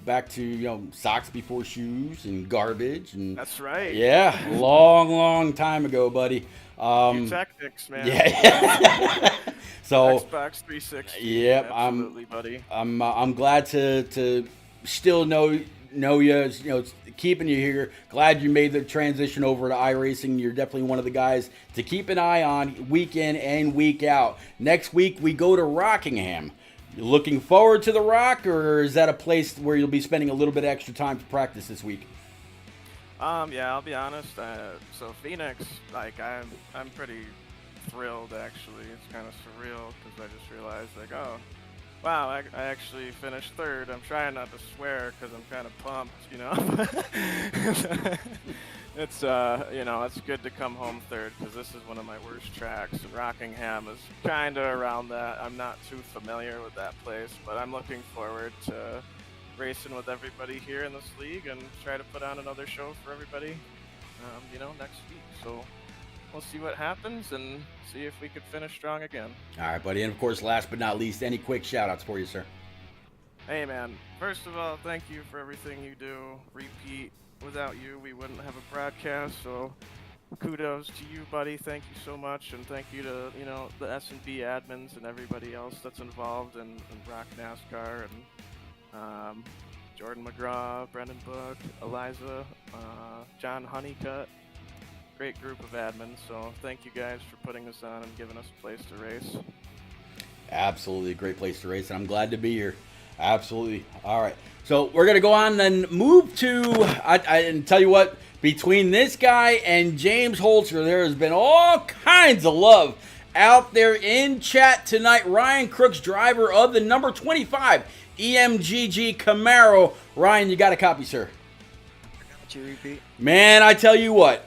Back to socks before shoes and garbage, and that's right. Yeah, long time ago, buddy. Tactics, man. Yeah. So Xbox 360. Yep, absolutely, buddy. I'm glad to still know you, keeping you here. Glad you made the transition over to iRacing. You're definitely one of the guys to keep an eye on week in and week out. Next week we go to Rockingham. You looking forward to the Rock, or is that a place where you'll be spending a little bit extra time to practice this week? Yeah, I'll be honest. So Phoenix, I'm pretty thrilled actually. It's kind of surreal because I just realized oh, wow, I actually finished 3rd. I'm trying not to swear because I'm kind of pumped, It's it's good to come home 3rd because this is one of my worst tracks. And Rockingham is kind of around that. I'm not too familiar with that place, but I'm looking forward to racing with everybody here in this league and try to put on another show for everybody, next week. So we'll see what happens and see if we could finish strong again. All right, buddy. And of course, last but not least, any quick shout-outs for you, sir? Hey, man. First of all, thank you for everything you do. Repeat, without you, we wouldn't have a broadcast, so kudos to you, buddy. Thank you so much, and thank you to, the S&B admins and everybody else that's involved in Rock NASCAR, and Jordan McGraw, Brendan Book, Eliza, John Honeycutt. Great group of admins, so thank you guys for putting this on and giving us a place to race. Absolutely a great place to race, and I'm glad to be here. Absolutely. All right, so we're going to go on and move to, and tell you what, between this guy and James Holzer, there has been all kinds of love out there in chat tonight. Ryan Crooks, driver of the number 25 EMGG Camaro. Ryan, you got a copy, sir? Could you repeat? Man, I tell you what.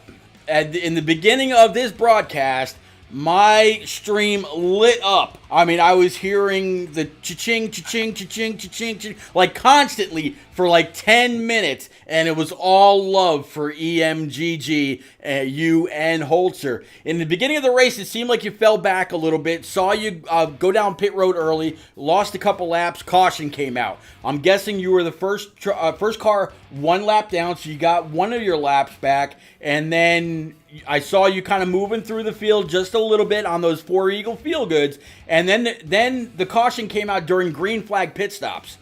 In the beginning of this broadcast, my stream lit up. I mean, I was hearing the cha-ching, cha-ching, cha-ching, cha-ching, cha-ching, like constantly for like 10 minutes, and it was all love for EMGG, you and Holzer. In the beginning of the race, it seemed like you fell back a little bit, saw you go down pit road early, lost a couple laps, caution came out. I'm guessing you were the first car one lap down, so you got one of your laps back, and then I saw you kind of moving through the field just a little bit on those 4 Eagle Feel Goods, and then the caution came out during green flag pit stops.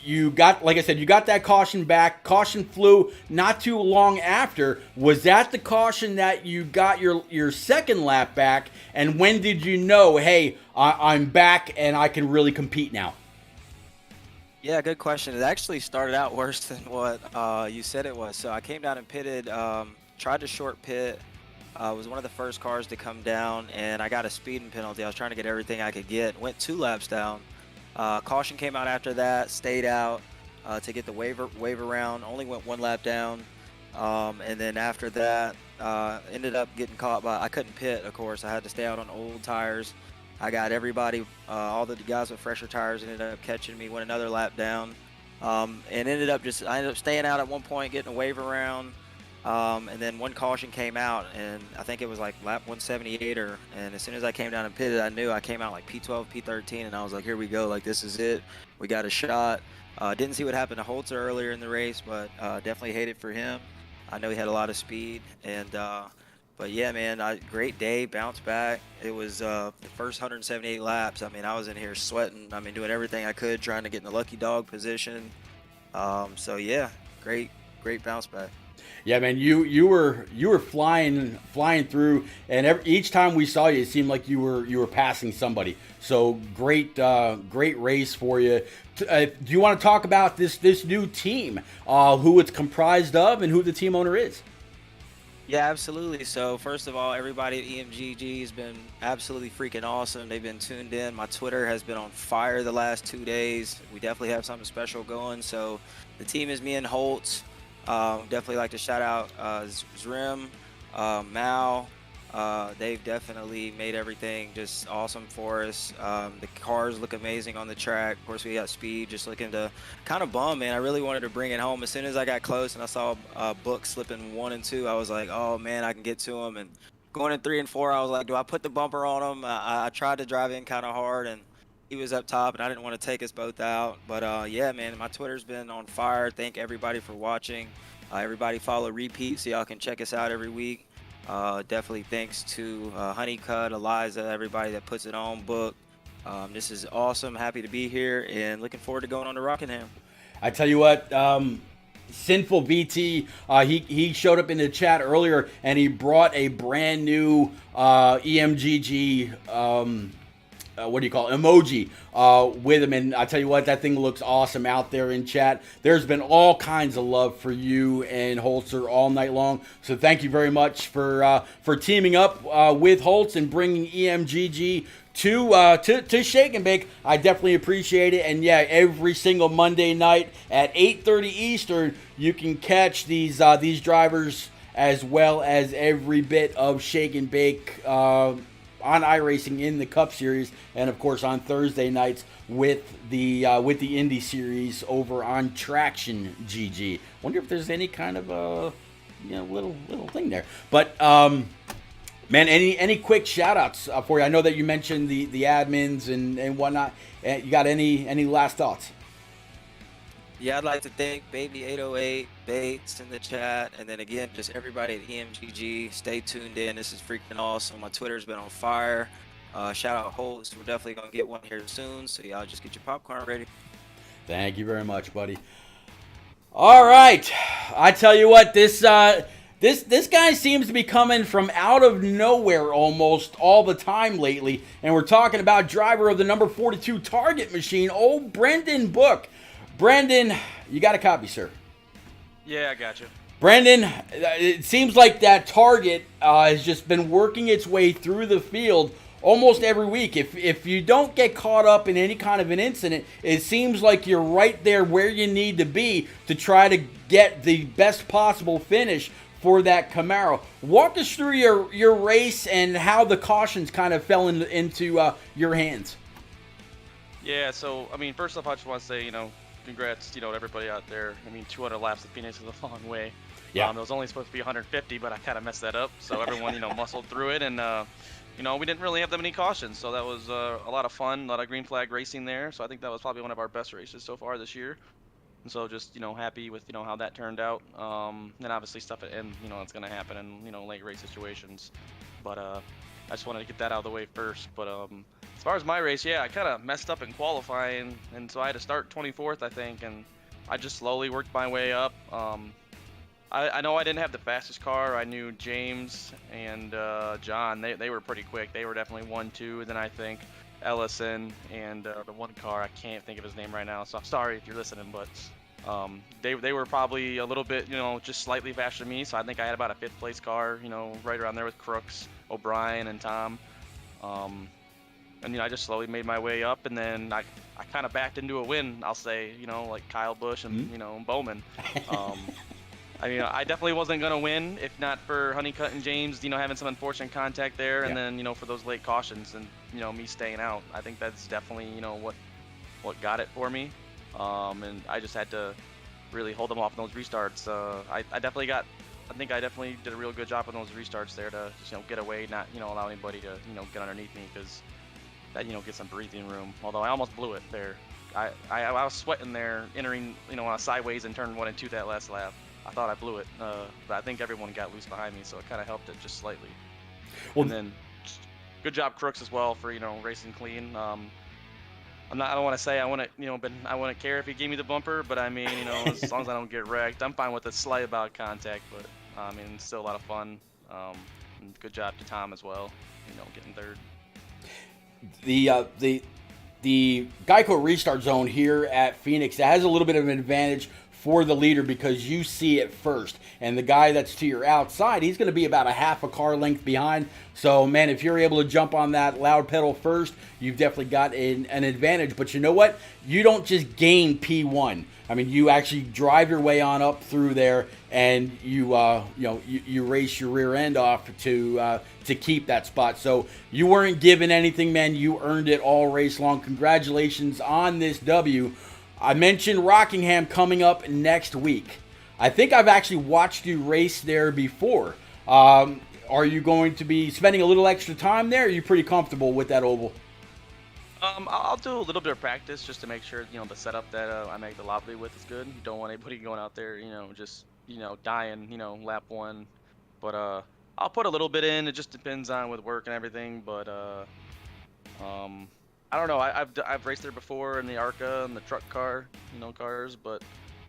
You got, like I said, you got that caution back. Caution flew not too long after. Was that the caution that you got your second lap back? And when did you know, hey, I'm back and I can really compete now? Yeah, good question. It actually started out worse than what you said it was. So I came down and pitted, tried to short pit. Was one of the first cars to come down, and I got a speeding penalty. I was trying to get everything I could get. Went 2 laps down. Caution came out after that. Stayed out to get the wave around. Only went 1 lap down. And then after that, ended up getting caught by, I couldn't pit, of course. I had to stay out on old tires. I got everybody, all the guys with fresher tires ended up catching me, went another lap down. And I ended up staying out at one point, getting a wave around. And then one caution came out, and I think it was like lap 178, and as soon as I came down and pitted, I knew I came out like P12, P13, and I was like, here we go, like this is it, we got a shot. Didn't see what happened to Holzer earlier in the race, but definitely hated for him. I know he had a lot of speed, and but yeah, man, great day, bounce back. It was the first 178 laps. I mean, I was in here sweating. I mean, doing everything I could, trying to get in the lucky dog position. So yeah, great bounce back. Yeah, man, you were flying through, and each time we saw you, it seemed like you were passing somebody. So great race for you. Do you want to talk about this new team, who it's comprised of, and who the team owner is? Yeah, absolutely. So first of all, everybody at EMGG has been absolutely freaking awesome. They've been tuned in. My Twitter has been on fire the last 2 days. We definitely have something special going. So the team is me and Holtz. Definitely like to shout out Zrim, Mal. They've definitely made everything just awesome for us. The cars look amazing on the track. Of course, we got speed. Just looking to kind of bum, man. I really wanted to bring it home. As soon as I got close and I saw Book slipping 1 and 2, I was like, oh man, I can get to him. And going in 3 and 4, I was like, do I put the bumper on him? I tried to drive in kind of hard, and he was up top, and I didn't want to take us both out. But yeah, man, my Twitter's been on fire. Thank everybody for watching. Everybody follow Repeat so y'all can check us out every week. Definitely thanks to Honeycut, Eliza, everybody that puts it on, Book. This is awesome. Happy to be here and looking forward to going on to Rockingham. I tell you what, Sinful VT, he showed up in the chat earlier, and he brought a brand new EMGG what do you call it, emoji with him, and I tell you what, that thing looks awesome out there in chat. There's been all kinds of love for you and Holzer all night long, so thank you very much for teaming up with Holtz and bringing EMGG to Shake and Bake. I definitely appreciate it. And yeah, every single Monday night at 8:30 Eastern, you can catch these drivers as well as every bit of Shake and Bake on iRacing in the Cup Series, and of course on Thursday nights with the Indy Series over on Traction GG. Wonder if there's any kind of little thing there. But man, any quick shout outs for you? I know that you mentioned the admins and whatnot. You got any last thoughts? Yeah, I'd like to thank Baby808, Bates in the chat, and then again, just everybody at EMGG. Stay tuned in. This is freaking awesome. My Twitter's been on fire. Shout out Holtz. We're definitely going to get one here soon, so y'all just get your popcorn ready. Thank you very much, buddy. All right. I tell you what, this guy seems to be coming from out of nowhere almost all the time lately, and we're talking about driver of the number 42 Target machine, old Brendan Book. Brandon, you got a copy, sir? Yeah, I got you. Brandon, it seems like that Target has just been working its way through the field almost every week. If you don't get caught up in any kind of an incident, it seems like you're right there where you need to be to try to get the best possible finish for that Camaro. Walk us through your race and how the cautions kind of fell into your hands. Yeah, so, I mean, first off, I just want to say, congrats, to everybody out there. I mean, 200 laps of Phoenix is a long way. Yeah. It was only supposed to be 150, but I kind of messed that up. So everyone, muscled through it, and we didn't really have that many cautions. So that was a lot of fun, a lot of green flag racing there. So I think that was probably one of our best races so far this year. And so just happy with how that turned out. And obviously stuff at end, it's gonna happen in late race situations. But I just wanted to get that out of the way first. But as far as my race, yeah, I kind of messed up in qualifying, and so I had to start 24th, I think, and I just slowly worked my way up. I know I didn't have the fastest car. I knew James and John, they were pretty quick. They were definitely 1-2. Then I think Ellison and the one car, I can't think of his name right now, so I'm sorry if you're listening, but they were probably a little bit, just slightly faster than me. So I think I had about a 5th place car, right around there with Crooks, O'Brien, and Tom. And I just slowly made my way up, and then I kind of backed into a win, I'll say, like Kyle Busch and Bowman. I definitely wasn't gonna win if not for Honeycutt and James, having some unfortunate contact there, and then for those late cautions and me staying out. I think that's definitely what got it for me, and I just had to really hold them off in those restarts. I definitely got I think I definitely did a real good job on those restarts there to just, get away, not, allow anybody to, get underneath me, because that, get some breathing room. Although I almost blew it there. I was sweating there, entering, sideways in turn 1 and 2 that last lap. I thought I blew it, but I think everyone got loose behind me, so it kind of helped it just slightly. Well, and then, good job Crooks as well for, racing clean. I don't want to say I wouldn't care if he gave me the bumper, but I mean, as long as I don't get wrecked, I'm fine with a slight about contact. But I mean, it's still a lot of fun. And good job to Tom as well, getting third. The Geico restart zone here at Phoenix has a little bit of an advantage for the leader because you see it first. And the guy that's to your outside, he's going to be about a half a car length behind. So, man, if you're able to jump on that loud pedal first, you've definitely got an advantage. But you know what? You don't just gain P1. I mean, you actually drive your way on up through there, and you race your rear end off to keep that spot. So you weren't given anything, man. You earned it all race long. Congratulations on this W. I mentioned Rockingham coming up next week. I think I've actually watched you race there before. Are you going to be spending a little extra time there? Or are you pretty comfortable with that oval? I'll do a little bit of practice just to make sure, the setup that I make the lobby with is good. You don't want anybody going out there, just, dying, lap 1. But I'll put a little bit in. It just depends on with work and everything. But I don't know. I've raced there before in the ARCA and the truck car, cars. But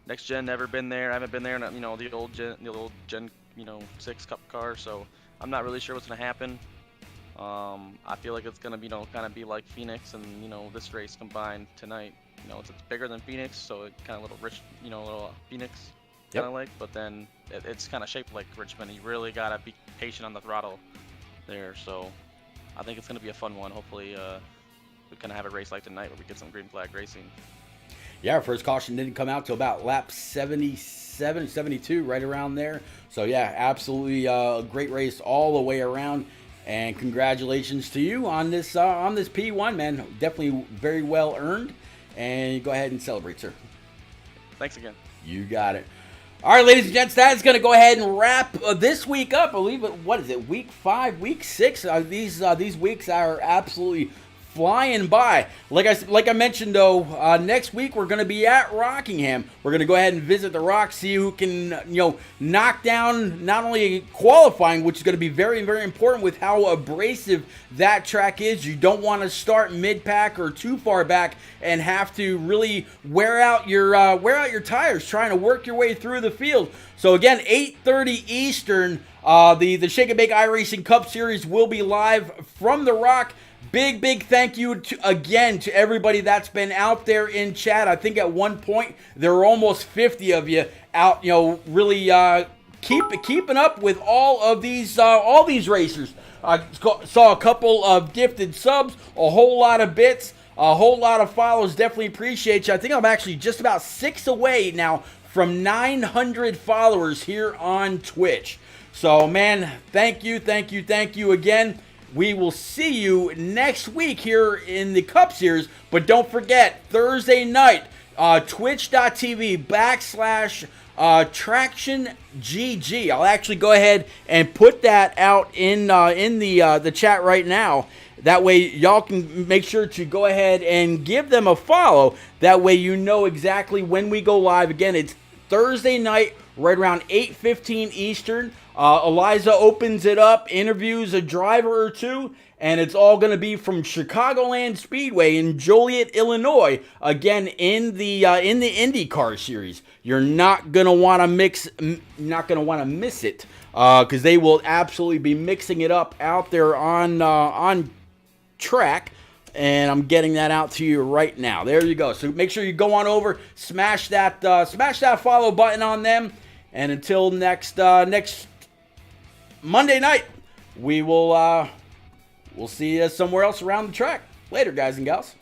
next gen never been there. I haven't been there in the old gen 6 Cup car. So I'm not really sure what's gonna happen. I feel like it's gonna be, kind of be like Phoenix and this race combined tonight. It's bigger than Phoenix, so it kind of little rich, little Phoenix kind of like. But then it's kind of shaped like Richmond. You really gotta be patient on the throttle there. So I think it's gonna be a fun one. Hopefully, we kind of have a race like tonight where we get some green flag racing. Yeah, our first caution didn't come out till about lap 77, 72, right around there. So yeah, absolutely a great race all the way around. And congratulations to you on this P1, man. Definitely very well earned. And go ahead and celebrate, sir. Thanks again. You got it. All right, ladies and gents, that's going to go ahead and wrap this week up. I believe what is it? Week 5, week 6. These weeks are absolutely flying by. Like I mentioned, though, next week we're going to be at Rockingham. We're going to go ahead and visit the Rock, see who can, knock down not only qualifying, which is going to be very, very important with how abrasive that track is. You don't want to start mid-pack or too far back and have to really wear out your tires trying to work your way through the field. So again, 8:30 Eastern, the Shake and Bake iRacing Cup Series will be live from the Rock. Big thank you again to everybody that's been out there in chat. I think at one point there were almost 50 of you out, really keeping up with all these racers. I saw a couple of gifted subs, a whole lot of bits, a whole lot of follows. Definitely appreciate you. I think I'm actually just about 6 away now from 900 followers here on Twitch. So, man, thank you again. We will see you next week here in the Cup Series. But don't forget, Thursday night, twitch.tv/TractionGG. I'll actually go ahead and put that out in the chat right now. That way, y'all can make sure to go ahead and give them a follow. That way, you know exactly when we go live. Again, it's Thursday night, right around 8:15 Eastern. Eliza opens it up, interviews a driver or two, and it's all going to be from Chicagoland Speedway in Joliet, Illinois. Again, in the IndyCar series, you're not going to want to miss it, because they will absolutely be mixing it up out there on track. And I'm getting that out to you right now. There you go. So make sure you go on over, smash that follow button on them. And until next Monday night, we'll see you somewhere else around the track. Later, guys and gals.